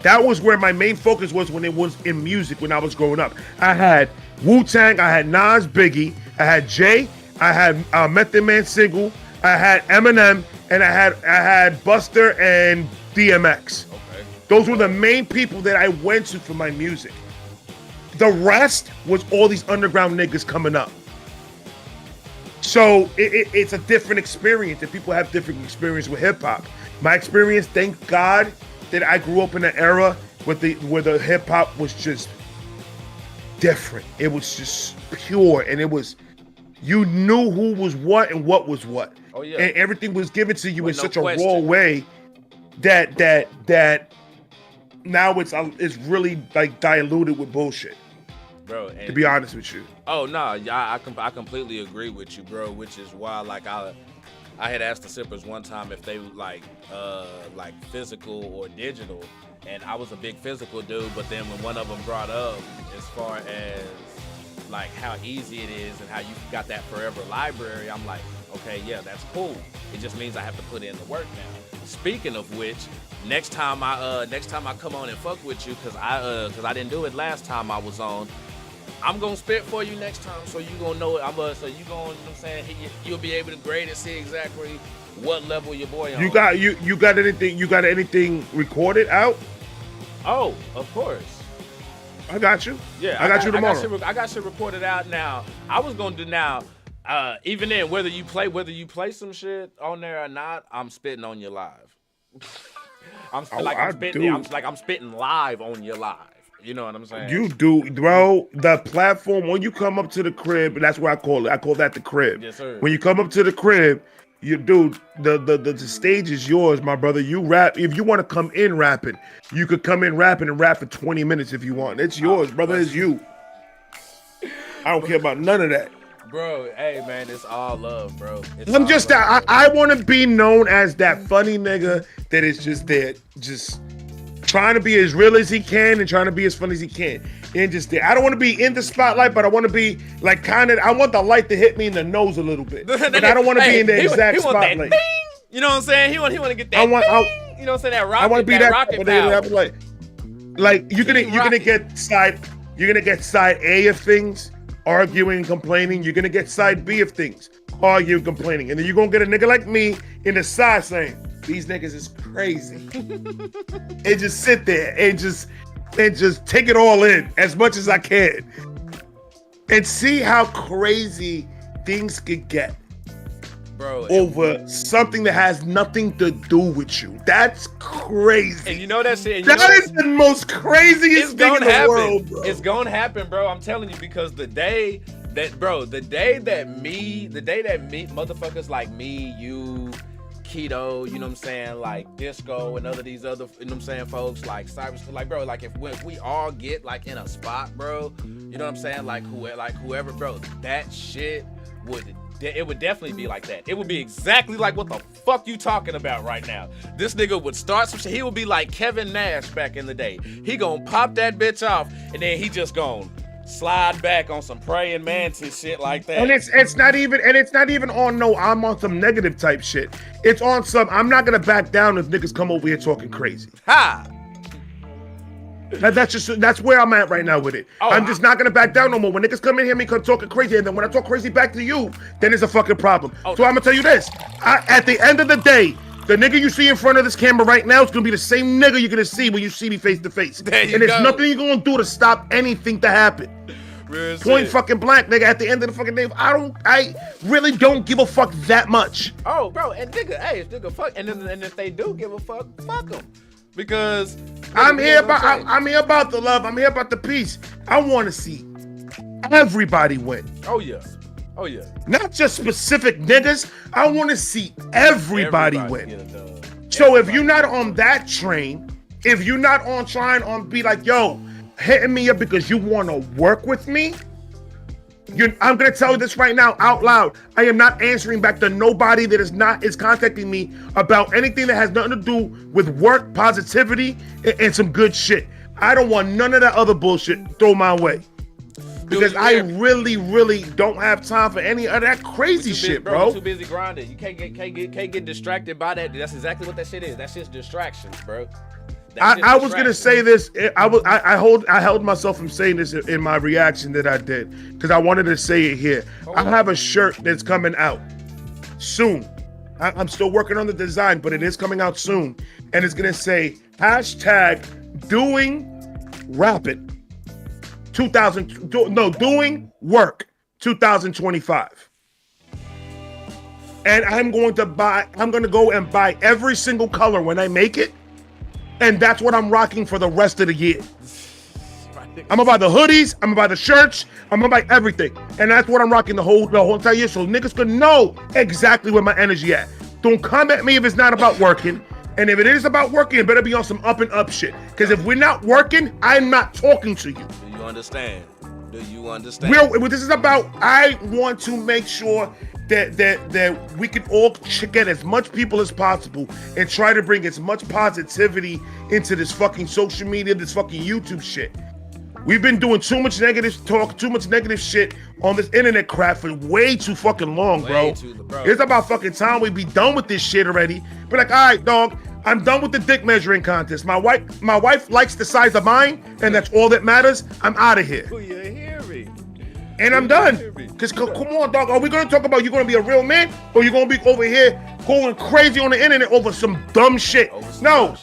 That was where my main focus was when it was in music when I was growing up. I had Wu-Tang, I had Nas, Biggie, I had Jay, I had Method Man Single, I had Eminem, and I had Buster and DMX. Okay. Those were the main people that I went to for my music. The rest was all these underground niggas coming up. So it's a different experience, and people have different experience with hip hop. My experience, thank God that I grew up in an era where the hip hop was just different. It was just pure, and it was, you knew who was what and what was what. Oh yeah. And everything was given to you in no such question. a raw way that now it's really like diluted with bullshit. Bro, To be honest with you. Oh no, I completely agree with you, bro. Which is why, like, I had asked the sippers one time if they like physical or digital, and I was a big physical dude. But then when one of them brought up as far as like how easy it is and how you got that forever library, I'm like, okay, yeah, that's cool. It just means I have to put in the work now. Speaking of which, next time I come on and fuck with you, cause I didn't do it last time I was on. I'm gonna spit for you next time, so you gonna know it. So you gonna, you know what I'm saying, you'll be able to grade and see exactly what level your boy on. You got anything recorded out? Oh, of course. I got you. Yeah, I got you tomorrow. I got shit recorded out now. I was gonna do now. Even then, whether you play some shit on there or not, I'm spitting on your live. I'm spitting live on your live. You know what I'm saying? You do, bro. The platform, when you come up to the crib, that's what I call it. I call that the crib. Yes, sir. When you come up to the crib, you do the stage is yours, my brother. You rap. If you want to come in rapping, you could come in rapping and rap for 20 minutes if you want. It's yours, brother. It's you. I don't care about none of that. Bro, hey man, it's all love, bro. I'm just that I want to be known as that funny nigga that is just there, just trying to be as real as he can and trying to be as funny as he can. And just there. I don't want to be in the spotlight, but I want to be like I want the light to hit me in the nose a little bit. But I don't want to be in the exact spotlight. That you know what I'm saying? He want to get that. You know what I'm saying? That rocket. I want to be that rocket power. Like you're gonna get side A of things, arguing and complaining. You're gonna get side B of things, arguing and complaining, and then you're gonna get a nigga like me in the side saying, these niggas is crazy. And just sit there and just take it all in as much as I can. And see how crazy things could get. Bro, over something that has nothing to do with you. That's crazy. And you know that shit. That is the most craziest thing in the world, bro. It's gonna happen, bro. I'm telling you, because the day that motherfuckers like me, you, Keto, you know what I'm saying, like Disco and these other, you know what I'm saying, folks, like Cyrus, like, bro, like if we all get like in a spot, bro, you know what I'm saying, like whoever, bro, that shit it would definitely be like that. It would be exactly like what the fuck you talking about right now. This nigga would start some shit. He would be like Kevin Nash back in the day. He gonna pop that bitch off, and then he just gonna slide back on some praying mantis shit like that. And it's not even on no I'm on some negative type shit. It's on some I'm not gonna back down if niggas come over here talking crazy. Ha! That's where I'm at right now with it. I'm just not gonna back down no more. When niggas come in here me talking crazy, and then when I talk crazy back to you, then it's a fucking problem. So I'm gonna tell you this. At the end of the day, the nigga you see in front of this camera right now is gonna be the same nigga you're gonna see when you see me face to face. And there's nothing you're gonna do to stop anything to happen. Point fucking blank, nigga. At the end of the fucking day, I really don't give a fuck that much. Oh, bro, and nigga, hey, if nigga fuck, and if they do give a fuck, fuck them. Because I'm here about the love. I'm here about the peace. I want to see everybody win. Oh yeah. Not just specific niggas. I want to see everybody win. So if you're not on that train, if you're not on trying on be like, yo, hitting me up because you want to work with me, I'm gonna tell you this right now out loud. I am not answering back to nobody that is contacting me about anything that has nothing to do with work, positivity, and some good shit. I don't want none of that other bullshit thrown my way. Because I really, really don't have time for any of that crazy shit, bro. You're too busy grinding. You can't get distracted by that. That's exactly what that shit is. That's just distractions, bro. I was gonna say this. I held myself from saying this in my reaction that I did because I wanted to say it here. I have a shirt that's coming out soon. I'm still working on the design, but it is coming out soon, and it's gonna say #doing rapping doing work 2025. And I'm gonna go and buy every single color when I make it. and that's what I'm rocking for the rest of the year. I'm gonna buy the hoodies, I'm gonna buy the shirts, I'm gonna buy everything. And that's what I'm rocking the whole entire year. So niggas could know exactly where my energy at. Don't come at me if it's not about working. And if it is about working, it better be on some up and up shit. Because if we're not working, I'm not talking to you. Do you understand? Do you understand? What this is about, I want to make sure that we can all get as much people as possible and try to bring as much positivity into this fucking social media, this fucking YouTube shit. We've been doing too much negative talk, too much negative shit on this internet crap for way too fucking long, bro. It's about fucking time we be done with this shit already. Be like, all right, dog, I'm done with the dick measuring contest. My wife likes the size of mine, and that's all that matters. I'm out of here. Do you hear me? And I'm done. Because come on, dog, are we going to talk about you going to be a real man, or you going to be over here going crazy on the internet over some dumb shit? No.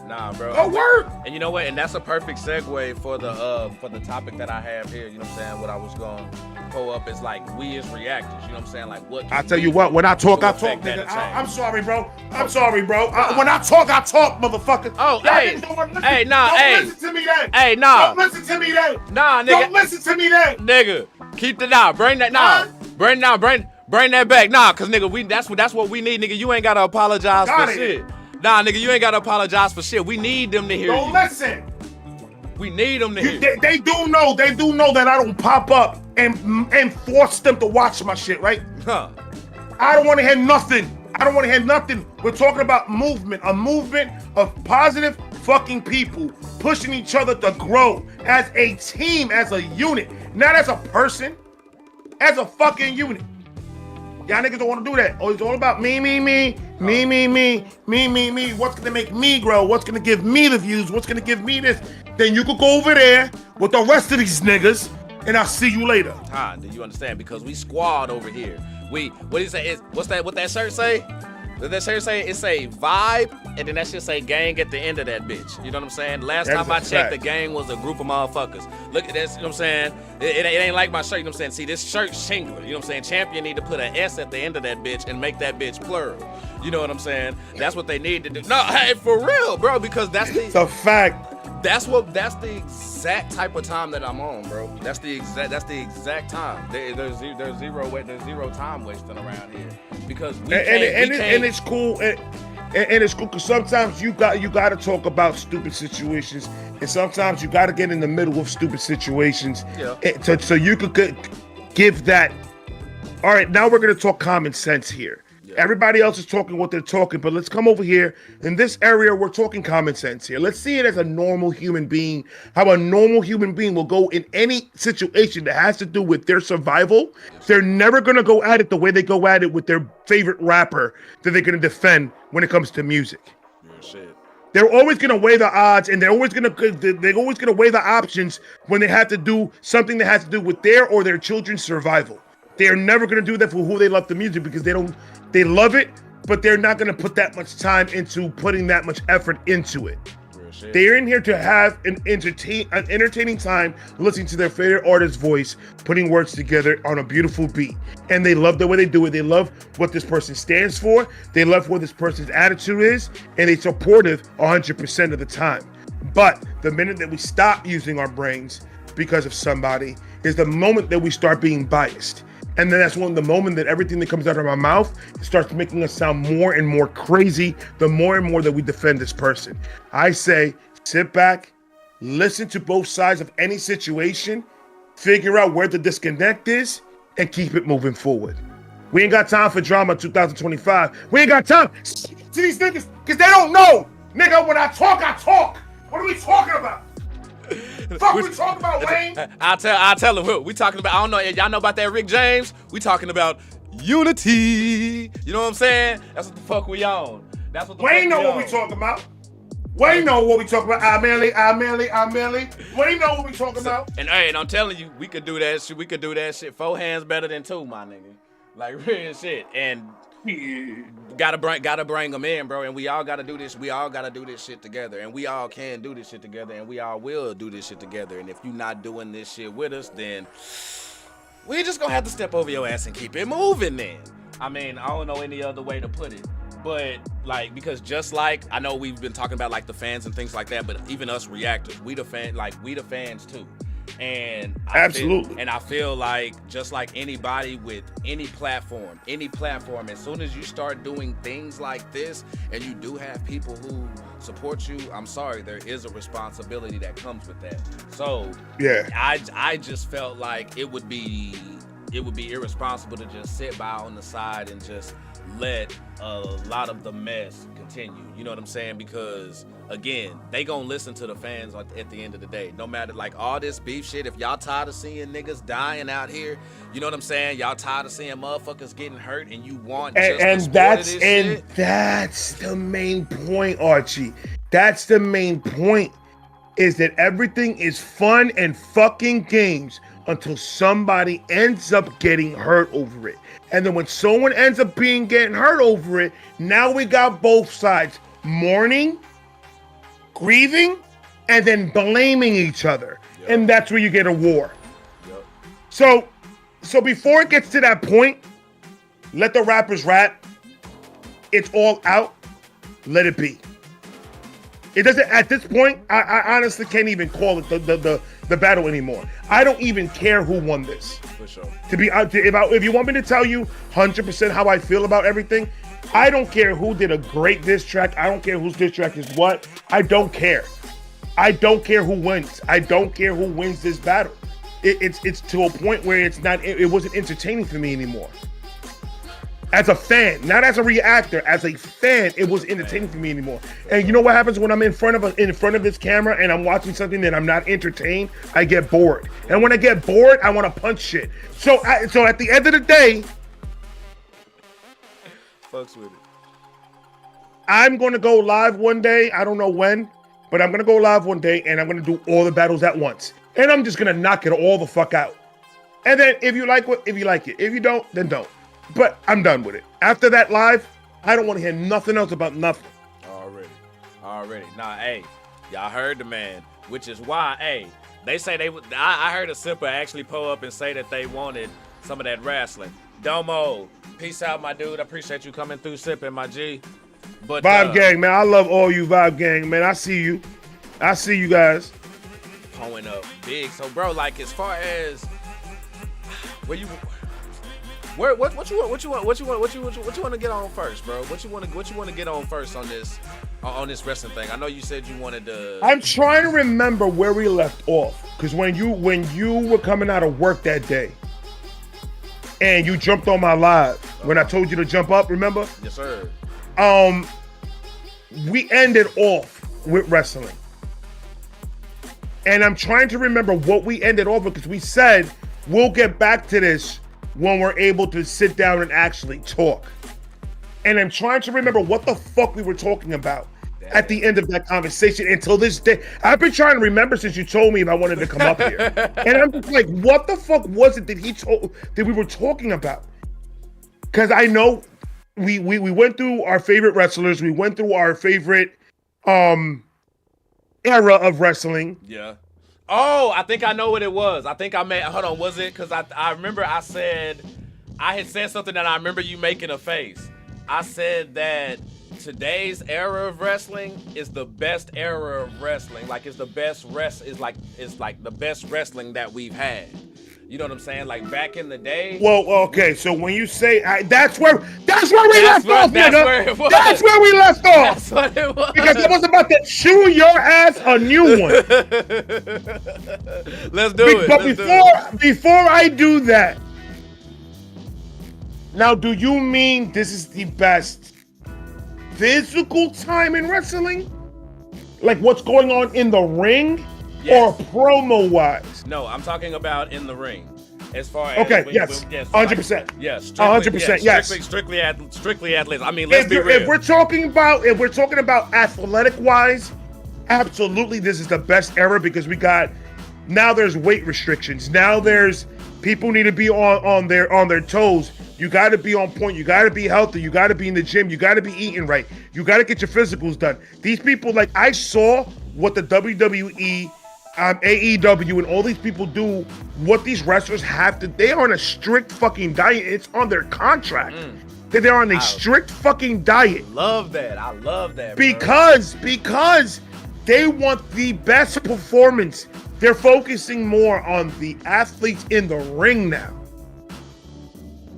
Nah, bro. Oh, word. And you know what? And that's a perfect segue for the topic that I have here. You know what I'm saying? What I was going to pull up is like, we as reactors. You know what I'm saying? Like, what? I tell you what, when I talk, nigga. I'm sorry, bro. I'm sorry, bro. When I talk, motherfucker. Oh, hey. Hey, nah, hey. Don't listen to me then. Hey, nah. Don't listen to me then. Nah, nigga. Don't listen to me then. Nigga, keep the nah. Bring that nah. Bring that back. Nah, cause nigga, that's what we need, nigga. You ain't gotta apologize for shit. Nah, nigga, you ain't gotta apologize for shit. We need them to hear you. Don't listen. We need them to hear you. They do know that I don't pop up and force them to watch my shit, right? Huh. I don't want to hear nothing. We're talking about movement, a movement of positive fucking people pushing each other to grow as a team, as a unit, not as a person, as a fucking unit. Y'all niggas don't want to do that. Oh, it's all about me. What's gonna make me grow? What's gonna give me the views? What's gonna give me this? Then you could go over there with the rest of these niggas, and I'll see you later. Do you understand? Because we squad over here. What do you say? What that shirt say? Does that shirt say? It say vibe, and then that shit say gang at the end of that bitch. You know what I'm saying? Last time I checked, the gang was a group of motherfuckers. Look at this, you know what I'm saying? It ain't like my shirt, you know what I'm saying? See, this shirt's singular, you know what I'm saying? Champion need to put an S at the end of that bitch and make that bitch plural. You know what I'm saying? That's what they need to do. No, hey, for real, bro, because it's a fact. That's the exact type of time that I'm on, bro. That's the exact time. There's zero time wasting around here because it's cool. And it's cool because sometimes you got to talk about stupid situations, and sometimes you got to get in the middle of stupid situations. Yeah. So you could give that. All right, now we're gonna talk common sense here. Everybody else is talking what they're talking, but let's come over here. In this area, we're talking common sense here. Let's see it as a normal human being, how a normal human being will go in any situation that has to do with their survival. They're never going to go at it the way they go at it with their favorite rapper that they're going to defend when it comes to music. They're always going to weigh the odds, and they're always going to weigh the options when they have to do something that has to do with their or their children's survival. They're never going to do that for who they love the music because they love it, but they're not going to put that much time into putting that much effort into it. They're in here to have an entertaining time listening to their favorite artist's voice, putting words together on a beautiful beat. And they love the way they do it. They love what this person stands for. They love what this person's attitude is, and they're supportive 100% of the time. But the minute that we stop using our brains because of somebody is the moment that we start being biased. And then that's the moment that everything that comes out of our mouth starts making us sound more and more crazy the more and more that we defend this person. I say, sit back, listen to both sides of any situation, figure out where the disconnect is, and keep it moving forward. We ain't got time for drama 2025. We ain't got time to these niggas because they don't know. Nigga, when I talk, I talk. What are we talking about? Fuck we talking about, Wayne? I'll tell him. We talking about, I don't know, y'all know about that Rick James? We talking about unity. You know what I'm saying? That's what the fuck we on. That's what the Wayne fuck know what we talking about. Wayne know what we talking about. I'm Millie. Wayne know what we talking about. And I'm telling you, we could do that shit. We could do that shit 4 hands better than 2, my nigga. Like real shit. And gotta bring them in, bro. And we all gotta do this. We all gotta do this shit together. And we all can do this shit together. And we all will do this shit together. And if you're not doing this shit with us, then we just gonna have to step over your ass and keep it moving then. I mean, I don't know any other way to put it. But like, because just like I know we've been talking about like the fans and things like that, but even us reactors, we the fans too. And Absolutely. I feel like just like anybody with any platform, as soon as you start doing things like this and you do have people who support you, I'm sorry, there is a responsibility that comes with that. So yeah, I just felt like it would be irresponsible to just sit by on the side and just let a lot of the mess continue. You know what I'm saying? Because again, they gonna listen to the fans at the end of the day. No matter like all this beef shit, if y'all tired of seeing niggas dying out here, you know what I'm saying? Y'all tired of seeing motherfuckers getting hurt, and you want just that's the main point, Archie. That's the main point. Is that everything is fun and fucking games until somebody ends up getting hurt over it. And then when someone ends up getting hurt over it, now we got both sides mourning, grieving, and then blaming each other. Yep. And that's where you get a war. Yep. So before it gets to that point, let the rappers rap. It's all out. Let it be. It doesn't, at this point, I honestly can't even call it the battle anymore. I don't even care who won this. For sure. If you want me to tell you 100% how I feel about everything, I don't care who did a great diss track. I don't care whose diss track is what. I don't care. I don't care who wins. I don't care who wins this battle. It's to a point where it wasn't entertaining for me anymore. As a fan, not as a reactor, as a fan, it was entertaining for me anymore. And you know what happens when I'm in front of this camera and I'm watching something that I'm not entertained? I get bored. And when I get bored, I want to punch shit. So at the end of the day, fucks with it. I'm going to go live one day. I don't know when, but I'm going to go live one day and I'm going to do all the battles at once. And I'm just going to knock it all the fuck out. And then if you like it. If you don't, then don't. But I'm done with it. After that live, I don't want to hear nothing else about nothing. Already. Nah, hey, y'all heard the man, which is why, hey, they say they would. I heard a sipper actually pull up and say that they wanted some of that wrestling. Domo, peace out, my dude. I appreciate you coming through, sipping, my G. But Vibe Gang, man, I love all you Vibe Gang, man. I see you guys. Pulling up big. So, bro, like as far as what you want to get on first, bro? What you want to get on first on this wrestling thing? I know you said you wanted to. I'm trying to remember where we left off, because when you were coming out of work that day, and you jumped on my live when I told you to jump up, remember? Yes, sir. We ended off with wrestling, and I'm trying to remember what we ended off with, because we said we'll get back to this when we're able to sit down and actually talk. And I'm trying to remember what the fuck we were talking about at the end of that conversation until this day. I've been trying to remember since you told me if I wanted to come up here. And I'm just like, what the fuck was it that we were talking about? Because I know we went through our favorite wrestlers. We went through our favorite era of wrestling. Yeah. Oh, I think I know what it was. I think I made. Hold on, was it? Because I remember I had said something that I remember you making a face. I said that today's era of wrestling is the best era of wrestling. Like it's the best it's like the best wrestling that we've had. You know what I'm saying? Like back in the day. Well, okay. So when you say that's where we left off, that's nigga. Where it was. That's where we left off. That's what it was. Because I was about to chew your ass a new one. Let's do it. But before I do that, now do you mean this is the best physical time in wrestling? Like what's going on in the ring? Yes. Or promo-wise? No, I'm talking about in the ring. As far as yes, 100%. Yes, 100%. Yes, strictly athletes. I mean, let's be real. If we're talking about athletic-wise, absolutely, this is the best era because now there's weight restrictions. Now there's people need to be on their toes. You got to be on point. You got to be healthy. You got to be in the gym. You got to be eating right. You got to get your physicals done. These people, like I saw what the WWE. AEW and all these people do, what these wrestlers have to, they are on a strict fucking diet. It's on their contract. that they're on a strict fucking diet. Love that. I love that. Because they want the best performance. They're focusing more on the athletes in the ring now.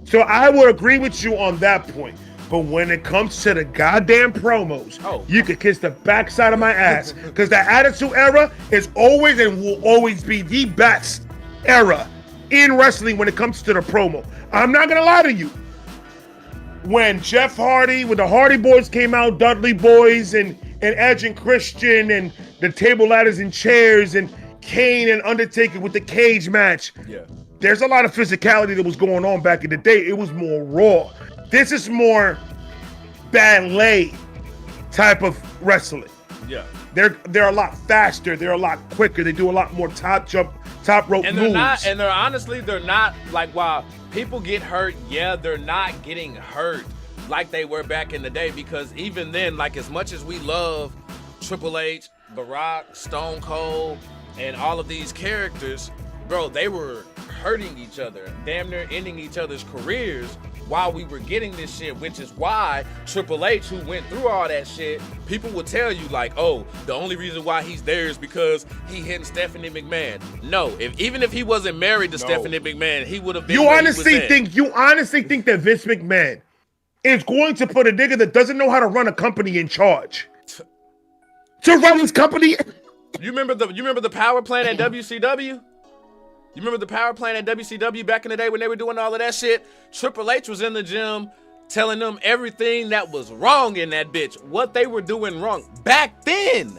So I would agree with you on that point. But when it comes to the goddamn promos, you could kiss the backside of my ass. Because the Attitude Era is always and will always be the best era in wrestling when it comes to the promo. I'm not going to lie to you. When Jeff Hardy, when the Hardy Boys came out, Dudley Boys and Edge and Christian and the table ladders and chairs and Kane and Undertaker with the cage match. Yeah. There's a lot of physicality that was going on back in the day. It was more raw. This is more ballet type of wrestling. Yeah. They're a lot faster. They're a lot quicker. They do a lot more top rope moves. They're not like, while people get hurt, they're not getting hurt like they were back in the day, because even then, like, as much as we love Triple H, The Rock, Stone Cold, and all of these characters, bro, they were hurting each other, damn near ending each other's careers while we were getting this shit, which is why Triple H, who went through all that shit, people will tell you like, oh, the only reason why he's there is because he hit Stephanie McMahon. No, even if he wasn't married to Stephanie McMahon, he would have been. You honestly think that Vince McMahon is going to put a nigga that doesn't know how to run a company in charge to run his company? You remember the power plant at WCW? You remember the power plant at WCW back in the day when they were doing all of that shit? Triple H was in the gym telling them everything that was wrong in that bitch, what they were doing wrong back then.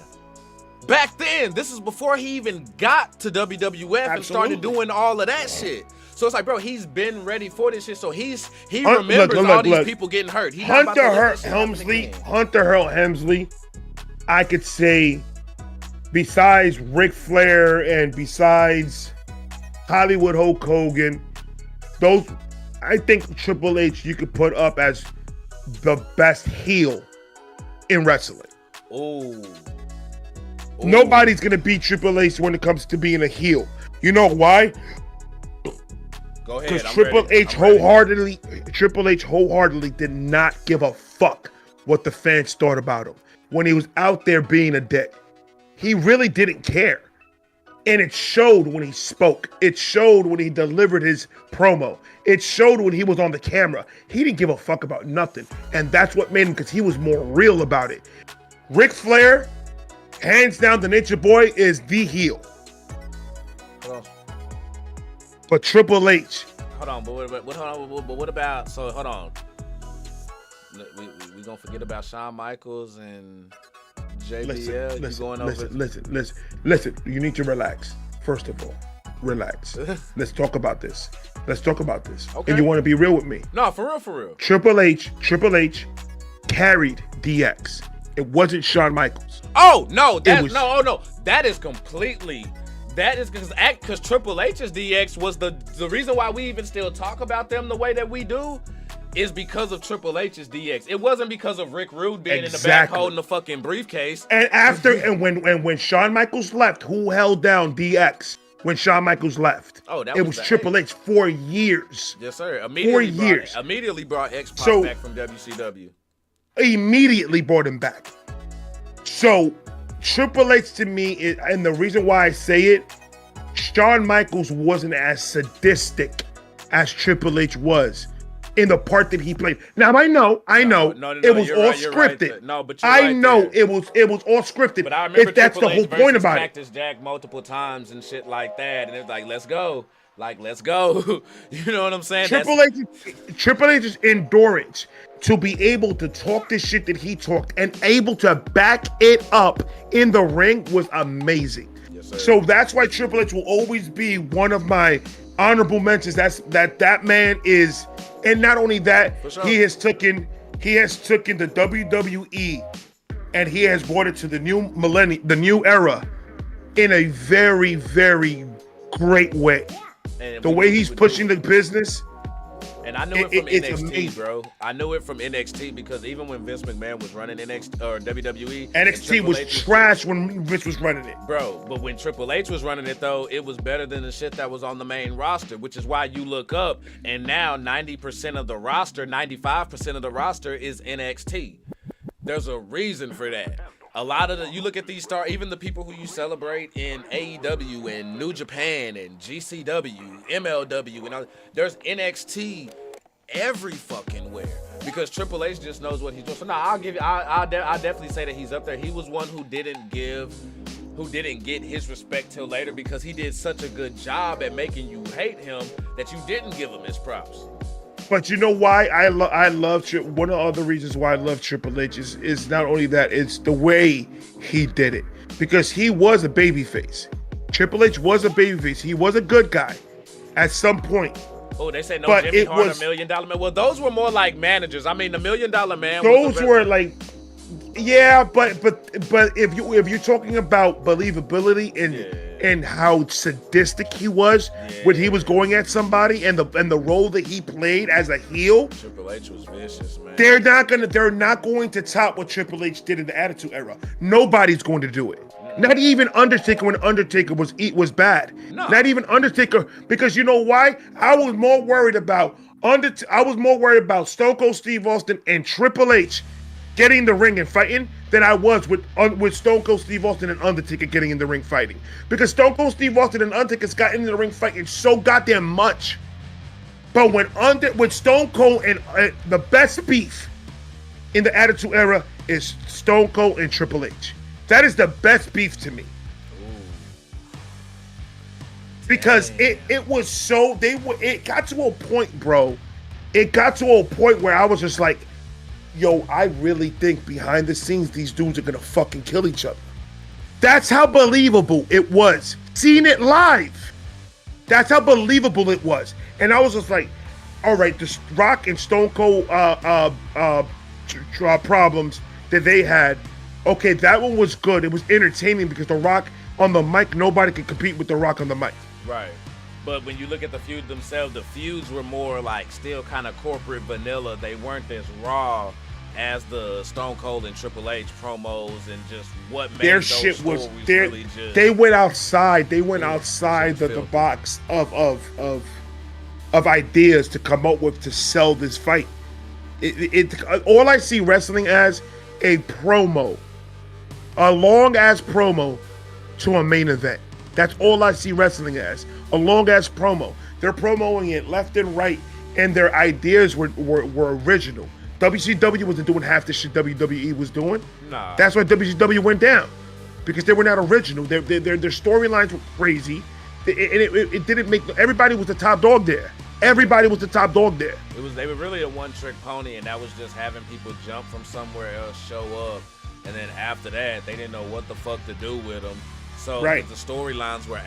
This is before he even got to WWF and started doing all of that shit. So it's like, bro, he's been ready for this shit. So he remembers all these people getting hurt. Hunter Helmsley, I could say, besides Ric Flair and besides Hollywood Hulk Hogan, those, I think Triple H you could put up as the best heel in wrestling. Nobody's gonna beat Triple H when it comes to being a heel. You know why? Go ahead. Because Triple H wholeheartedly did not give a fuck what the fans thought about him when he was out there being a dick. He really didn't care. And it showed when he spoke. It showed when he delivered his promo. It showed when he was on the camera. He didn't give a fuck about nothing. And that's what made him, because he was more real about it. Ric Flair, hands down, the Nature Boy is the heel. But Triple H. Hold on, but what about, so hold on. We gonna forget about Shawn Michaels and JBL? Listen, you need to relax. First of all, relax. Let's talk about this. Okay. And you want to be real with me? No, for real. Triple H carried DX. It wasn't Shawn Michaels. Oh, no. That is completely... That is because Triple H's DX was the reason why we even still talk about them the way that we do, is because of Triple H's DX. It wasn't because of Rick Rude being in the back holding the fucking briefcase. And when Shawn Michaels left, who held down DX when Shawn Michaels left? Oh, it was Triple H for years. Yes, sir. Immediately brought X-Pac back from WCW. Immediately brought him back. So Triple H to me is, and the reason why I say it, Shawn Michaels wasn't as sadistic as Triple H was in the part that he played. Now I know, it was all scripted. It was all scripted. But I remember that's the whole point about Cactus Jack multiple times and shit like that, and it's like, let's go. You know what I'm saying? Triple H's endurance to be able to talk the shit that he talked and able to back it up in the ring was amazing. Yes, sir. So that's why Triple H will always be one of my honorable mentions. That man is, and not only that, sure. he has taken the WWE and he has brought it to the new millennium, the new era, in a very, very great way. The way he's pushing the business, And I knew it from it's NXT, amazing. bro. I knew it from NXT because even when Vince McMahon was running NXT or WWE, NXT was trash when Vince was running it. Bro, but when Triple H was running it, though, it was better than the shit that was on the main roster, which is why you look up, and now 90% of the roster, 95% of the roster is NXT. There's a reason for that. A lot of you look at these stars, even the people who you celebrate in AEW and New Japan and GCW, MLW, and all, there's NXT every fucking where because Triple H just knows what he's doing. So no, I'll definitely say that he's up there. He was one who didn't get his respect till later because he did such a good job at making you hate him that you didn't give him his props. But you know why I love one of the other reasons why I love Triple H is not only that, it's the way he did it. Because he was a babyface. Triple H was a babyface. He was a good guy at some point. Oh, they say no But Jimmy it Hart, was- $1 Million Man. Well, those were more like managers. I mean, the $1 Million Man. Those were like, yeah, but if you're talking about believability and how sadistic he was when he was going at somebody and the role that he played as a heel, Triple H was vicious, man. they're not going to top what Triple H did in the Attitude Era. Nobody's going to do it. Not even Undertaker when Undertaker was bad. No. Not even Undertaker, because you know why? I was more worried about Stone Cold Steve Austin and Triple H getting in the ring and fighting than I was with Stone Cold Steve Austin and Undertaker getting in the ring fighting. Because Stone Cold Steve Austin and Undertaker's got in the ring fighting so goddamn much. But with Stone Cold and the best beef in the Attitude Era is Stone Cold and Triple H. That is the best beef to me. Because it was so it got to a point, bro. It got to a point where I was just like, yo, I really think behind the scenes these dudes are gonna fucking kill each other. That's how believable it was. Seeing it live. That's how believable it was. And I was just like, all right, the Rock and Stone Cold problems that they had, okay, that one was good. It was entertaining because The Rock on the mic, nobody could compete with The Rock on the mic. Right. But when you look at the feud themselves, the feuds were more like still kind of corporate vanilla. They weren't as raw as the Stone Cold and Triple H promos and just what made Their those shit was stories their, really just... They went outside. They went outside the box of ideas to come up with to sell this fight. All I see wrestling as a promo, a long ass promo to a main event. That's all I see wrestling as, a long ass promo. They're promoting it left and right, and their ideas were original. WCW wasn't doing half the shit WWE was doing. Nah. That's why WCW went down, because they were not original. Their storylines were crazy, and it didn't make. Everybody was the top dog there. Everybody was the top dog there. They were really a one-trick pony, and that was just having people jump from somewhere else, show up, and then after that, they didn't know what the fuck to do with them. So right. The storylines were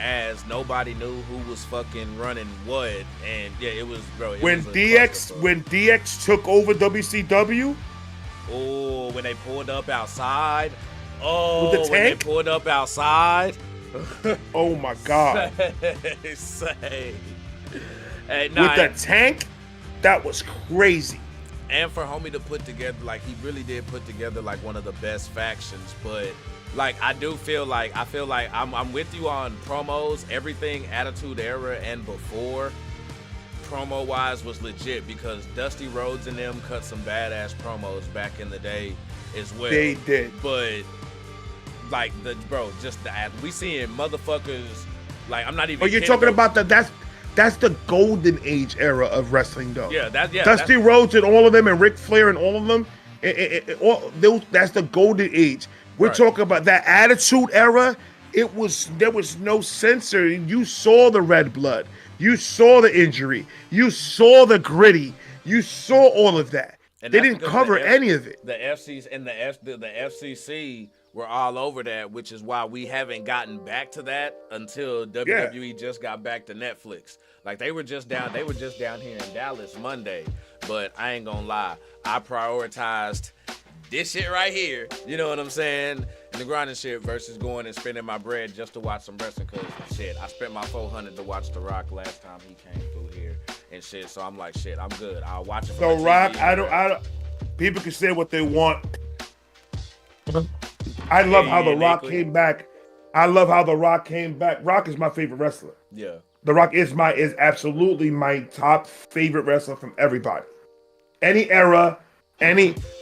nobody knew who was fucking running what, and yeah, it was, bro. When DX took over WCW. Oh, when they pulled up outside. Oh, with the tank? When they pulled up outside. Oh my God. Say. With the tank, that was crazy. And for homie to put together, like, he really did put together like one of the best factions. But like, I feel like I'm with you on promos. Everything Attitude Era and before, promo wise, was legit because Dusty Rhodes and them cut some badass promos back in the day as well. They did. But like we seeing motherfuckers, like, I'm not even. Oh, you're talking about that's the golden age era of wrestling, though. Yeah, Dusty Rhodes and all of them, and Ric Flair and all of them. That's the golden age. We're right. talking about that Attitude Era. There was no censor. You saw the red blood. You saw the injury. You saw the gritty. You saw all of that. And they didn't cover any of it. The FCC and the FCC were all over that, which is why we haven't gotten back to that until WWE just got back to Netflix. Like, they were just down here in Dallas Monday, but I ain't gonna lie, I prioritized this shit right here, you know what I'm saying, and the grinding shit versus going and spending my bread just to watch some wrestling. Cause shit, I spent my $400 to watch The Rock last time he came through here, and shit. So I'm like, shit, I'm good. I'll watch it. So from Rock, TV. I don't. People can say what they want. I love how The Rock came back. I love how The Rock came back. Rock is my favorite wrestler. Yeah. The Rock is absolutely my top favorite wrestler from everybody. Any era,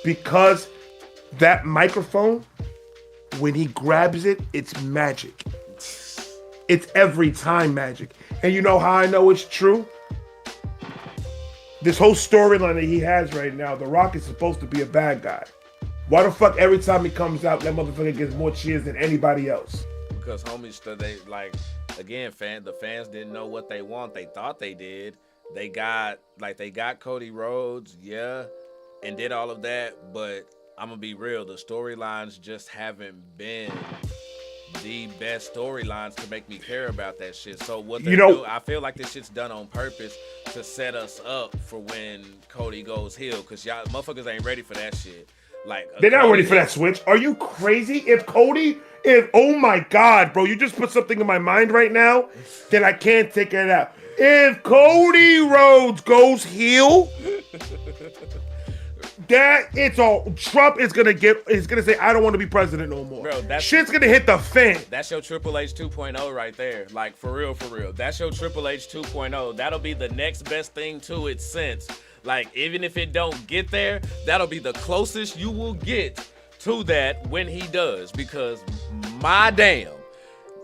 because that microphone, when he grabs it, it's magic. It's every time magic. And you know how I know it's true? This whole storyline that he has right now, The Rock is supposed to be a bad guy. Why the fuck every time he comes out, that motherfucker gets more cheers than anybody else? Because homies, they like, again, the fans didn't know what they want. They thought they did. They got Cody Rhodes, yeah, and did all of that. But I'm gonna be real, the storylines just haven't been the best storylines to make me care about that shit. So what they do, I feel like this shit's done on purpose to set us up for when Cody goes heel, because y'all motherfuckers ain't ready for that shit. Like, they're not ready for that switch. Are you crazy? Oh my God, bro, you just put something in my mind right now that I can't take it out. If Cody Rhodes goes heel, Trump is gonna say, I don't want to be president no more. Bro, shit's gonna hit the fan. That's your Triple H 2.0 right there. Like, for real. That's your Triple H 2.0. That'll be the next best thing to it since. Like, even if it don't get there, that'll be the closest you will get to that when he does. Because, my damn,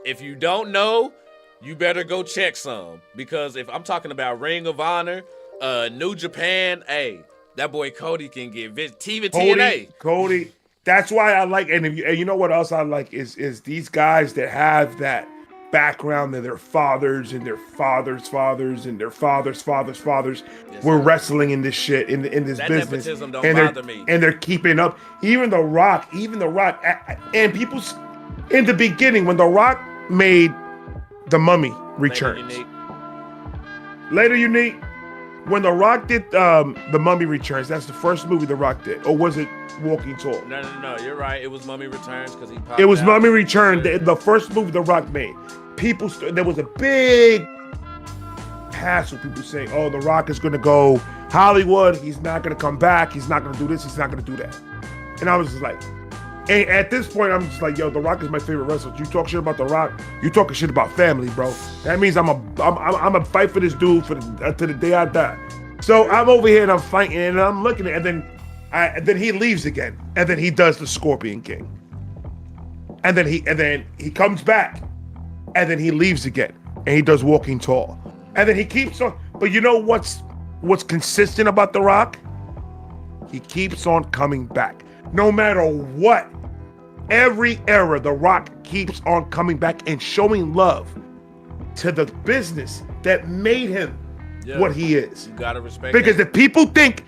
if you don't know, you better go check some. Because if I'm talking about Ring of Honor, New Japan, hey, that boy Cody can get TNA. Cody, that's why I like, and you know what else I like is these guys that have that background that their fathers and their fathers' fathers and their fathers' fathers' fathers were wrestling in this shit in this that business. Nepotism don't and bother me. And they're keeping up. Even The Rock, and people in the beginning when The Rock made The Mummy Returns. Later Unique. When The Rock did The Mummy Returns, that's the first movie The Rock did, or was it Walking Tall? No, you're right. It was Mummy Returns because he popped. It was Mummy Returns, the first movie The Rock made. There was a big hassle. People saying, "Oh, The Rock is going to go Hollywood. He's not going to come back. He's not going to do this. He's not going to do that." And I was just like, and at this point, I'm just like, "Yo, The Rock is my favorite wrestler. You talk shit about The Rock, you talking shit about family, bro. That means I'm a fight for this dude to the day I die." So I'm over here and I'm fighting and I'm looking at it, and then he leaves again, and then he does the Scorpion King, and then he comes back, and then he leaves again, and he does Walking Tall, and then he keeps on. But you know what's consistent about The Rock? He keeps on coming back, no matter what. Every era, The Rock keeps on coming back and showing love to the business that made him what he is. You gotta respect because that. if people think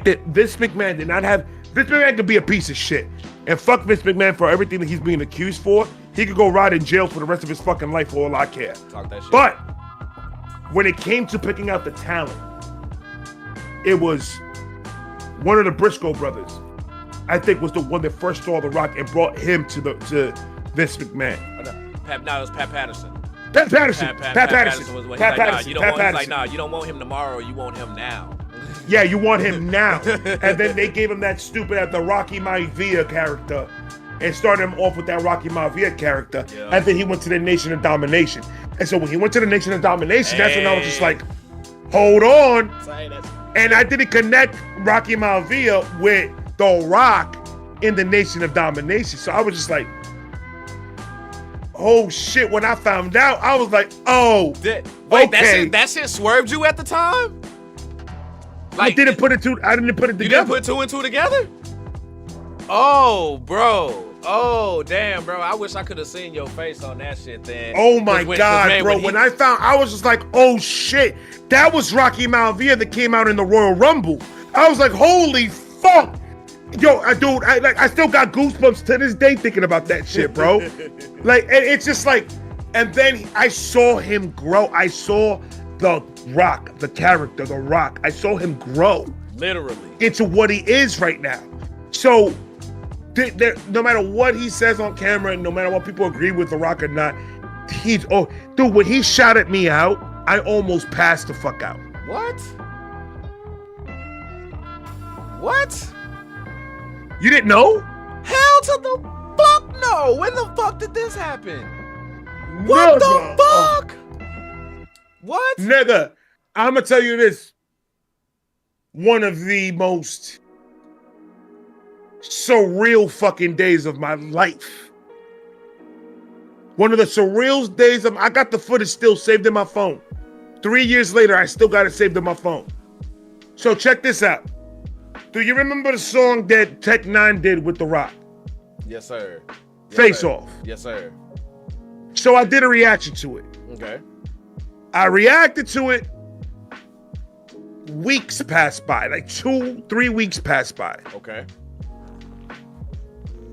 that Vince McMahon did not have, Vince McMahon could be a piece of shit, and fuck Vince McMahon for everything that he's being accused for. He could go rot in jail for the rest of his fucking life for all I care. Talk that shit. But when it came to picking out the talent, it was one of the Briscoe brothers, I think, was the one that first saw The Rock and brought him to Vince McMahon. No, it was Pat Patterson. Pat Patterson. Pat Patterson was when he's like, nah, you don't want him tomorrow, you want him now. Yeah, you want him now. And then they gave him that stupid the Rocky Maivia character and started him off with that Rocky Maivia character. Yeah. And then he went to the Nation of Domination. And so when he went to the Nation of Domination, that's when I was just like, hold on. And I didn't connect Rocky Maivia with The Rock in the Nation of Domination. So I was just like, oh shit. When I found out, I was like, oh, okay. That shit swerved you at the time? Like, I didn't put it together. You didn't put two and two together? Oh, bro. Oh, damn, bro. I wish I could have seen your face on that shit then. Oh, my God, bro. When I found, I was just like, oh, shit. That was Rocky Maivia that came out in the Royal Rumble. I was like, holy fuck. Yo, dude, I still got goosebumps to this day thinking about that shit, bro. Like, and it's just like, and then I saw him grow. I saw The Rock, the character, The Rock. I saw him grow. Literally. Into what he is right now. So, no matter what he says on camera, and no matter what people agree with The Rock or not, dude, when he shouted me out, I almost passed the fuck out. What? What? You didn't know? Hell to the fuck no! When the fuck did this happen? What the fuck? What? Nigga, I'm gonna tell you this. One of the most surreal fucking days of my life. One of the surreal days of, I got the footage still saved in my phone. 3 years later, I still got it saved in my phone. So check this out. Do you remember the song that Tech 9 did with The Rock? Yes, sir. Yes, Face sir. Off. Yes, sir. So I did a reaction to it. Okay. I reacted to it. Weeks passed by, like 2-3 weeks passed by. Okay.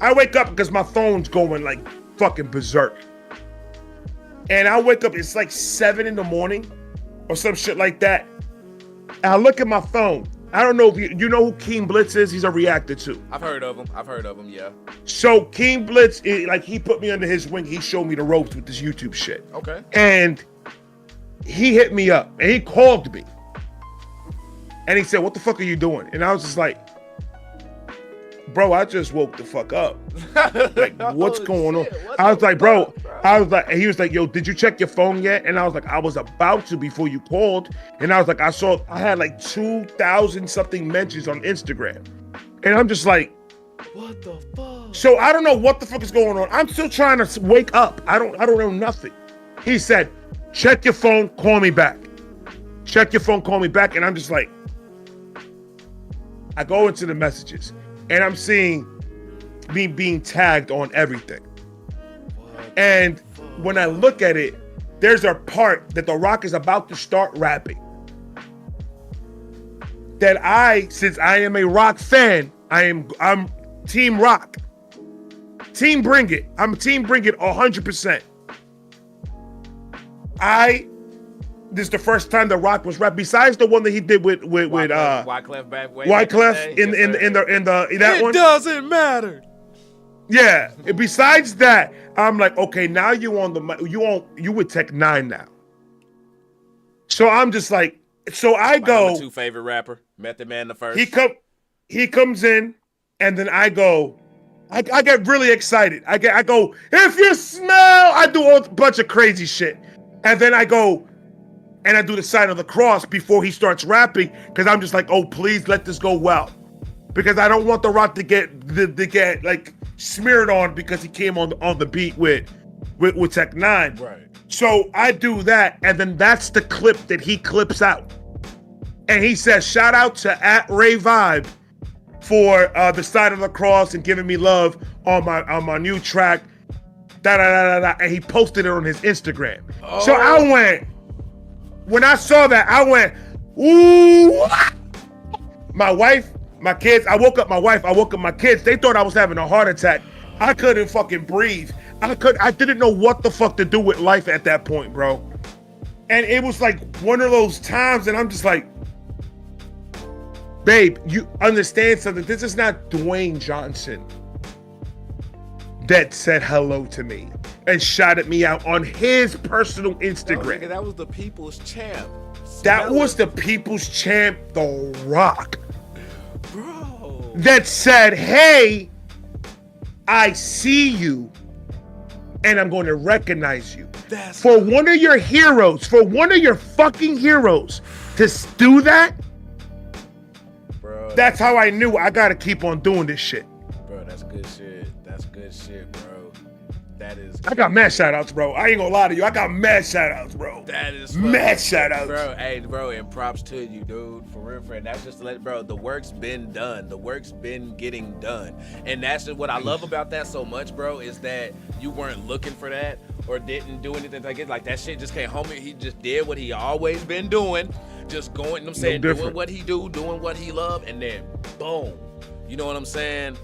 I wake up because my phone's going like fucking berserk. And I wake up, it's like 7 in the morning or some shit like that. And I look at my phone. I don't know if you know who King Blitz is. He's a reactor too. I've heard of him, yeah. So King Blitz, like he put me under his wing. He showed me the ropes with this YouTube shit. Okay. And he hit me up and he called me. And he said, "What the fuck are you doing?" And I was just like, "Bro, I just woke the fuck up. Like, what's going on?" I was like, "Bro," I was like, and he was like, "Yo, did you check your phone yet?" And I was like, "I was about to before you called." And I was like, I had like 2,000 something mentions on Instagram. And I'm just like, what the fuck? so I don't know what the fuck is going on. I'm still trying to wake up. I don't know nothing. He said, "Check your phone, call me back. Check your phone, call me back." And I'm just like, I go into the messages and I'm seeing me being tagged on everything. And when I look at it, there's a part that The Rock is about to start rapping. That since I am a Rock fan, I'm Team Rock. Team Bring It. I'm Team Bring It 100%. This is the first time The Rock was rap, besides the one that he did with Wyclef back way. Wyclef in that one. It doesn't matter. Yeah. Besides that, I'm like, okay, now you with Tech 9 now. So I'm just like, so I go. My number 2 favorite rapper, Method Man the First. He comes in, and then I go. I get really excited. I go, "If you smell," I do a bunch of crazy shit, and then I go. And I do the sign of the cross before he starts rapping, because I'm just like, oh, please let this go well, because I don't want The Rock to get like smeared on because he came on the beat with Tech 9. Right. So I do that, and then that's the clip that he clips out, and he says, "Shout out to @RayVibe for the sign of the cross and giving me love on my new track." And he posted it on his Instagram. Oh. So I went. When I saw that, I went, ooh. My wife, my kids, I woke up my kids. They thought I was having a heart attack. I couldn't fucking breathe. I didn't know what the fuck to do with life at that point, bro. And it was like one of those times, and I'm just like, babe, you understand something? This is not Dwayne Johnson that said hello to me and shouted me out on his personal Instagram. That was the people's champ. That was the people's champ, The Rock. Bro. That said, "Hey, I see you, and I'm going to recognize you." For one of your heroes, for one of your fucking heroes to do that, bro, that's how I knew I got to keep on doing this shit. Bro, that's good shit. That's good shit, bro. That is. I got mad shout outs, bro. I ain't gonna lie to you. I got mad shout outs, bro. That is mad shout outs. Bro, hey, bro, and props to you, dude. For real, friend. That's just to let, bro, the work's been done. The work's been getting done. And that's just what I love about that so much, bro, is that you weren't looking for that or didn't do anything like it. Like, that shit just came home. He just did what he always been doing. Just going, you know what I'm saying, doing what he do, doing what he love, and then boom. You know what I'm saying?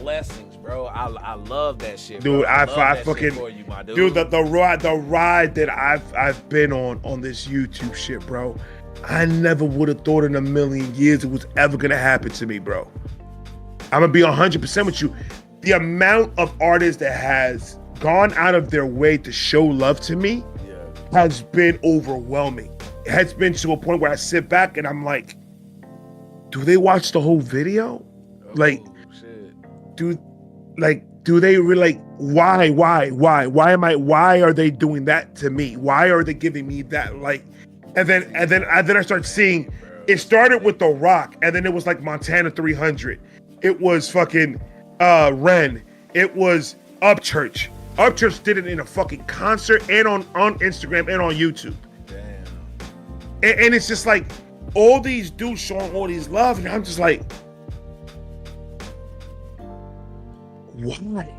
Blessings, bro. I love that shit, bro. Dude, I fucking for you, my dude. Dude, the ride that I've been on this YouTube shit, bro. I never would have thought in a million years it was ever gonna happen to me, bro. I'm gonna be 100% with you. The amount of artists that has gone out of their way to show love to me has been overwhelming. has been to a point where I sit back and I'm like, do they watch the whole video? Like, do they really, like, why are they doing that to me? Why are they giving me that? Like, and then I start seeing, it started with The Rock, and then it was like Montana 300. It was fucking Ren. It was Upchurch. Upchurch did it in a fucking concert and on Instagram and on YouTube. Damn. And it's just like all these dudes showing all these love, and I'm just like, why?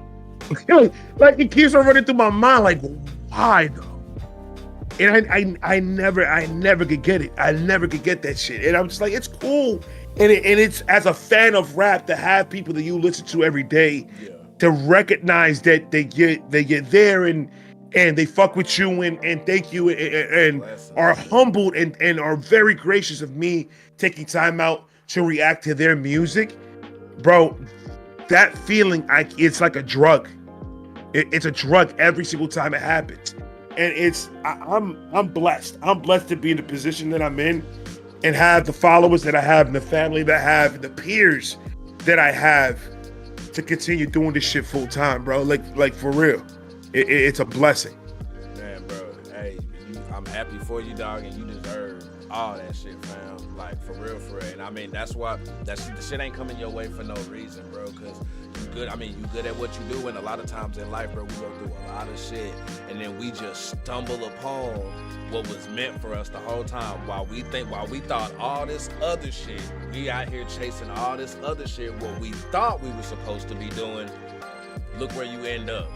Like it keeps on running through my mind, like, why though? And I never could get it. I never could get that shit. And I'm just like, it's cool. And it's, as a fan of rap, to have people that you listen to every day, to recognize that they get there and they fuck with you and thank you and are humbled and are very gracious of me taking time out to react to their music, bro. That feeling, it's like a drug. It's a drug every single time it happens. And I'm blessed. I'm blessed to be in the position that I'm in and have the followers that I have and the family that I have and the peers that I have to continue doing this shit full time, bro. Like for real. It's a blessing. Man, bro. Hey, I'm happy for you, dog, and you deserve all that shit, fam. Like, for real. And I mean, that's why the shit ain't coming your way for no reason, bro, because you good. I mean, you good at what you do, and a lot of times in life, bro, we go through a lot of shit, and then we just stumble upon what was meant for us the whole time. While we thought all this other shit, we out here chasing all this other shit, what we thought we were supposed to be doing, look where you end up.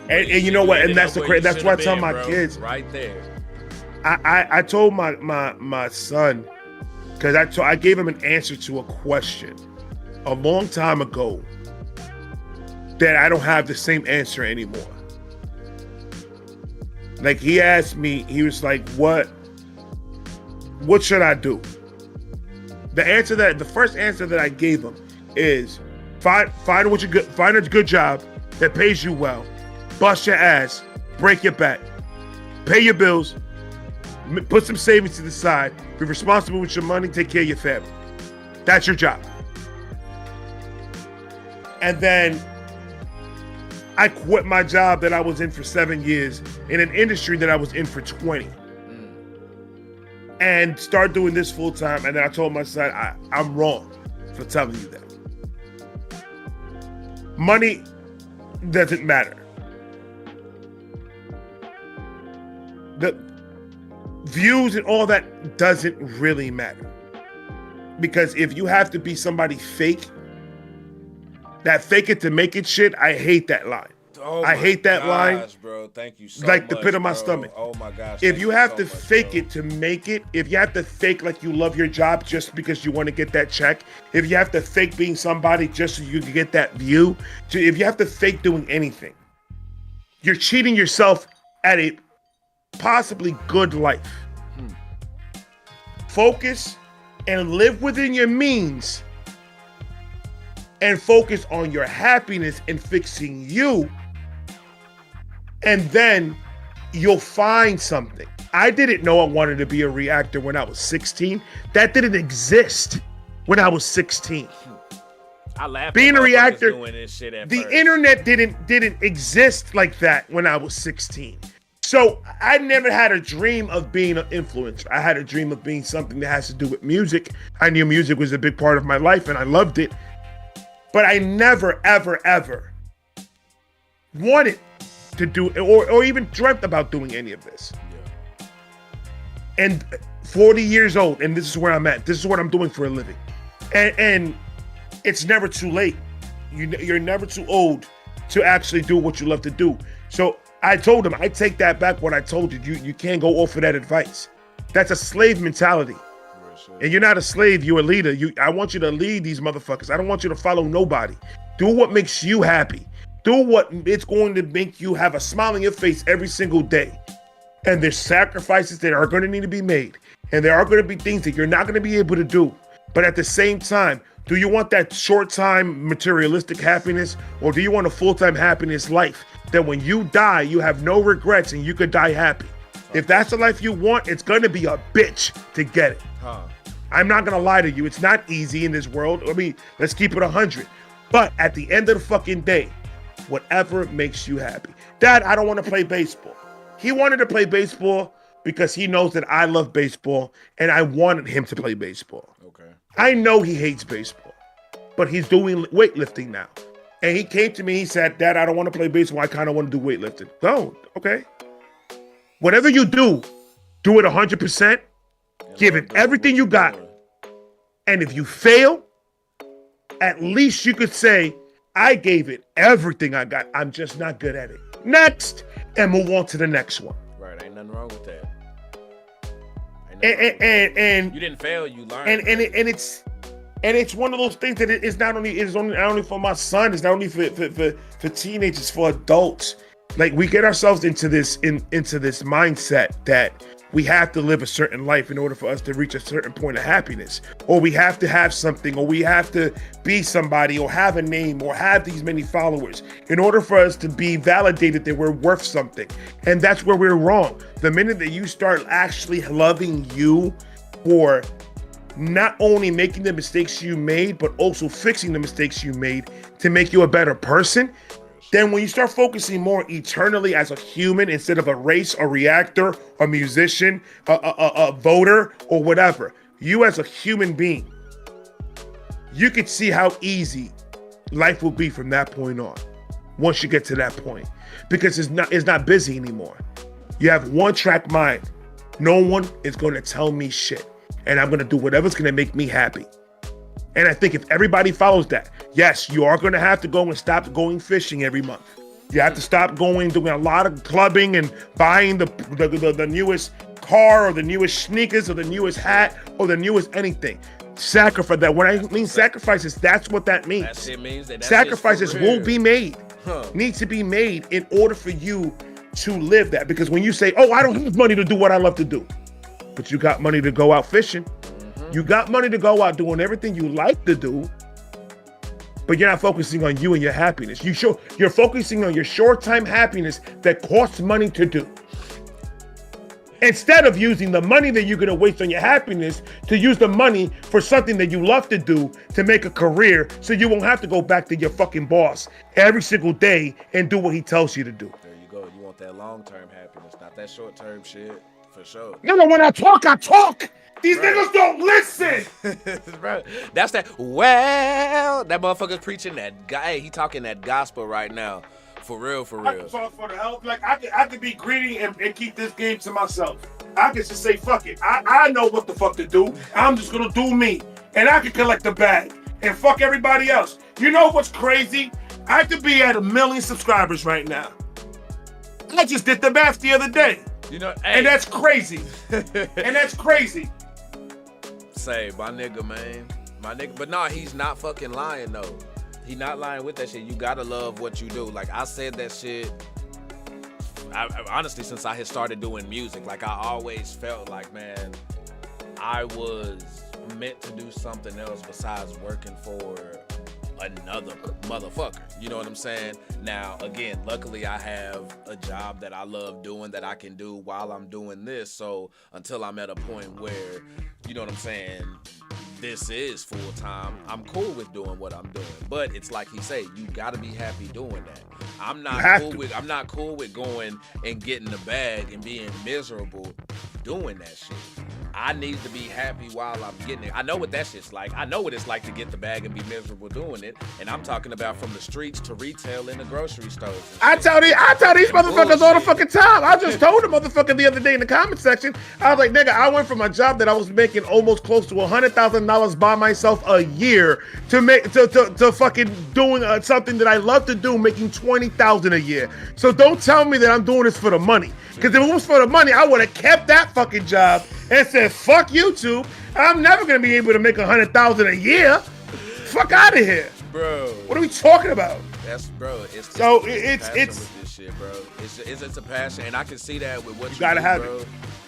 And you know what? And that's why I tell my kids. Right there. I told my son, because I gave him an answer to a question a long time ago that I don't have the same answer anymore. Like, he asked me, he was like, what should I do? The first answer that I gave him is find a good job that pays you well, bust your ass, break your back, pay your bills, put some savings to the side, be responsible with your money, take care of your family. That's your job. And then I quit my job that I was in for 7 years in an industry that I was in for 20. And start doing this full time. And then I told my son, I'm wrong for telling you that. Money doesn't matter. The views and all that doesn't really matter. Because if you have to be somebody fake, that fake it to make it shit, I hate that line. I hate that line. Bro. Thank you so like much, the pit of my bro. stomach. Oh my gosh. If you have to so much, fake bro. it to make it, if you have to fake like you love your job just because you want to get that check, if you have to fake being somebody just so you can get that view, if you have to fake doing anything, you're cheating yourself at a possibly good life. Focus and live within your means and focus on your happiness and fixing you, and then you'll find something. I didn't know I wanted to be a reactor when I was 16. That didn't exist when I was 16. I laughed being at a reactor, doing this shit at the first. internet didn't exist like that when I was 16. So I never had a dream of being an influencer. I had a dream of being something that has to do with music. I knew music was a big part of my life and I loved it. But I never, ever, ever wanted to do or even dreamt about doing any of this. Yeah. And 40 years old, and this is where I'm at. This is what I'm doing for a living. And it's never too late. You're never too old to actually do what you love to do. So I told him, I take that back what I told you. You can't go off of that advice. That's a slave mentality. And you're not a slave, you're a leader. I want you to lead these motherfuckers. I don't want you to follow nobody. Do what makes you happy. Do what it's going to make you have a smile on your face every single day. And there's sacrifices that are going to need to be made. And there are going to be things that you're not going to be able to do. But at the same time, do you want that short-time materialistic happiness, or do you want a full-time happiness life that when you die, you have no regrets and you could die happy? If that's the life you want, it's gonna be a bitch to get it. Huh. I'm not gonna lie to you. It's not easy in this world. I mean, let's keep it 100. But at the end of the fucking day, whatever makes you happy. Dad, I don't want to play baseball. He wanted to play baseball because he knows that I love baseball and I wanted him to play baseball. Okay. I know he hates baseball, but he's doing weightlifting now. And he came to me, he said, Dad, I don't want to play baseball. I kind of want to do weightlifting. Go, okay. Whatever you do it 100%. Give it everything you got. And if you fail, at least you could say, I gave it everything I got. I'm just not good at it. Next, and move on to the next one. Right, ain't nothing wrong with that. And you didn't fail, you learned. And it's one of those things that it's not only for my son, it's not only for teenagers, for adults. Like we get ourselves into this mindset that we have to live a certain life in order for us to reach a certain point of happiness, or we have to have something, or we have to be somebody, or have a name, or have these many followers in order for us to be validated that we're worth something. And that's where we're wrong. The minute that you start actually loving you for not only making the mistakes you made, but also fixing the mistakes you made to make you a better person, then when you start focusing more eternally as a human instead of a race, a reactor, a musician, a voter, or whatever, you as a human being, you could see how easy life will be from that point on. Once you get to that point, because it's not busy anymore. You have one track mind. No one is going to tell me shit, and I'm going to do whatever's going to make me happy. And I think if everybody follows that, yes, you are going to have to go and stop going fishing every month. You have to stop doing a lot of clubbing and buying the newest car or the newest sneakers or the newest hat or the newest anything. Sacrifice that. When I mean sacrifices, that's what that means. That shit means that sacrifices will be made, need to be made in order for you to live that. Because when you say, oh, I don't have money to do what I love to do, but you got money to go out fishing. You got money to go out doing everything you like to do, but you're not focusing on you and your happiness. You're focusing on your short-time happiness that costs money to do. Instead of using the money that you're going to waste on your happiness to use the money for something that you love to do to make a career so you won't have to go back to your fucking boss every single day and do what he tells you to do. There you go. You want that long-term happiness, not that short-term shit, for sure. No, when I talk. These niggas don't listen. Bro, that's that. Well, that motherfucker's preaching that guy. He talking that gospel right now. For real. I can talk for the help. Like I could be greedy and keep this game to myself. I can just say fuck it. I know what the fuck to do. I'm just gonna do me, and I can collect the bag and fuck everybody else. You know what's crazy? I could be at 1 million subscribers right now. I just did the math the other day. You know, and that's crazy. Say, my nigga, man. My nigga. But nah, he's not fucking lying, though. He not lying with that shit. You gotta love what you do. Like, I said that shit, I honestly, since I had started doing music. Like, I always felt like, man, I was meant to do something else besides working for another motherfucker. You know what I'm saying? Now, again, luckily I have a job that I love doing that I can do while I'm doing this. So until I'm at a point where, you know what I'm saying, this is full time, I'm cool with doing what I'm doing. But it's like he say, you gotta be happy doing that. I'm not cool with going and getting the bag and being miserable doing that shit. I need to be happy while I'm getting it. I know what that shit's like. I know what it's like to get the bag and be miserable doing it. And I'm talking about from the streets to retail in the grocery stores. I tell these motherfuckers all the fucking time. I just told a motherfucker the other day in the comment section. I was like, nigga, I went from a job that I was making almost close to $100,000 by myself a year to fucking doing something that I love to do, making $20,000 a year. So don't tell me that I'm doing this for the money. Because if it was for the money, I would have kept that fucking job and said, fuck YouTube. I'm never going to be able to make $100,000 a year. Fuck out of here. Bro. What are we talking about? That's, bro. It's shit, bro. It's a passion, and I can see that with what you gotta do, have bro. it.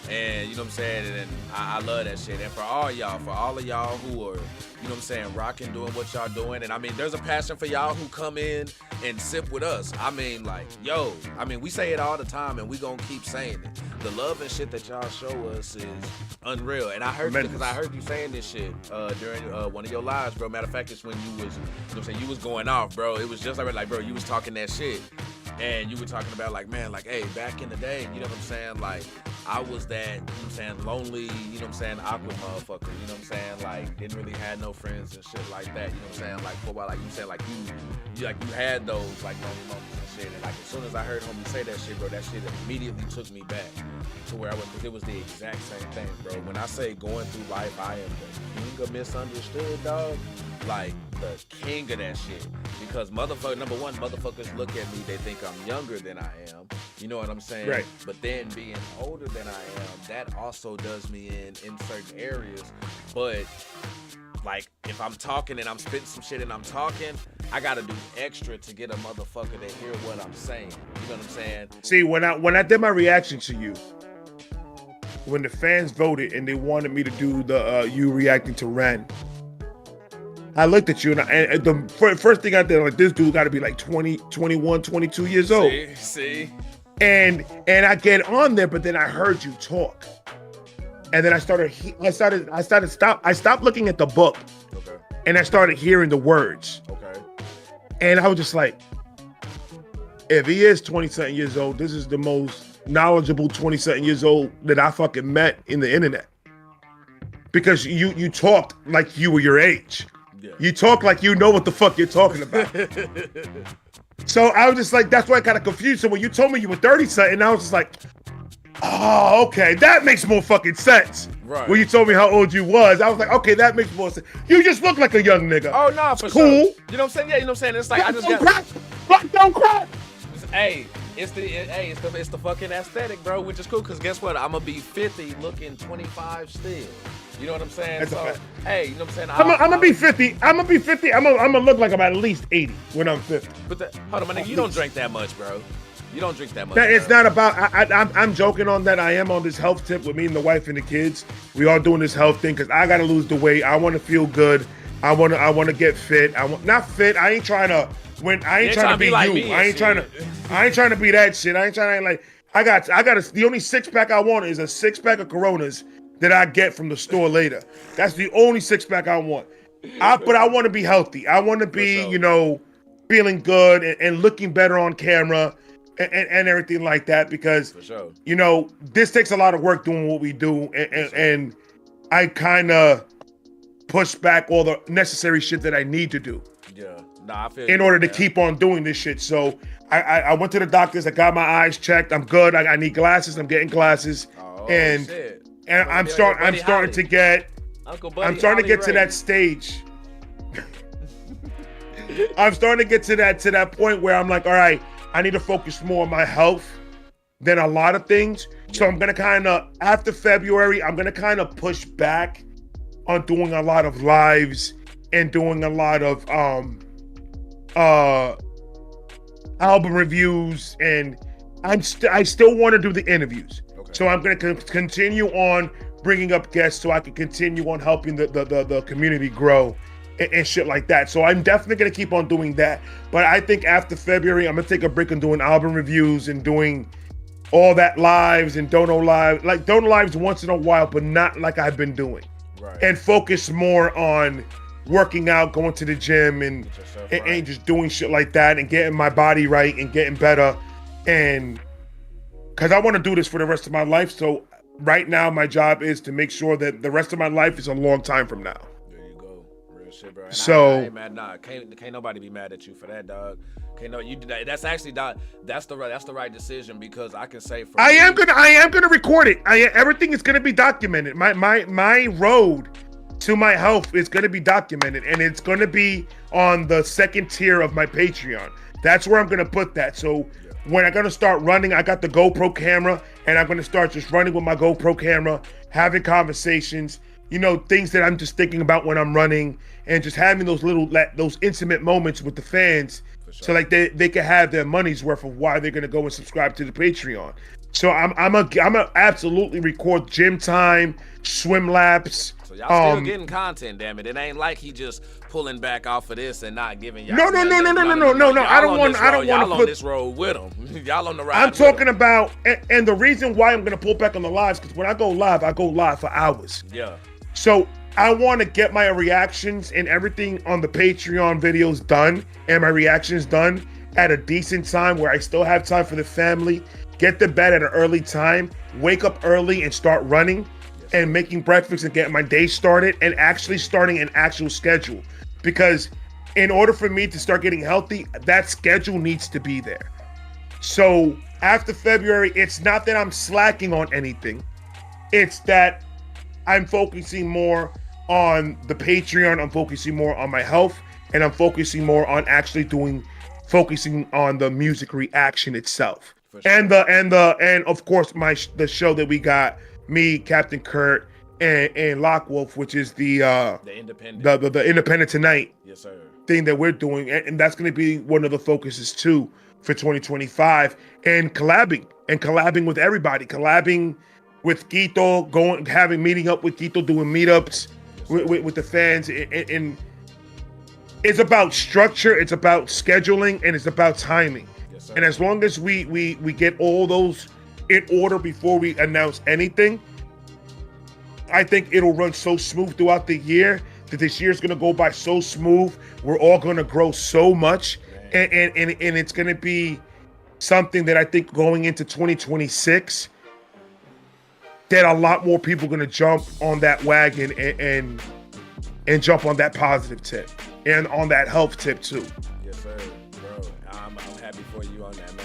And you know what I'm saying, and I love that shit. And for all of y'all who are, you know what I'm saying, rocking, doing what y'all doing. And I mean, there's a passion for y'all who come in and sip with us. I mean, like, yo, I mean, we say it all the time, and we gonna keep saying it. The love and shit that y'all show us is unreal. And I heard because I heard you saying this shit during one of your lives, bro. Matter of fact, it's when you was, you know what I'm saying, you was going off, bro. It was just like, bro, you was talking that shit. And you were talking about, like, man, like, hey, back in the day, you know what I'm saying? Like, I was that, you know what I'm saying, lonely, you know what I'm saying, awkward motherfucker, you know what I'm saying? Like, didn't really have no friends and shit like that, you know what I'm saying? Like, for a while, like, you said, like, you had those, like, lonely moments and shit. And, like, as soon as I heard homie say that shit, bro, that shit immediately took me back to where I was, because it was the exact same thing, bro. When I say going through life, I am the king of misunderstood, dog. Like, the king of that shit. Because number one, motherfuckers look at me, they think I'm younger than I am. You know what I'm saying? Right. But then being older than I am, that also does me in certain areas. But like, if I'm talking and I'm spitting some shit and I'm talking, I gotta do extra to get a motherfucker to hear what I'm saying. You know what I'm saying? See, when I did my reaction to you, when the fans voted and they wanted me to do the you reacting to Ren, I looked at you and the first thing I did, like, this dude got to be like 20, 21, 22 years old. See? And I get on there, but then I heard you talk. And then I stopped looking at the book. Okay. And I started hearing the words. Okay. And I was just like, if he is 20-something years old, this is the most knowledgeable 20-something years old that I fucking met in the internet. Because you talked like you were your age. Yeah. You talk like you know what the fuck you're talking about. So I was just like, that's why I kind of confused. So when you told me you were 30-something, I was just like, oh, okay, that makes more fucking sense. Right. When you told me how old you was, I was like, okay, that makes more sense. You just look like a young nigga. Oh, nah, for cool. sure. You know what I'm saying? Yeah, you know what I'm saying? It's like, I just got... Black don't cry. Hey, it's the fucking aesthetic, bro, which is cool, because guess what? I'm going to be 50 looking 25 still. You know what I'm saying? That's a so, fact. hey, you know what I'm saying? I'm gonna be 50. I'm gonna look like I'm at least 80 when I'm 50. But hold on, my nigga, you don't drink that much, bro. You don't drink that much. It's not about. I'm joking on that. I am on this health tip with me and the wife and the kids. We all doing this health thing because I gotta lose the weight. I want to feel good. I want to get fit. Not fit. I ain't trying to win. I ain't trying to be like you. I ain't trying to be that shit. I ain't trying to like. I got. The only 6-pack I want is a 6-pack of Coronas that I get from the store later. That's the only 6-pack I want. But I want to be healthy. I want to be, feeling good and looking better on camera and everything like that, because, this takes a lot of work doing what we do. And I kind of push back all the necessary shit that I need to do. Yeah. Nah, I feel in order to keep on doing this shit. So I went to the doctors. I got my eyes checked. I'm good. I need glasses. I'm getting glasses. Shit. And I'm starting to get to that stage. I'm starting to get to that point where I'm like, all right, I need to focus more on my health than a lot of things. So I'm gonna after February, I'm gonna push back on doing a lot of lives and doing a lot of album reviews, and I still want to do the interviews. So I'm going to continue on bringing up guests so I can continue on helping the community grow and shit like that. So I'm definitely going to keep on doing that. But I think after February, I'm going to take a break on doing album reviews and doing all that lives and dono lives. Like dono lives once in a while, but not like I've been doing. Right. And focus more on working out, going to the gym and just doing shit like that and getting my body right and getting better. And because I want to do this for the rest of my life. So right now, my job is to make sure that the rest of my life is a long time from now. There you go. Real shit, bro. And so, I ain't mad. Nah, can't nobody be mad at you for that, dog. You did that. That's actually that's the right decision, because I can say for I am gonna record it. Everything is gonna be documented. My road to my health is gonna be documented, and it's gonna be on the second tier of my Patreon. That's where I'm gonna put that. So when I'm gonna start running, I got the GoPro camera, and I'm gonna start just running with my GoPro camera, having conversations, things that I'm just thinking about when I'm running, and just having those intimate moments with the fans So like they can have their money's worth of why they're gonna go and subscribe to the Patreon. So I'm a absolutely record gym time, swim laps. So y'all still getting content, damn it. It ain't like he just pulling back off of this and not giving y'all. No. I don't want to Y'all put on this road with him. Y'all on the ride. I'm talking about, and the reason why I'm gonna pull back on the lives, because when I go live for hours. Yeah. So I want to get my reactions and everything on the Patreon videos done and my reactions done at a decent time where I still have time for the family. Get to bed at an early time, wake up early and start running and making breakfast and getting my day started and actually starting an actual schedule. Because in order for me to start getting healthy, that schedule needs to be there. So after February, it's not that I'm slacking on anything. It's that I'm focusing more on the Patreon, I'm focusing more on my health, and I'm focusing more on actually focusing on the music reaction itself. Sure. And of course the show that we got, me, Captain Kurt, and Lockwolf, which is the Independent Tonight thing that we're doing, and that's going to be one of the focuses too for 2025, and collabing with everybody, collabing with Gito, meeting up with Gito, doing meetups with the fans, and it's about structure, it's about scheduling, and it's about timing. And as long as we get all those in order before we announce anything, I think it'll run so smooth throughout the year that this year's gonna go by so smooth. We're all gonna grow so much, and it's gonna be something that I think going into 2026, that a lot more people are gonna jump on that wagon and jump on that positive tip and on that health tip too. Yes, sir, bro. I'm happy for you on that, man.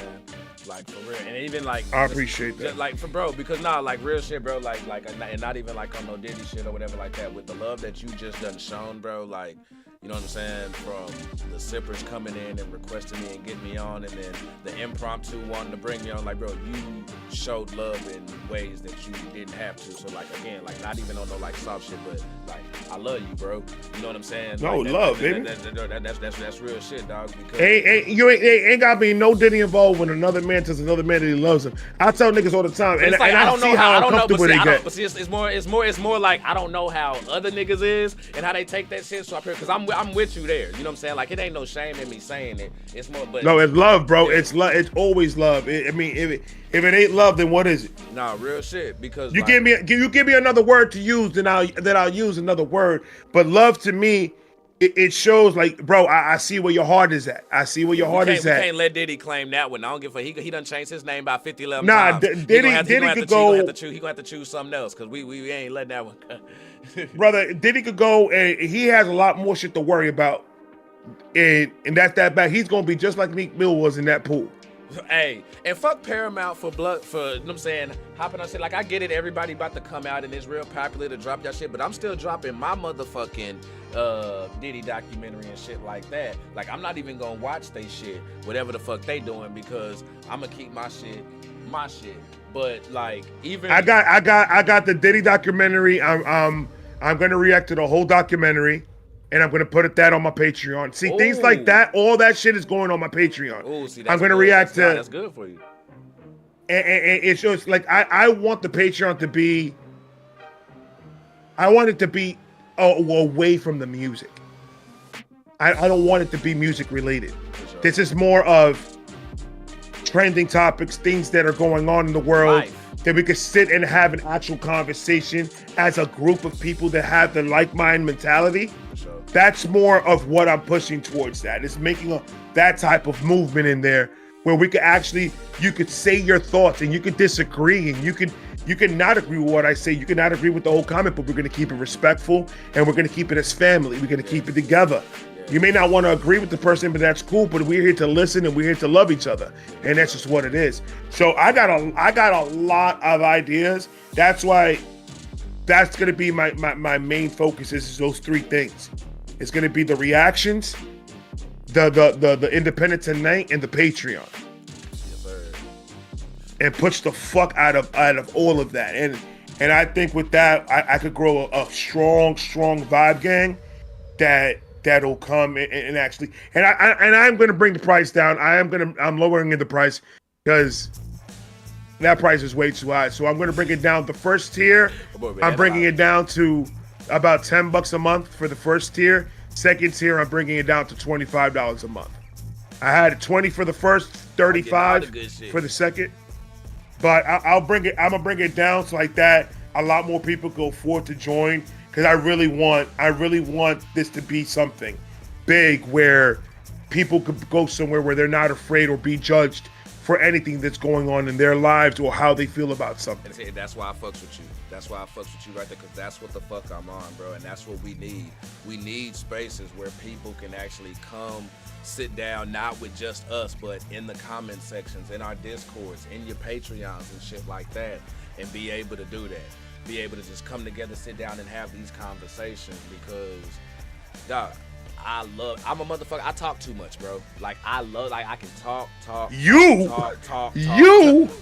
Like for real, and even like I appreciate that. Just, like for bro, because like real shit, bro. Like and not even like on no Diddy shit or whatever like that. With the love that you just done shown, bro. Like, you know what I'm saying? From the sippers coming in and requesting me and getting me on, and then the impromptu wanting to bring me on. Like, bro, you showed love in ways that you didn't have to. So like again, like not even on no like soft shit, but like I love you, bro. You know what I'm saying? No, like, love, baby. That's real shit, dog. Because ain't got to be no Diddy involved when another man tells another man that he loves him. I tell niggas all the time, and, like, and I see how uncomfortable they get. But see, it's more like I don't know how other niggas is and how they take that shit. So I because I'm with you there. You know what I'm saying? Like it ain't no shame in me saying it. It's more, but no, it's love, bro. Yeah. It's love. It's always love. If it ain't love, then what is it? Nah, real shit. Because you give me another word to use, then I'll use another word. But love to me, it shows like, bro, I see where your heart is at. I see where your heart is at. We can't let Diddy claim that one. I don't give a fuck. He done changed his name by 50, 11 times. Diddy could go. He gonna have to choose something else because we ain't letting that one. Brother, Diddy could go, and he has a lot more shit to worry about. And that's that bad. He's gonna be just like Meek Mill was in that pool. Hey, and fuck Paramount for you know what I'm saying, hopping on shit. Like I get it, everybody about to come out and it's real popular to drop that shit, but I'm still dropping my motherfucking Diddy documentary and shit like that. Like I'm not even gonna watch they shit, whatever the fuck they doing, because I'm gonna keep my shit. But like even I got the Diddy documentary. I'm gonna react to the whole documentary. And I'm going to put that on my Patreon. See, things like that, all that shit is going on my Patreon. Oh, see, I'm going to react to... That's good for you. And it shows, like, I want the Patreon to be... I want it to be away from the music. I don't want it to be music related. Sure. This is more of trending topics, things that are going on in the world. That we could sit and have an actual conversation as a group of people that have the like-mind mentality. Sure. That's more of what I'm pushing towards. That is making that type of movement in there where we could actually, you could say your thoughts and you could disagree and you can not agree with what I say. You can not agree with the whole comment, but we're going to keep it respectful and we're going to keep it as family. We're going to keep it together. You may not want to agree with the person, but that's cool. But we're here to listen and we're here to love each other, and that's just what it is. So I got a lot of ideas. That's why that's gonna be my main focus. Is those three things. It's gonna be the reactions, the Independent Tonight, and the Patreon. Yes, sir. And push the fuck out of all of that. And I think with that, I could grow a strong vibe gang that that'll come and actually, and I'm going to bring the price down. I'm lowering the price because that price is way too high. So I'm going to bring it down. The first tier, I'm bringing it down to about $10 a month for the first tier. Second tier, I'm bringing it down to $25 a month. I had 20 for the first, 35 for the second. But I'm gonna bring it down so like that a lot more people can afford to join, because I really want this to be something big where people could go somewhere where they're not afraid or be judged for anything that's going on in their lives or how they feel about something. And that's why I fucks with you. That's why I fucks with you right there, because that's what the fuck I'm on, bro. And that's what we need. We need spaces where people can actually come, sit down, not with just us, but in the comment sections, in our Discords, in your Patreons and shit like that, and be able to do that. Be able to just come together, sit down, and have these conversations, because, dog, I'm a motherfucker. I talk too much, bro. Like, I can talk.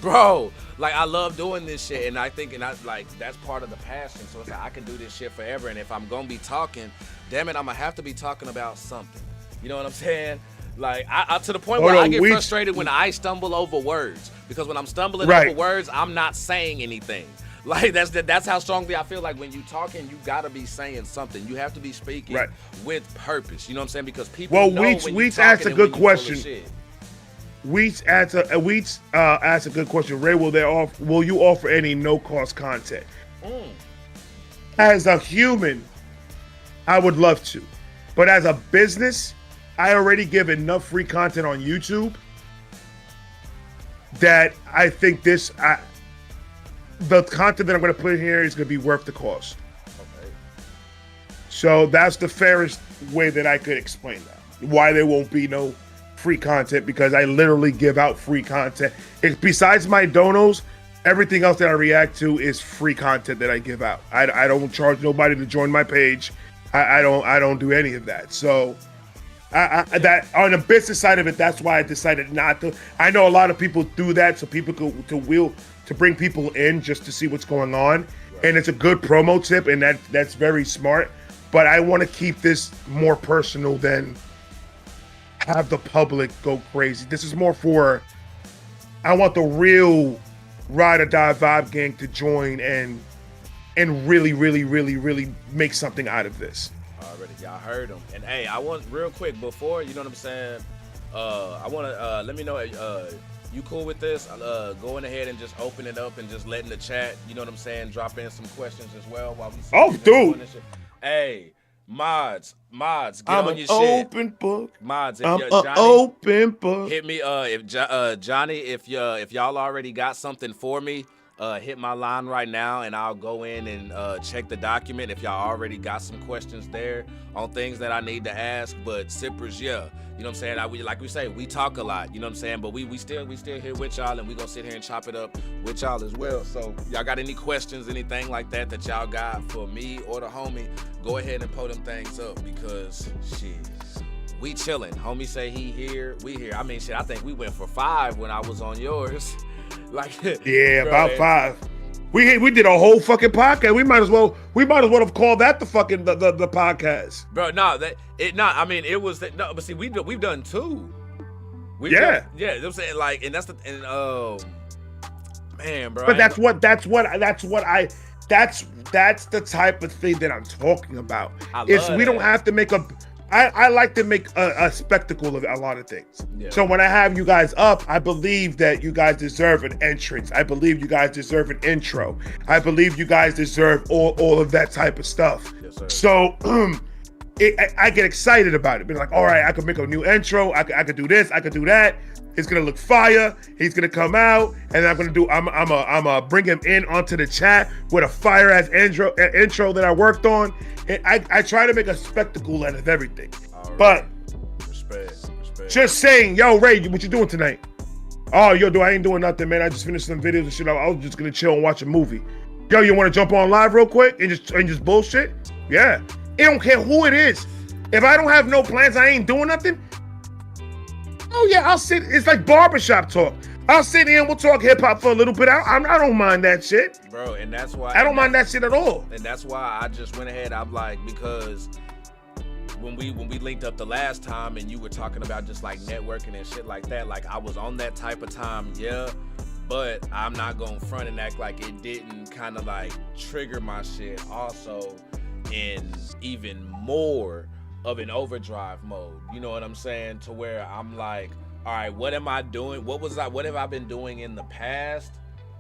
Bro, like, I love doing this shit, and that's part of the passion. So it's like, I can do this shit forever, and if I'm gonna be talking, damn it, I'm gonna have to be talking about something. You know what I'm saying? Like, I to the point where I get frustrated when I stumble over words, because when I'm stumbling over words, I'm not saying anything. Like, that's how strongly I feel. Like, when you talking, you gotta be saying something. You have to be speaking with purpose. You know what I'm saying? Because people know when Weech asked a good question. Weech asked a good question. Ray, will you offer any no-cost content? As a human, I would love to. But as a business, I already give enough free content on YouTube that I think the content that I'm going to put in here is going to be worth the cost. Okay. So that's the fairest way that I could explain that. Why there won't be no free content, because I literally give out free content. Besides my donos, everything else that I react to is free content that I give out. I don't charge nobody to join my page. I don't do any of that. So that on the business side of it, that's why I decided not to. I know a lot of people do that so people to bring people in just to see what's going on. Right. And it's a good promo tip, and that's very smart. But I want to keep this more personal than have the public go crazy. This is more for, I want the real ride or die vibe gang to join and really, really, really, really make something out of this. Already, y'all heard them. And hey, I want real quick before, you know what I'm saying? I want to let me know. You cool with this? Going ahead and just open it up and just letting the chat, you know what I'm saying, drop in some questions as well while we see. Oh, dude. Hey, mods, get I'm on an your shit. Open book. Mods, I'm an open book. Hit me, if Johnny, if y'all already got something for me, hit my line right now, and I'll go in and check the document if y'all already got some questions there on things that I need to ask. But sippers, yeah, you know what I'm saying? Like we say, we talk a lot, you know what I'm saying? But we still here with y'all, and we gonna sit here and chop it up with y'all as well. So y'all got any questions, anything like that y'all got for me or the homie, go ahead and pull them things up, because shit, we chilling. Homie say he here, we here. I mean, shit, I think we went for 5 when I was on yours. Like, yeah, bro, about 5. We did a whole fucking podcast. We might as well have called that the fucking the podcast. Bro, I mean, it was that. No, but see, we've done 2. Yeah, you know what I'm saying, like, and that's man, bro. But that's the type of thing that I'm talking about. We don't have to make I like to make a spectacle of a lot of things. Yeah. So when I have you guys up, I believe that you guys deserve an entrance. I believe you guys deserve an intro. I believe you guys deserve all of that type of stuff. Yes, sir. So I get excited about it. Being like, all right, I could make a new intro. I could do this. I could do that. It's gonna look fire. He's gonna come out, and I'm gonna bring him in onto the chat with a fire ass intro that I worked on. And I try to make a spectacle out of everything. Right. But respect. Just saying, yo, Ray, what you doing tonight? Oh, yo, I ain't doing nothing, man. I just finished some videos and shit. I was just gonna chill and watch a movie. Yo, you want to jump on live real quick and just bullshit? Yeah. It don't care who it is. If I don't have no plans, I ain't doing nothing. Oh yeah, I'll sit. It's like barbershop talk. I'll sit here and we'll talk hip hop for a little bit. I don't mind that shit, bro. And that's why I don't mind that shit at all. And that's why I just went ahead. I'm like, because when we linked up the last time and you were talking about just like networking and shit like that, like I was on that type of time, yeah, but I'm not gonna front and act like it didn't kind of like trigger my shit also in even more of an overdrive mode. You know what I'm saying? To where I'm like, all right, what am I doing? What have I been doing in the past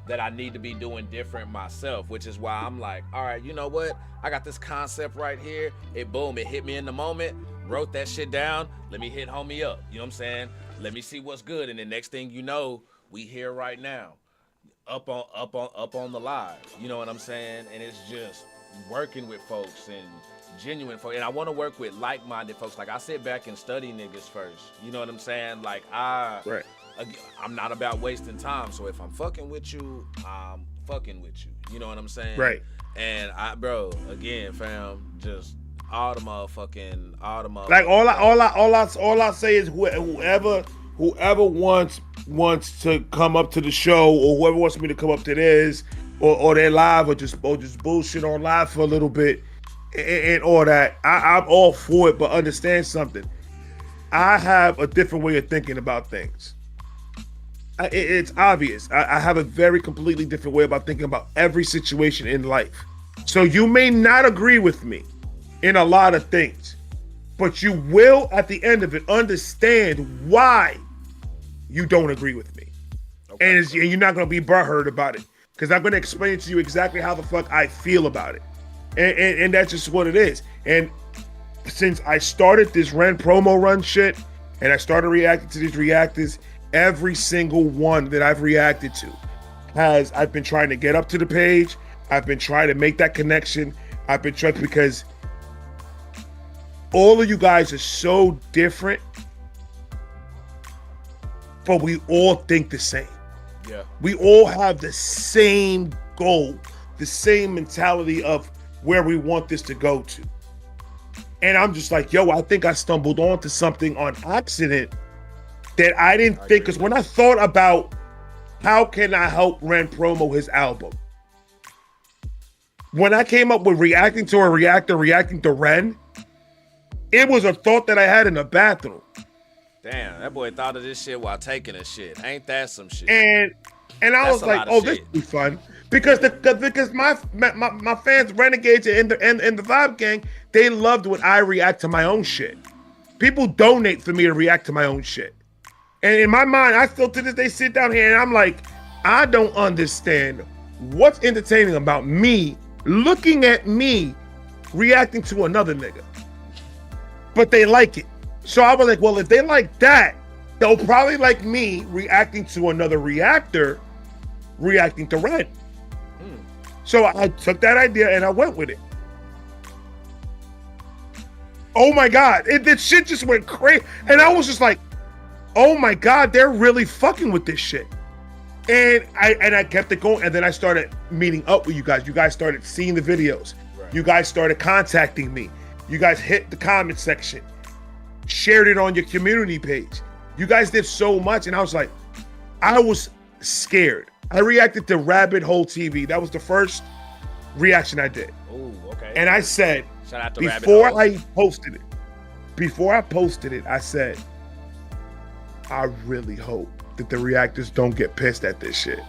that I need to be doing different myself? Which is why I'm like, all right, you know what? I got this concept right here. It hit me in the moment, wrote that shit down. Let me hit homie up. You know what I'm saying? Let me see what's good. And the next thing you know, we here right now. Up on the live. You know what I'm saying? And it's just working with folks and genuine folks. And I want to work with like-minded folks. Like I sit back and study niggas first. You know what I'm saying? Like I'm not about wasting time. So if I'm fucking with you, I'm fucking with you. You know what I'm saying? Right. And again, fam, just all the motherfucking. Like all I say is whoever wants to come up to the show, or whoever wants me to come up to theirs, or they're live, or just bullshit on live for a little bit, and all that. I'm all for it, but understand something. I have a different way of thinking about things. It's obvious. I have a very completely different way about thinking about every situation in life. So you may not agree with me in a lot of things, but you will, at the end of it, understand why you don't agree with me. Okay. And you're not going to be butthurt about it, because I'm going to explain to you exactly how the fuck I feel about it. And that's just what it is. And since I started this Ren promo run shit, and I started reacting to these reactors, every single one that I've reacted to I've been trying to get up to the page. I've been trying to make that connection. I've been trying, because all of you guys are so different, but we all think the same. Yeah. We all have the same goal, the same mentality of where we want this to go to. And I'm just like, yo, I think I stumbled onto something on accident that I didn't think, because when I thought about how can I help Ren promo his album, when I came up with reacting to a reactor, reacting to Ren, it was a thought that I had in the bathroom. Damn, that boy thought of this shit while taking a shit. Ain't that some shit? And I was like, oh, this will be fun. Because my fans, Renegades and the Vibe Gang, they loved when I react to my own shit. People donate for me to react to my own shit. And in my mind, I still to this day sit down here and I'm like, I don't understand what's entertaining about me looking at me reacting to another nigga. But they like it. So I was like, well, if they like that, they'll probably like me reacting to another reactor reacting to Ren. So I took that idea and I went with it. Oh my God, this shit just went crazy. And I was just like, oh my God, they're really fucking with this shit. And I kept it going. And then I started meeting up with you guys. You guys started seeing the videos. Right. You guys started contacting me. You guys hit the comment section, shared it on your community page. You guys did so much. And I was like, I was scared. I reacted to Rabbit Hole TV. That was the first reaction I did. Oh, okay. And I said, shout out to before I posted it, I said, I really hope that the reactors don't get pissed at this shit.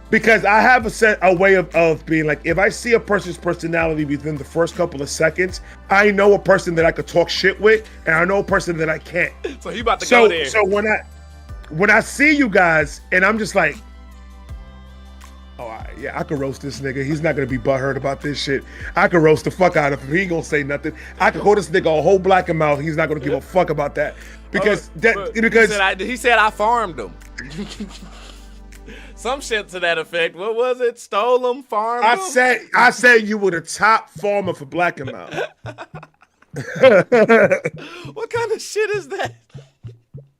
Because I have a way of being like, if I see a person's personality within the first couple of seconds, I know a person that I could talk shit with, and I know a person that I can't. So you about to go there. So when I see you guys, and I'm just like, oh, all right, yeah, I could roast this nigga. He's not gonna be butthurt about this shit. I could roast the fuck out of him. He ain't gonna say nothing. I could call this nigga a whole black and mouth. He's not gonna give a fuck about that. Because he said I farmed him. Some shit to that effect. What was it? Stole him, farmed him? I said you were the top farmer for black and mouth. What kind of shit is that?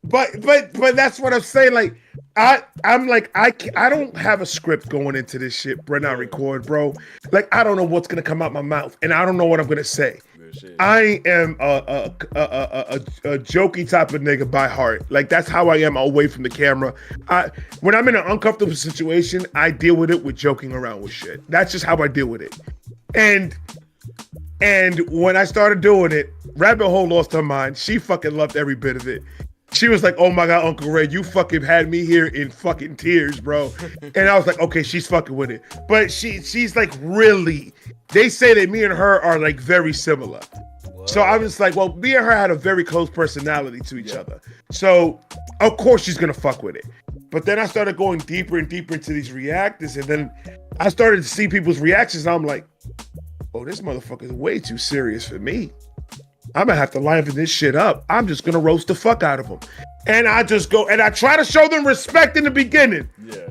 But that's what I'm saying. Like I'm like I don't have a script going into this shit. When I record, bro. Like I don't know what's gonna come out my mouth, and I don't know what I'm gonna say. I am a jokey type of nigga by heart. Like that's how I am away from the camera. When I'm in an uncomfortable situation, I deal with it with joking around with shit. That's just how I deal with it. And And when I started doing it, Rabbit Hole lost her mind. She fucking loved every bit of it. She was like, oh my God, Uncle Ray, you fucking had me here in fucking tears, bro. And I was like, okay, she's fucking with it. But she's like really, they say that me and her are like very similar. What? So I was like, well, me and her had a very close personality to each other. So of course she's gonna fuck with it. But then I started going deeper and deeper into these reactors, and then I started to see people's reactions, and I'm like, oh, this motherfucker is way too serious for me. I'm gonna have to liven this shit up. I'm just gonna roast the fuck out of them. And I just go, and I try to show them respect in the beginning. Yeah.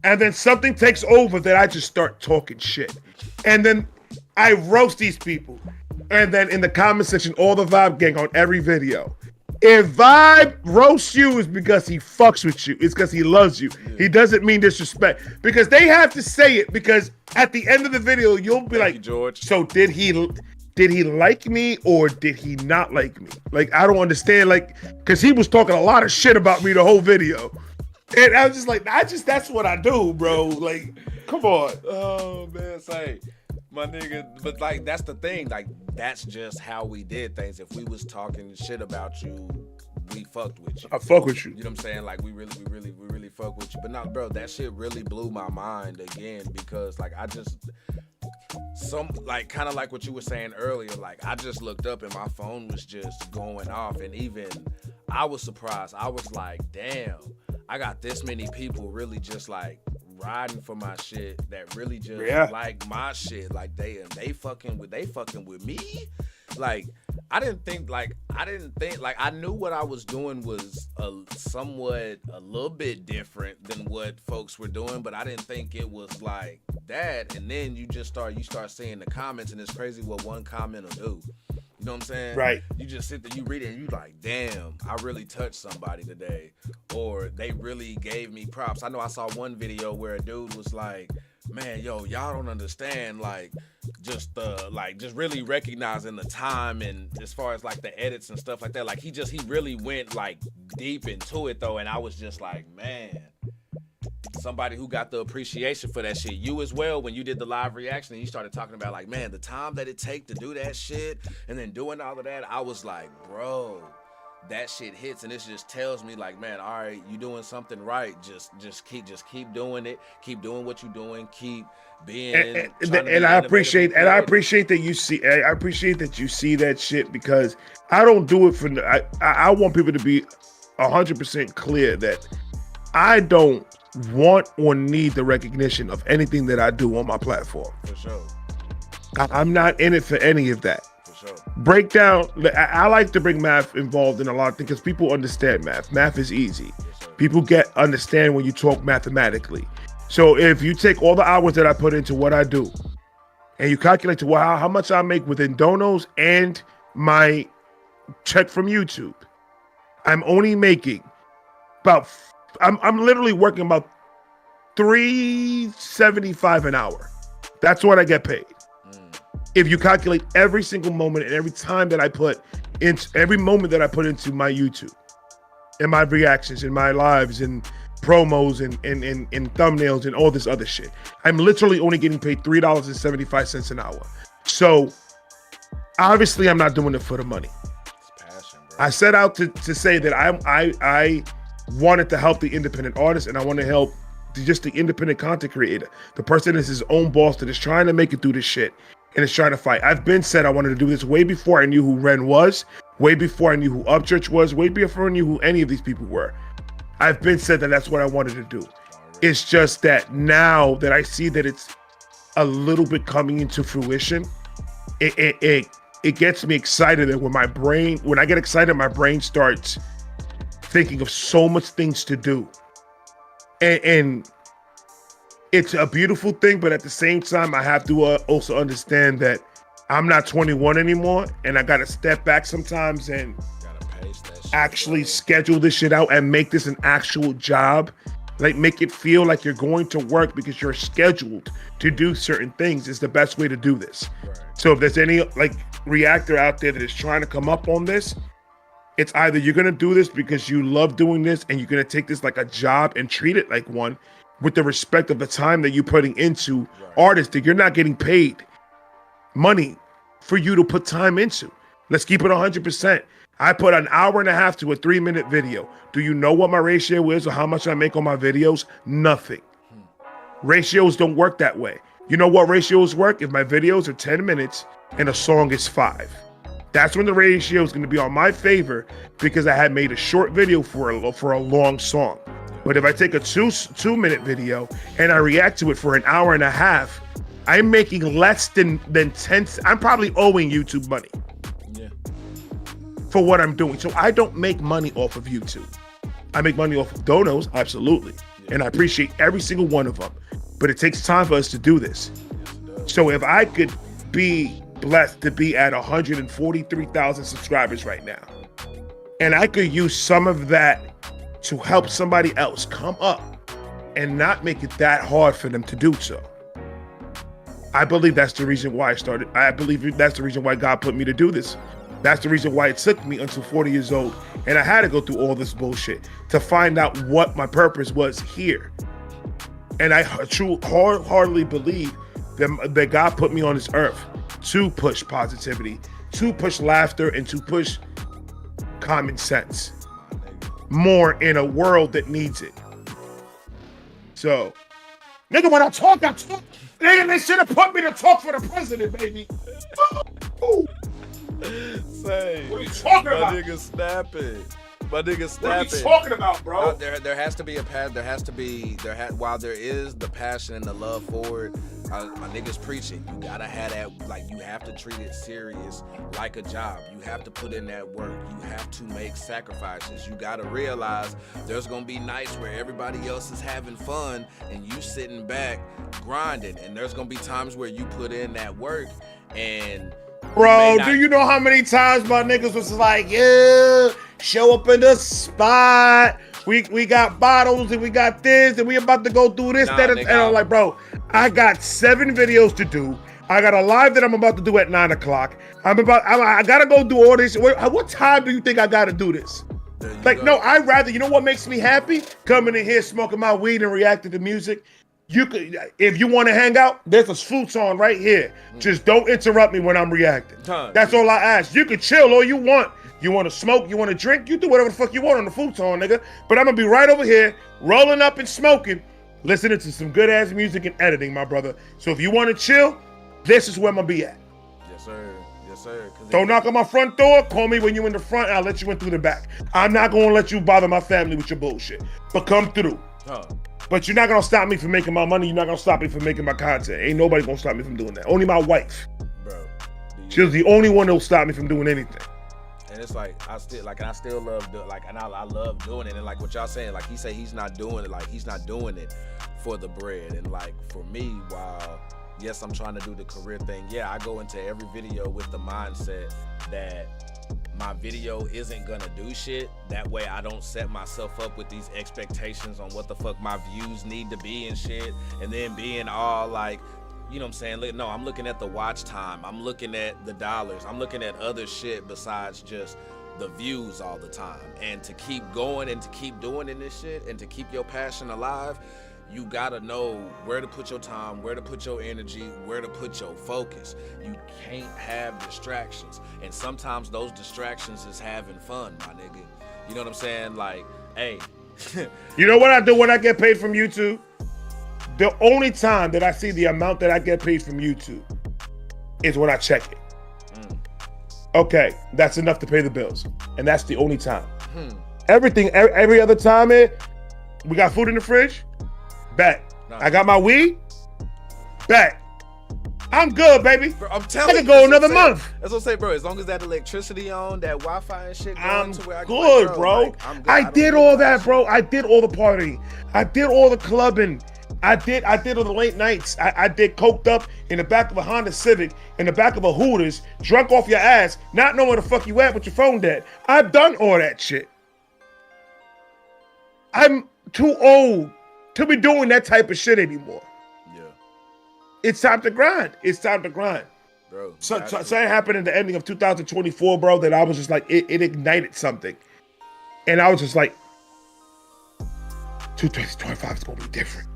And then something takes over that I just start talking shit. And then I roast these people. And then in the comment section, all the Vibe gang on every video. If Vibe roasts you, it's because he fucks with you. It's because he loves you. Yeah. He doesn't mean disrespect. Because they have to say it, because at the end of the video, you'll be like, George. So did he like me or did he not like me? Like, I don't understand, like, because he was talking a lot of shit about me the whole video. And I was just like, that's what I do, bro. Like, come on. Oh, man, say, my nigga, but like, that's the thing. Like, that's just how we did things. If we was talking shit about you, we fucked with you. I fuck with you. You know what I'm saying? Like, we really fuck with you. But no, bro, that shit really blew my mind again, because like, like kind of like what you were saying earlier, like I just looked up and my phone was just going off, and even I was surprised. I was like, damn, I got this many people really just like riding for my shit, that really just like my shit, like they fucking with me. Like I knew what I was doing was a little bit different than what folks were doing, but I didn't think it was like that. And then you start seeing the comments, and it's crazy what one comment will do. You know what I'm saying? Right. You just sit there, you read it, and you like, damn, I really touched somebody today, or they really gave me props. I know I saw one video where a dude was like, man, yo, y'all don't understand, like, just really recognizing the time, and as far as like the edits and stuff like that, like he really went like deep into it though, and I was just like, man, somebody who got the appreciation for that shit. You as well, when you did the live reaction and you started talking about like, man, the time that it take to do that shit and then doing all of that, I was like, bro, that shit hits, and it just tells me like, man, all right, you doing something right. Just keep doing it. Keep doing what you're doing. Keep being. And I appreciate that you see. I appreciate that you see that shit, because I don't do it for. I want people to be 100% clear that I don't want or need the recognition of anything that I do on my platform. For sure. I'm not in it for any of that. Breakdown. I like to bring math involved in a lot of things because people understand math. Math is easy. People understand when you talk mathematically. So if you take all the hours that I put into what I do, and you calculate to how much I make within donos and my check from YouTube, I'm only making about. I'm literally working about $3.75 an hour. That's what I get paid. If you calculate every single moment and every time that I put into every moment that I put into my YouTube and my reactions and my lives and promos and thumbnails and all this other shit, I'm literally only getting paid $3.75 an hour. So obviously I'm not doing it for the money. It's passion, bro. I set out to say that I wanted to help the independent artist, and I want to help just the independent content creator, the person that is his own boss, that is trying to make it through this shit and is trying to fight. I've been said I wanted to do this way before I knew who Ren was, way before I knew who Upchurch was, way before I knew who any of these people were. I've been said that that's what I wanted to do. It's just that now that I see that it's a little bit coming into fruition, it gets me excited. And when I get excited, my brain starts thinking of so much things to do. And it's a beautiful thing, but at the same time, I have to also understand that I'm not 21 anymore, and I got to step back sometimes and actually schedule this shit out and make this an actual job. Like, make it feel like you're going to work because you're scheduled to do certain things is the best way to do this. Right. So if there's any like reactor out there that is trying to come up on this, it's either you're going to do this because you love doing this and you're going to take this like a job and treat it like one, with the respect of the time that you're putting into artists, that you're not getting paid money for you to put time into. Let's keep it 100%. I put an hour and a half to a 3-minute video. Do you know what my ratio is or how much I make on my videos? Nothing. Ratios don't work that way. You know what ratios work? If my videos are 10 minutes and a song is 5. That's when the ratio is going to be on my favor because I had made a short video for a long song. But if I take a 2-minute video and I react to it for an hour and a half, I'm making less than 10. I'm probably owing YouTube money. For what I'm doing. So I don't make money off of YouTube. I make money off of donos, absolutely. And I appreciate every single one of them. But it takes time for us to do this. So if I could be blessed to be at 143,000 subscribers right now, and I could use some of that to help somebody else come up and not make it that hard for them to do so. I believe that's the reason why I started. I believe that's the reason why God put me to do this. That's the reason why it took me until 40 years old. And I had to go through all this bullshit to find out what my purpose was here. And I wholeheartedly believe that God put me on this earth to push positivity, to push laughter, and to push common sense more in a world that needs it. So, nigga, when I talk, nigga, they should have put me to talk for the president, baby. Ooh. Say, what are you talking about? My nigga snapping. What are you talking about, bro? There has to be a path. While there is the passion and the love for it, my niggas preaching. You gotta have that. Like, you have to treat it serious, like a job. You have to put in that work. You have to make sacrifices. You gotta realize there's gonna be nights where everybody else is having fun and you sitting back grinding. And there's gonna be times where you put in that work and. Bro, do you know how many times my niggas was like, yeah, show up in the spot. We got bottles and we got this and we about to go do this, that, and I'm like, bro, I got 7 videos to do. I got a live that I'm about to do at 9 o'clock. I gotta go do all this. What time do you think I gotta do this? Like, no, I'd rather, you know what makes me happy? Coming in here, smoking my weed and reacting to music. You could, if you want to hang out, there's a futon right here. Just don't interrupt me when I'm reacting. That's all I ask. You can chill all you want. You want to smoke, you want to drink, you do whatever the fuck you want on the futon, nigga. But I'm gonna be right over here, rolling up and smoking, listening to some good ass music and editing, my brother. So if you want to chill, this is where I'm gonna be at. Yes, sir. Yes, sir. Don't knock on my front door. Call me when you're in the front. I'll let you in through the back. I'm not gonna let you bother my family with your bullshit. But come through. But you're not gonna stop me from making my money. You're not gonna stop me from making my content. Ain't nobody gonna stop me from doing that. Only my wife. Bro. She's the only one that'll stop me from doing anything. And it's like, I still love I love doing it. And like what y'all saying, like he say he's not doing it, like he's not doing it for the bread. And like for me, while yes, I'm trying to do the career thing, yeah, I go into every video with the mindset that my video isn't gonna do shit. That way I don't set myself up with these expectations on what the fuck my views need to be and shit. And then being all like, you know what I'm saying? Look, no, I'm looking at the watch time. I'm looking at the dollars. I'm looking at other shit besides just the views all the time. And to keep going and to keep doing in this shit and to keep your passion alive, you gotta know where to put your time, where to put your energy, where to put your focus. You can't have distractions. And sometimes those distractions is having fun, my nigga. You know what I'm saying? Like, hey. You know what I do when I get paid from YouTube? The only time that I see the amount that I get paid from YouTube is when I check it. Okay, that's enough to pay the bills. And that's the only time. Every other time, we got food in the fridge, bet. I got my weed, bet. I'm good, baby. Bro, I'm telling you. I can go another month. That's what I'm saying, bro. As long as that electricity on, that Wi-Fi and shit going I'm to where I good, go, bro. like, I'm good. I did all that, bro. I did all the partying. I did all the clubbing. I did all the late nights. I did coked up in the back of a Honda Civic, in the back of a Hooters, drunk off your ass, not knowing where the fuck you at with your phone dead. I've done all that shit. I'm too old to be doing that type of shit anymore. Yeah. It's time to grind. It's time to grind. Bro. Something happened in the ending of 2024, bro, that I was just like, it ignited something. And I was just like, 2025 is going to be different.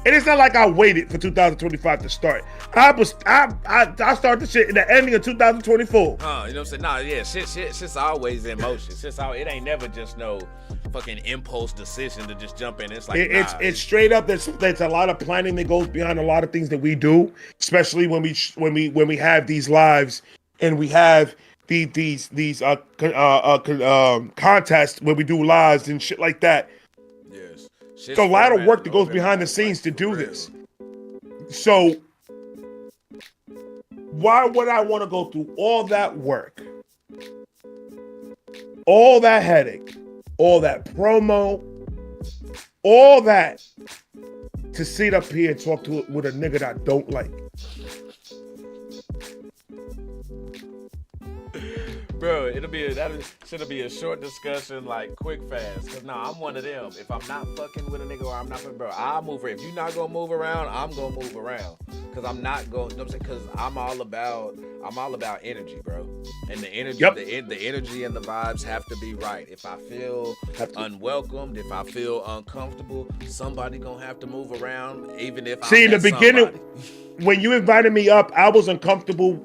And it's not like I waited for 2025 to start. I started the shit in the ending of 2024. You know what I'm saying? Nah, yeah, shit's always in motion. It ain't never just no fucking impulse decision to just jump in. It's like it's straight up. There's a lot of planning that goes behind a lot of things that we do, especially when we have these lives and we have these contests where we do lives and shit like that. Yes. It's a lot of work that goes behind the scenes to do this. So why would I want to go through all that work, all that headache, all that promo, all that to sit up here and talk with a nigga that I don't like? Bro, should be a short discussion, like quick, fast. Cause nah, I'm one of them. If I'm not fucking with a nigga or I'm not fucking, bro, I'll move around. If you're not gonna move around, I'm gonna move around. Cause I'm not going, you know what I'm saying? Cause I'm all about energy, bro. And the energy, the energy and the vibes have to be right. If I feel unwelcomed, if I feel uncomfortable, somebody gonna have to move around, even if in the beginning, when you invited me up, I was uncomfortable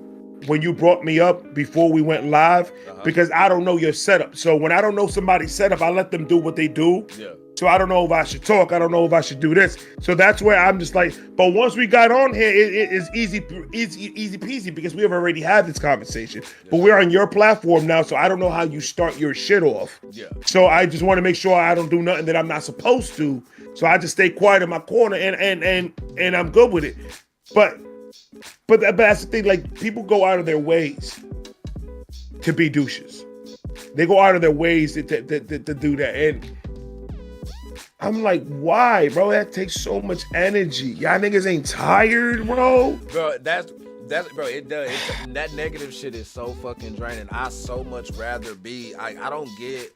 when you brought me up before we went live, because I don't know your setup. So when I don't know somebody's setup, I let them do what they do. Yeah. So I don't know if I should talk. I don't know if I should do this. So that's where I'm just like, but once we got on here, it is easy peasy because we have already had this conversation. But we're on your platform now, so I don't know how you start your shit off. Yeah. So I just want to make sure I don't do nothing that I'm not supposed to. So I just stay quiet in my corner and I'm good with it. But that's the thing, like, people go out of their ways to be douches. They go out of their ways to do that. And I'm like, why, bro? That takes so much energy. Y'all niggas ain't tired, bro? Bro, that's bro, it does. That negative shit is so fucking draining. I so much rather be, I don't get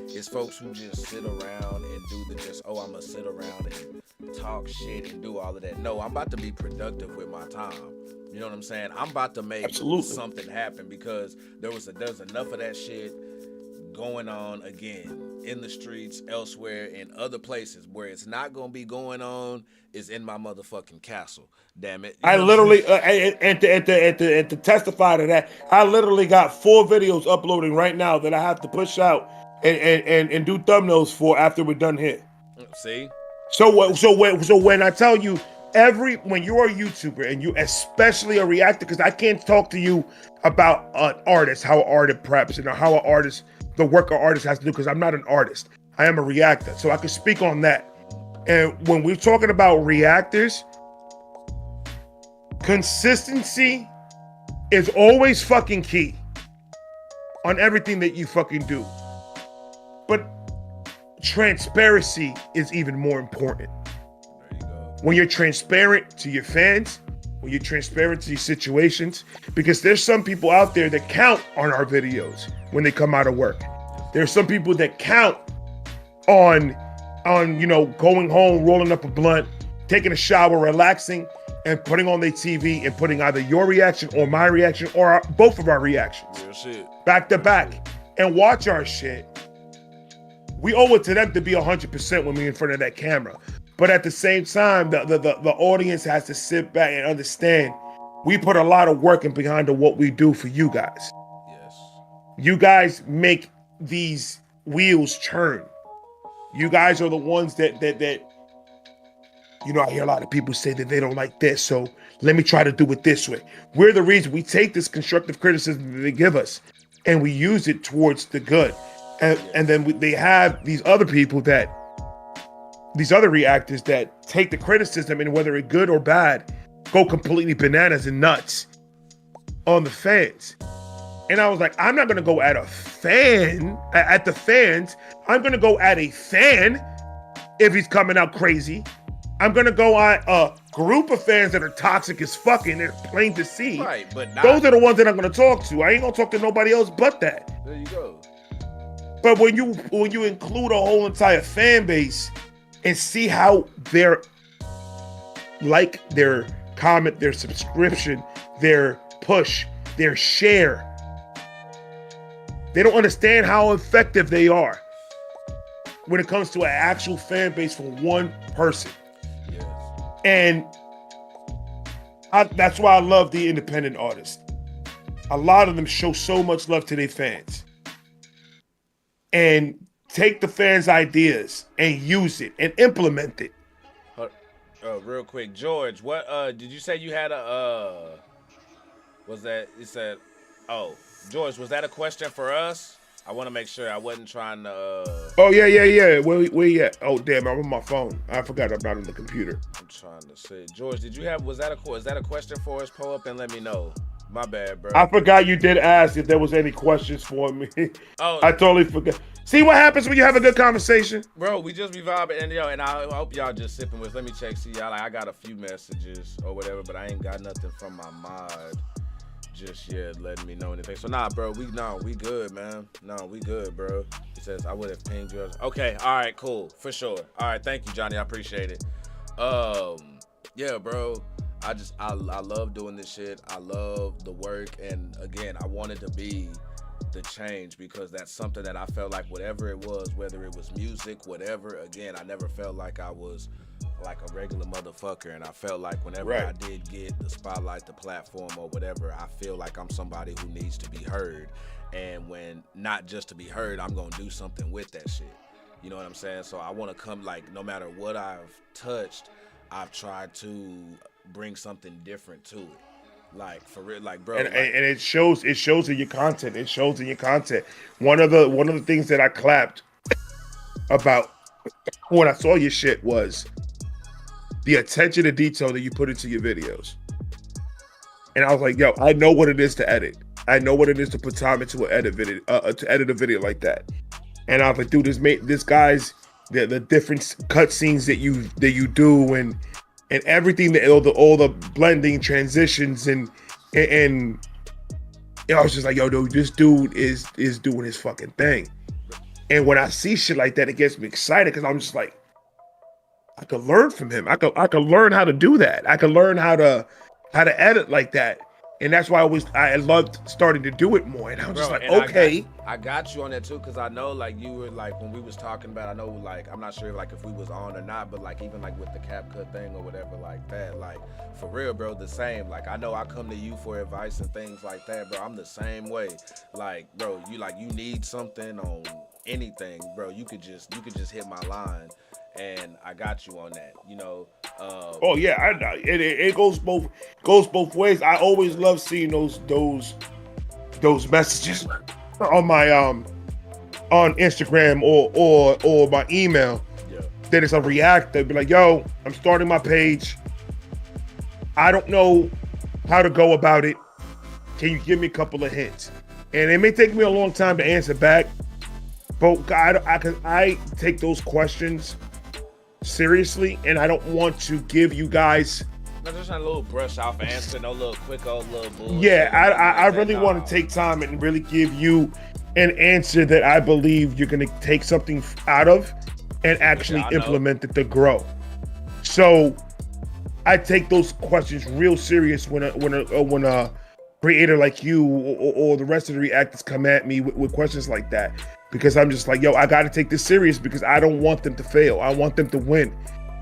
is folks who just sit around and do the just, I'm gonna sit around and talk shit and do all of that. No, I'm about to be productive with my time. You know what I'm saying? I'm about to make something happen, because there's enough of that shit going on again in the streets, elsewhere, in other places. Where it's not gonna be going on is in my motherfucking castle. Damn it! I literally and to testify to that, I literally got 4 videos uploading right now that I have to push out and do thumbnails for after we're done here. See? So when I tell you, when you're a YouTuber and you especially a reactor, because I can't talk to you about an artist, how an artist preps, and how an artist, the work an artist has to do, because I'm not an artist. I am a reactor, so I can speak on that. And when we're talking about reactors, consistency is always fucking key on everything that you fucking do. But transparency is even more important. There you go. When you're transparent to your fans, when you're transparent to these situations, because there's some people out there that count on our videos when they come out of work. There's some people that count on going home, rolling up a blunt, taking a shower, relaxing, and putting on their TV and putting either your reaction or my reaction or both of our reactions real shit, back to back, and watch our shit. We owe it to them to be 100% when we're in front of that camera. But at the same time, the audience has to sit back and understand we put a lot of work in behind what we do for you guys. Yes. You guys make these wheels turn. You guys are the ones that I hear a lot of people say that they don't like this, so let me try to do it this way. We're the reason. We take this constructive criticism that they give us and we use it towards the good. And then they have these other people these other reactors that take the criticism, and whether it's good or bad, go completely bananas and nuts on the fans. And I was like, I'm not going to go at the fans. I'm going to go at a fan if he's coming out crazy. I'm going to go at a group of fans that are toxic as fucking. They're plain to see. Right, but those are the ones that I'm going to talk to. I ain't going to talk to nobody else but that. There you go. But when you include a whole entire fan base and see how their comment, their subscription, their push, their share, they don't understand how effective they are when it comes to an actual fan base for one person. And that's why I love the independent artists. A lot of them show so much love to their fans. And take the fans' ideas and use it and implement it. Real quick, George, what did you say you had a was that you said George, was that a question for us? I want to make sure I wasn't trying to Oh yeah. Where you at? Oh damn, I'm on my phone. I forgot I'm not on the computer. I'm trying to say, George, did you have was that a question for us? Pull up and let me know. My bad, bro. I forgot you did ask if there was any questions for me. Oh, I totally forgot. See what happens when you have a good conversation? Bro, we just be vibing, and I hope y'all just sipping with. Let me check, see y'all. Like, I got a few messages or whatever, but I ain't got nothing from my mod just yet letting me know anything. So nah, bro, we good, man. No, we good, bro. He says I would have pinged you. Okay, all right, cool, for sure. All right, thank you, Johnny. I appreciate it. Yeah, bro. I love doing this shit. I love the work, and again, I wanted to be the change because that's something that I felt like whatever it was, whether it was music, whatever, again, I never felt like I was like a regular motherfucker, and I felt like whenever I did get the spotlight, the platform or whatever, I feel like I'm somebody who needs to be heard, and when not just to be heard, I'm gonna do something with that shit. You know what I'm saying? So I want to come, like, no matter what I've touched, I've tried to bring something different to it. Like, for real, like, bro. And it shows in your content. It shows in your content. One of the things that I clapped about when I saw your shit was the attention to detail that you put into your videos. And I was like, yo, I know what it is to edit. I know what it is to put time into an edit video, to edit a video like that. And I was like, dude, this guy's the different cut scenes that you do and everything, that all the blending transitions and I was just like, yo, dude, this dude is doing his fucking thing. And when I see shit like that, it gets me excited because I'm just like, I could learn from him. I could learn how to do that. I could learn how to edit like that. And that's why I loved starting to do it more. And I was just like, okay. I got you on that too, because I know, like, you were like, when we was talking about, I know, like, I'm not sure like if we was on or not, but like even like with the CapCut thing or whatever like that, like, for real, bro, the same. Like, I know I come to you for advice and things like that, bro. I'm the same way. Like, bro, you need something on anything, bro, you could just hit my line. And I got you on that, you know. Oh yeah, I know. It goes both ways. I always love seeing those messages on my on Instagram or my email. Yeah. That it's a reactor. Be like, yo, I'm starting my page. I don't know how to go about it. Can you give me a couple of hints? And it may take me a long time to answer back, but I take those questions seriously, and I don't want to give you guys not just a little brush off answer, no little quick old little bullshit. Yeah, I really want to take time and really give you an answer that I believe you're going to take something out of and actually implement it to grow. So I take those questions real serious when a creator like you or the rest of the reactors come at me with questions like that. Because I'm just like, yo, I got to take this serious because I don't want them to fail. I want them to win.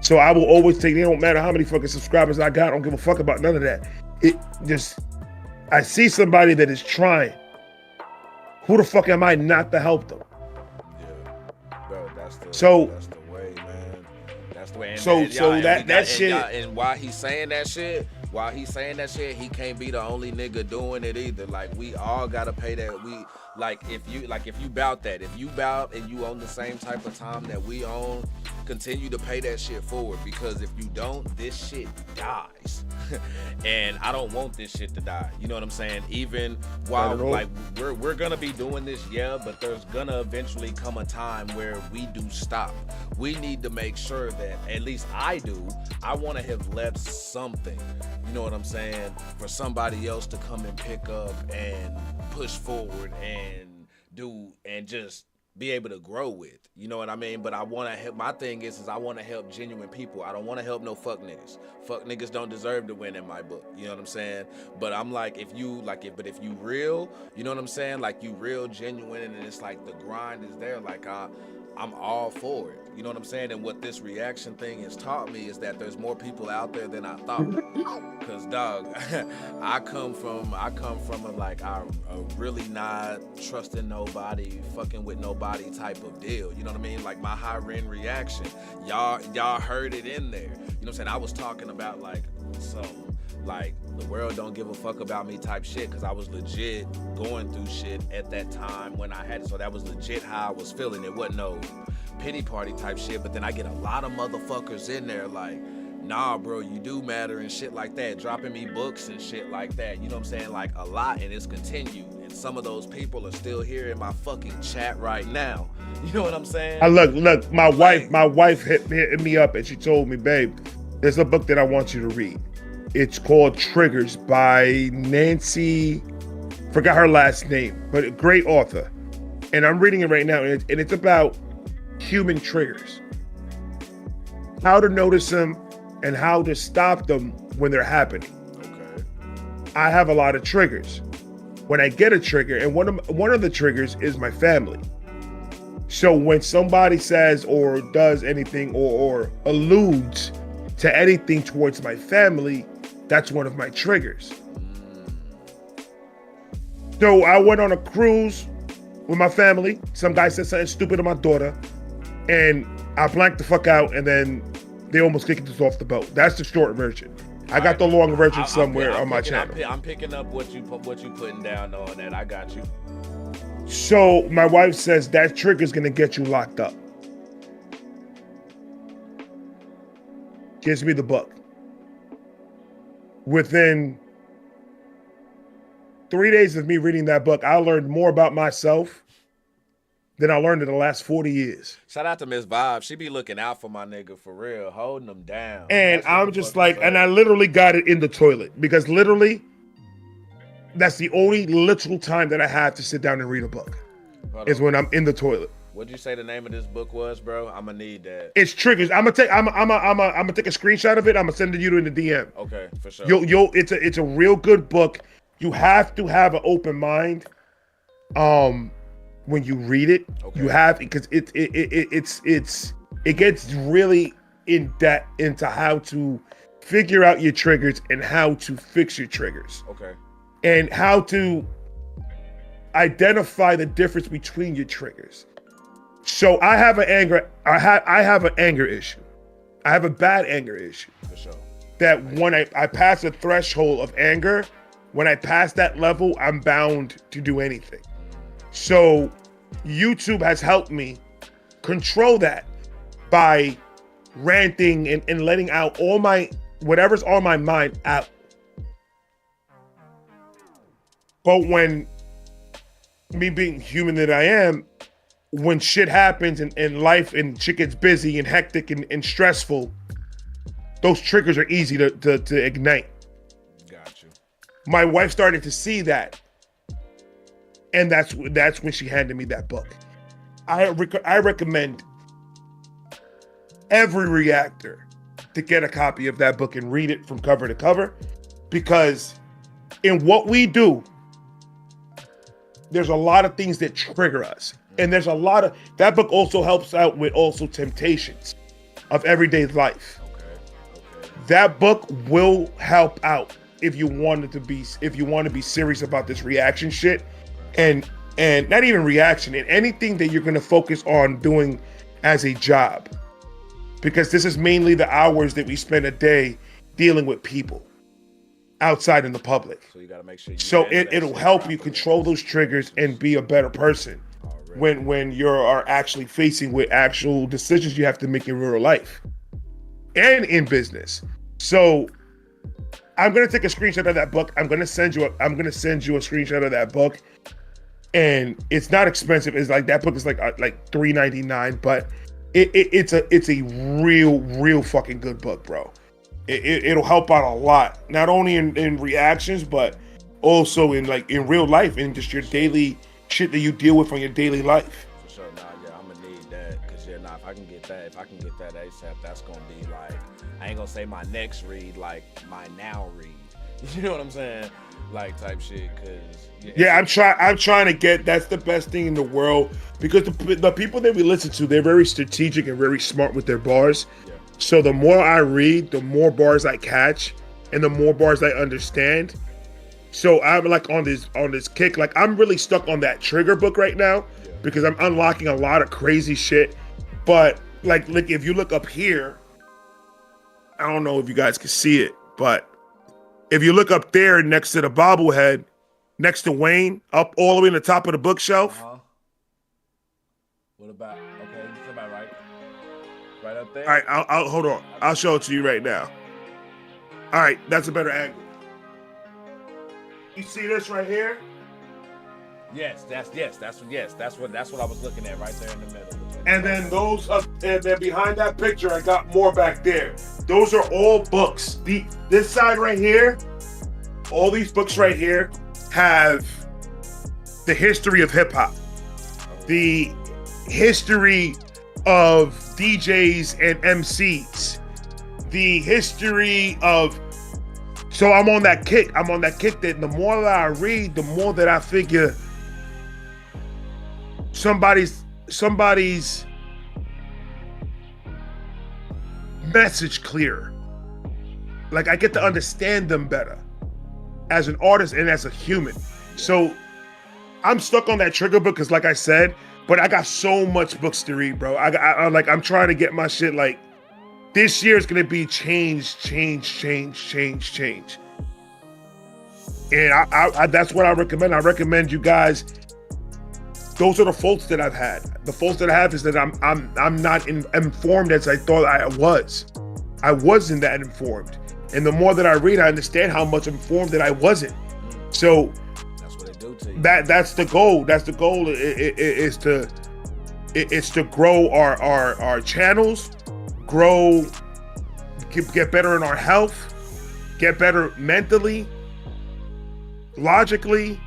So I will always take, it don't matter how many fucking subscribers I got. I don't give a fuck about none of that. I see somebody that is trying. Who the fuck am I not to help them? Yeah, bro, that's the way, man. That's the way. And while he's saying that shit, he can't be the only nigga doing it either. Like, we all gotta pay that. If you bout that, if you bout and you own the same type of time that we own, continue to pay that shit forward, because if you don't, this shit dies. And I don't want this shit to die. You know what I'm saying? Even while like we're gonna be doing this, yeah, but there's gonna eventually come a time where we do stop. We need to make sure that, at least I do, I want to have left something, you know what I'm saying, for somebody else to come and pick up and push forward and do and just be able to grow with, you know what I mean? But I want to help. My thing is I want to help genuine people. I don't want to help no fuck niggas. Fuck niggas don't deserve to win in my book, you know what I'm saying? But I'm like, if you real, you know what I'm saying? Like, you real genuine, and it's like the grind is there. Like, I'm all for it. You know what I'm saying? And what this reaction thing has taught me is that there's more people out there than I thought. Cause dog, I come from a really not trusting nobody, fucking with nobody type of deal. You know what I mean? Like my high rent reaction. Y'all heard it in there. You know what I'm saying? I was talking about like some like the world don't give a fuck about me type shit, because I was legit going through shit at that time when I had it. So that was legit how I was feeling. It wasn't no pity party type shit. But then I get a lot of motherfuckers in there like, nah bro, you do matter and shit like that, dropping me books and shit like that. You know what I'm saying? Like a lot, and it's continued. And some of those people are still here in my fucking chat right now. You know what I'm saying? I look, my wife hit me up and she told me, babe, there's a book that I want you to read. It's called Triggers by Nancy, forgot her last name, but a great author. And I'm reading it right now, and it's about human triggers. How to notice them and how to stop them when they're happening. Okay. I have a lot of triggers. When I get a trigger, and one of the triggers is my family. So when somebody says or does anything or alludes to anything towards my family, that's one of my triggers. So I went on a cruise with my family. Some guy said something stupid to my daughter, and I blanked the fuck out, and then they almost kicked us off the boat. That's the short version. I got the long version somewhere on my channel. I'm picking up what you putting down on that. I got you. So my wife says that trigger's gonna get you locked up. Gives me the book. Within 3 days of me reading that book, I learned more about myself than I learned in the last 40 years. Shout out to Miss Vibe. She be looking out for my nigga for real, holding them down. And I'm just like, and I literally got it in the toilet, because literally, that's the only literal time that I have to sit down and read a book, is when I'm in the toilet. What'd you say the name of this book was, bro? I'm gonna need that. It's Triggers. I'm gonna take a screenshot of it. I'm gonna send it you in the DM. Okay, for sure. It's a real good book. You have to have an open mind, when you read it. Okay. You have, because it gets really in depth into how to figure out your triggers and how to fix your triggers. Okay. And how to identify the difference between your triggers. So I have an anger issue. I have a bad anger issue. For sure. That when I pass a threshold of anger, when I pass that level, I'm bound to do anything. So YouTube has helped me control that by ranting and letting out all my, whatever's on my mind out. But when, me being human that I am, when shit happens in life and shit gets busy and hectic and stressful, those triggers are easy to ignite. Got you. My wife started to see that, and that's when she handed me that book. I recommend every reactor to get a copy of that book and read it from cover to cover, because in what we do, there's a lot of things that trigger us. And there's a lot of, that book also helps out with also temptations of everyday life. Okay. That book will help out if you want to be serious about this reaction shit, and not even reaction, and anything that you're going to focus on doing as a job, because this is mainly the hours that we spend a day dealing with people outside in the public. So you got to make sure. It'll help you control those triggers and be a better person when you are actually facing with actual decisions you have to make in real life and in business. So I'm gonna take a screenshot of that book. I'm gonna send you a screenshot of that book, and it's not expensive. It's like, that book is like $3.99, but it's a real fucking good book, bro. It'll help out a lot, not only in reactions, but also in real life, and just your daily shit that you deal with on your daily life. For sure, I'm gonna need that, because if I can get that ASAP, that's gonna be like, I ain't gonna say my next read, like my now read. You know what I'm saying? Like type shit, cause Yeah, I'm trying to get. That's the best thing in the world because the people that we listen to, they're very strategic and very smart with their bars. Yeah. So the more I read, the more bars I catch, and the more bars I understand. So I'm like on this kick. Like I'm really stuck on that Trigger book right now because I'm unlocking a lot of crazy shit. But like if you look up here, I don't know if you guys can see it, but if you look up there next to the bobblehead, next to Wayne, up all the way in the top of the bookshelf. What about? Okay, that's about right. Right up there. All right, I'll hold on. I'll show it to you right now. All right, that's a better angle. You see this right here? Yes, that's what I was looking at right there in the middle. And then those up, and then behind that picture, I got more back there. Those are all books. This side right here, all these books right here have the history of hip hop, the history of DJs and MCs, the history of. So I'm on that kick. That the more that I read, the more that I figure somebody's message clearer. Like I get to understand them better as an artist and as a human. So I'm stuck on that Trigger book because like I said, but I got so much books to read, bro. I'm trying to get my shit like this year is gonna be change. And I that's what I recommend. I recommend you guys. Those are the faults that I've had. The faults that I have is that I'm not informed as I thought I was. I wasn't that informed. And the more that I read, I understand how much informed that I wasn't. So that's what they do to you. That's the goal. That's the goal. Is to grow our channels, grow, get better in our health, get better mentally, logically.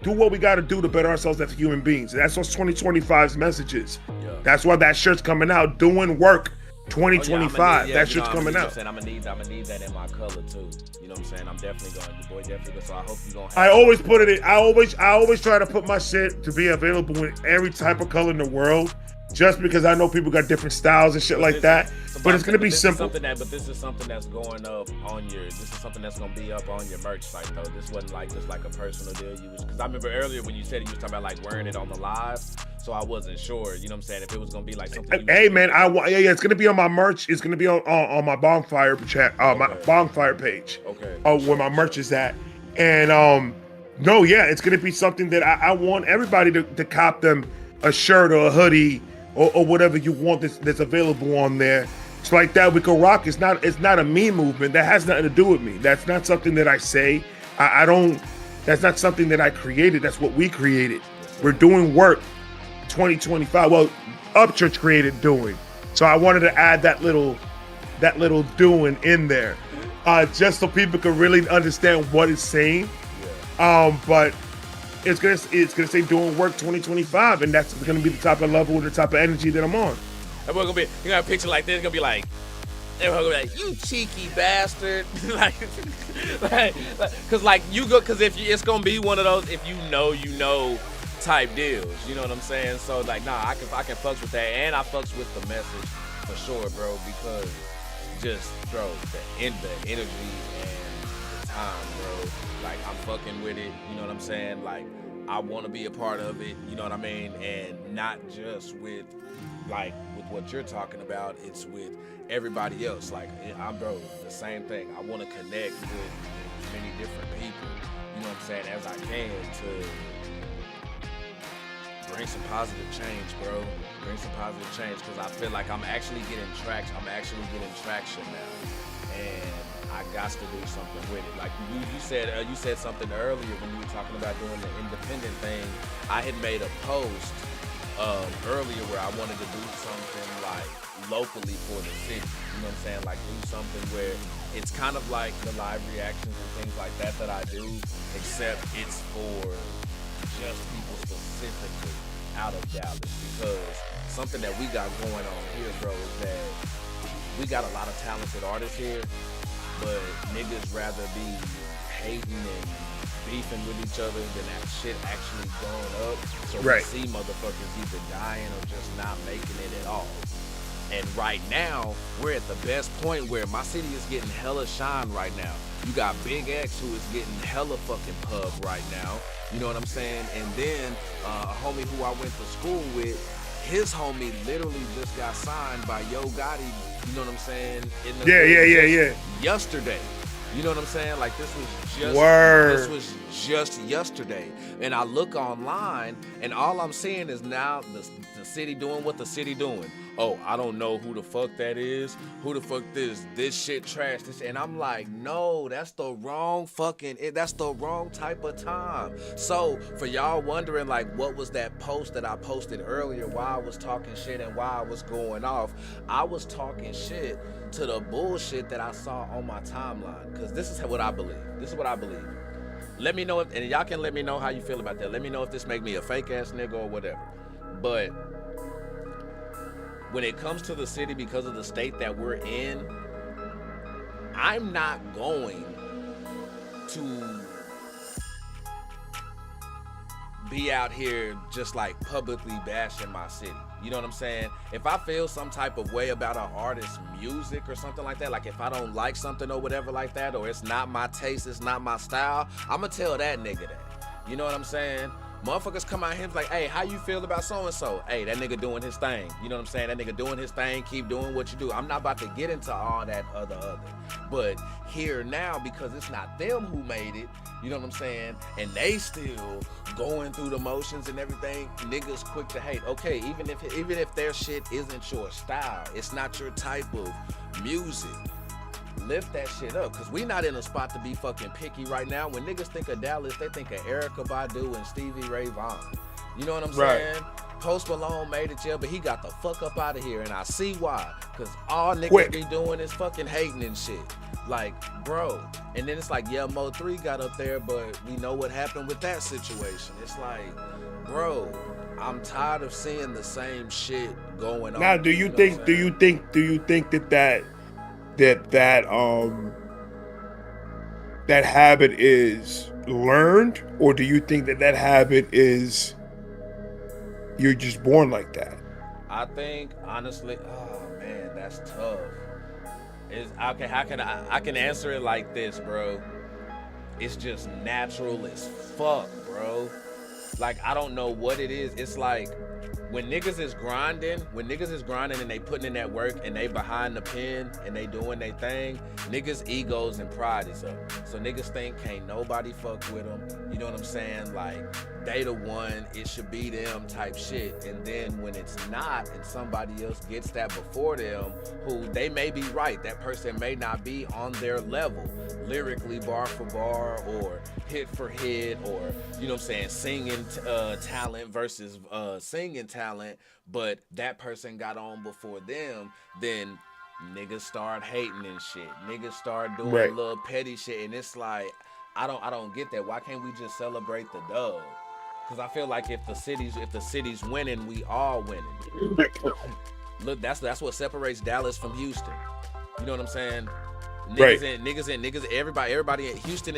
Do what we got to do to better ourselves as human beings. That's what 2025's message is. Yeah. That's why that shirt's coming out. Doing work 2025. That shirt's coming out. I'm gonna need that in my color too. You know what I'm saying? I'm definitely going. Your boy definitely going. So I hope you gonna. I always put it in. I always try to put my shit to be available in every type of color in the world. Just because I know people got different styles and shit like that, but it's gonna be simple. But this is something that's going up on your. This is something that's gonna be up on your merch site though. This wasn't like just like a personal deal. Because I remember earlier when you said you was talking about like wearing it on the live, so I wasn't sure. You know what I'm saying? If it was gonna be like something. Hey man, it's gonna be on my merch. It's gonna be on my bonfire chat, my bonfire page. Okay. Where my merch is at, and no, yeah, it's gonna be something that I want everybody to cop them a shirt or a hoodie. Or whatever you want that's available on there. It's like that we can rock. It's not a me movement. That has nothing to do with me. That's not something that I say. I don't. That's not something that I created. That's what we created. We're doing work 2025. Well, Upchurch created doing. So I wanted to add that little doing in there. Just so people can really understand what it's saying. But it's gonna say doing work 2025, and that's gonna be the type of level and the type of energy that I'm on. And we're gonna be, you got a picture like this, it's gonna be like, everyone's gonna be like, you cheeky bastard, cause if it's gonna be one of those, if you know type deals, you know what I'm saying? So like, nah, I can fucks with that, and I fucks with the message for sure, bro, because just, bro, the energy and the time, bro. Like, I'm fucking with it, you know what I'm saying? Like, I want to be a part of it, you know what I mean? And not just with what you're talking about, it's with everybody else. Like, bro, the same thing. I want to connect with as many different people, you know what I'm saying, as I can to bring some positive change, bro. Bring some positive change, because I feel like I'm actually getting traction. Now. And I got to do something with it. Like you said something earlier when you were talking about doing the independent thing. I had made a post earlier where I wanted to do something like locally for the city. You know what I'm saying? Like do something where it's kind of like the live reactions and things like that I do, except it's for just people specifically out of Dallas. Because something that we got going on here, bro, is that we got a lot of talented artists here, but niggas rather be hating and beefing with each other than that shit actually going up. So Right. we see motherfuckers either dying or just not making it at all. And right now, we're at the best point where my city is getting hella shine right now. You got Big X who is getting hella fucking pub right now. You know what I'm saying? And then a homie who I went to school with, his homie literally just got signed by Yo Gotti. You know what I'm saying? Yeah. Yesterday. You know what I'm saying? Like this was just yesterday. And I look online and all I'm seeing is now the city doing what the city doing. Oh, I don't know who the fuck that is. Who the fuck this shit trash this, and I'm like, no, that's the wrong type of time. So for y'all wondering like what was that post that I posted earlier, why I was talking shit and why I was going off, I was talking shit to the bullshit that I saw on my timeline. Cause this is what I believe. Let me know if, and y'all can let me know how you feel about that. Let me know if this make me a fake ass nigga or whatever. But when it comes to the city, because of the state that we're in, I'm not going to be out here just like publicly bashing my city. You know what I'm saying? If I feel some type of way about an artist's music or something like that, like if I don't like something or whatever like that, or it's not my taste, it's not my style, I'ma tell that nigga that. You know what I'm saying? Motherfuckers come out here and be like, hey, how you feel about so-and-so? Hey, that nigga doing his thing. You know what I'm saying? That nigga doing his thing, keep doing what you do. I'm not about to get into all that other. But here now, because it's not them who made it, you know what I'm saying? And they still going through the motions and everything, niggas quick to hate. Okay, even if their shit isn't your style, it's not your type of music, lift that shit up, because we not in a spot to be fucking picky right now. When niggas think of Dallas, they think of Erykah Badu and Stevie Ray Vaughan. You know what I'm saying? Post Malone made it, yeah, but he got the fuck up out of here, and I see why. Because all niggas be doing is fucking hating and shit. Like, bro. And then it's like, yeah, Mo 3 got up there, but we know what happened with that situation. It's like, bro, I'm tired of seeing the same shit going on. Now, do you think that habit is learned, or do you think that habit is you're just born like that? I think honestly, oh man, that's tough. Okay, I can answer it like this, bro. It's just natural as fuck, bro. Like, I don't know what it is. It's like when niggas is grinding and they putting in that work and they behind the pen and they doing their thing, niggas' egos and pride is up. So niggas think can't nobody fuck with them. You know what I'm saying? Like, they the one, it should be them type shit. And then when it's not and somebody else gets that before them, who they may be right, that person may not be on their level, lyrically bar for bar or hit for hit, or, you know what I'm saying, singing talent versus singing talent, but that person got on before them, then niggas start hating and shit. Niggas start doing little petty shit, and it's like, I don't get that. Why can't we just celebrate the dub? Because I feel like if the city's winning, we all winning. Look, that's what separates Dallas from Houston. You know what I'm saying? Niggas, everybody in Houston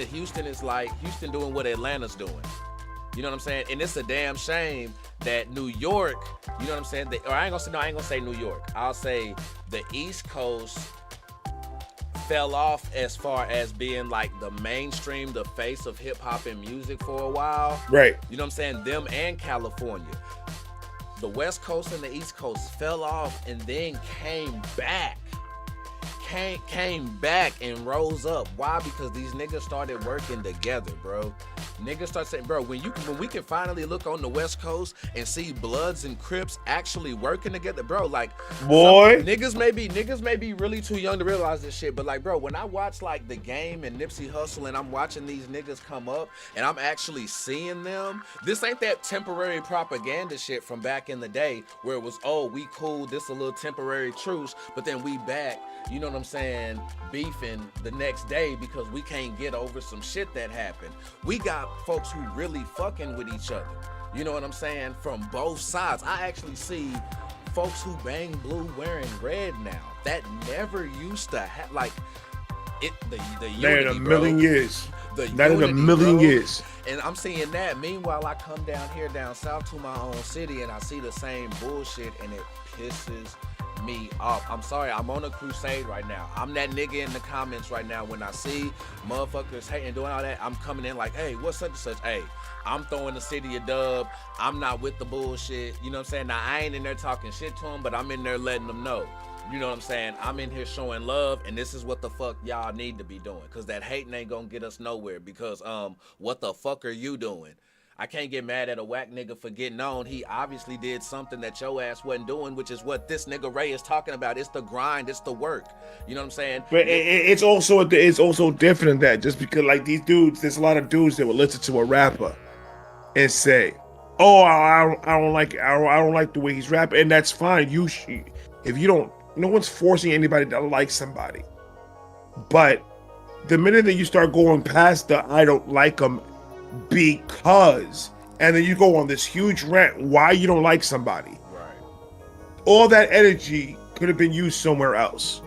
is like Houston doing what Atlanta's doing. You know what I'm saying? And it's a damn shame that New York, you know what I'm saying? I ain't gonna say New York. I'll say the East Coast fell off as far as being like the mainstream, the face of hip hop and music for a while. Right. You know what I'm saying? Them and California. The West Coast and the East Coast fell off and then came back and rose up. Why? Because these niggas started working together, bro. Niggas start saying, bro, when we can finally look on the West Coast and see Bloods and Crips actually working together, bro, like, boy, niggas may be really too young to realize this shit, but like, bro, when I watch like The Game and Nipsey Hussle and I'm watching these niggas come up and I'm actually seeing them, this ain't that temporary propaganda shit from back in the day where it was, oh, we cool, this a little temporary truce, but then we back, you know what I'm saying, beefing the next day because we can't get over some shit that happened. We got folks who really fucking with each other. You know what I'm saying? From both sides. I actually see folks who bang blue wearing red now. That never used to happen. Like, The unity, Not in a million bro. years. The Not in a unity, million bro. years. And I'm seeing that. Meanwhile, I come down here, down south to my own city, and I see the same bullshit, and it pisses me off. I'm sorry, I'm on a crusade right now. I'm that nigga in the comments right now. When I see motherfuckers hating, doing all that, I'm coming in like, hey, what's such and such? Hey, I'm throwing the city a dub. I'm not with the bullshit. You know what I'm saying? Now, I ain't in there talking shit to them, but I'm in there letting them know. You know what I'm saying? I'm in here showing love, and this is what the fuck y'all need to be doing. Because that hating ain't gonna get us nowhere. Because, what the fuck are you doing? I can't get mad at a whack nigga for getting on. He obviously did something that your ass wasn't doing, which is what this nigga Ray is talking about. It's the grind, it's the work. You know what I'm saying? But it's also different than that. Just because like these dudes, there's a lot of dudes that will listen to a rapper and say, "Oh, I don't like the way he's rapping," and that's fine. If you don't, no one's forcing anybody to like somebody. But the minute that you start going past the "I don't like him," because, and then you go on this huge rant why you don't like somebody. Right. All that energy could have been used somewhere else.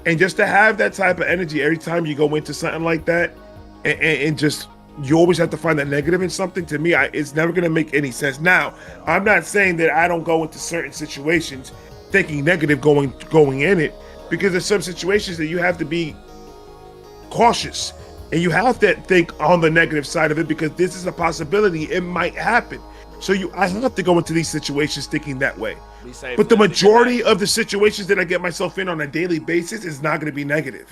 And just to have that type of energy every time you go into something like that, and just you always have to find that negative in something. To me, it's never going to make any sense. Now, I'm not saying that I don't go into certain situations thinking negative going in it, because there's some situations that you have to be cautious. And you have to think on the negative side of it, because this is a possibility. It might happen. So I have to go into these situations thinking that way. But the majority of the situations that I get myself in on a daily basis is not going to be negative.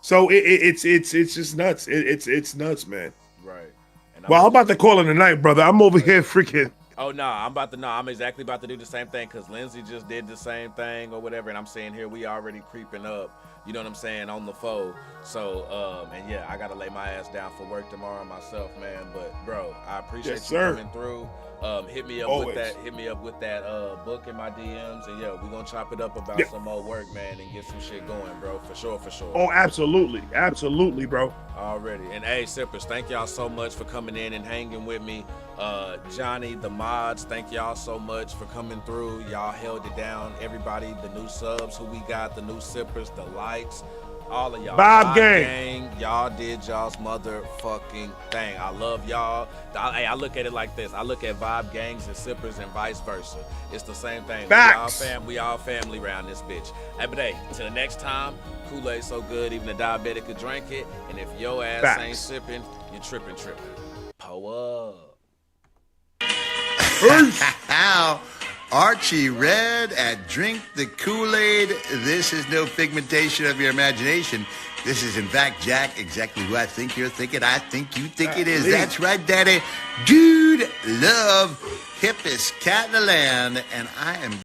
So it's just nuts. It's nuts, man. Right. Well, I'm about to call it a night, brother. I'm over here freaking. Oh no, I'm exactly about to do the same thing, because Lindsay just did the same thing or whatever, and I'm saying here we already creeping up. You know what I'm saying, on the foe. So, and yeah, I gotta lay my ass down for work tomorrow myself, man. But bro, I appreciate you coming through. Hit me up with that book in my DMs, and yeah, we gonna chop it up about some more work, man, and get some shit going, bro. For sure. Oh, absolutely, bro. Already. And hey, Sippers, thank y'all so much for coming in and hanging with me. Johnny, the mods, thank y'all so much for coming through. Y'all held it down. Everybody, the new subs who we got, the new Sippers, the likes, all of y'all. Vibe gang. Y'all did y'all's motherfucking thing. I love y'all. I look at it like this. I look at Vibe gangs and Sippers and vice versa. It's the same thing. Facts. We all family around this bitch. Hey, but hey, till the next time, Kool-Aid so good, even a diabetic could drink it. And if your ass ain't sipping, you're tripping. Po up. How Archie read at Drink the Kool-Aid. This is no figmentation of your imagination. This is, in fact, Jack, exactly who I think you're thinking. I think you think it is. That's right, Daddy. Dude, love, hippest cat in the land. And I am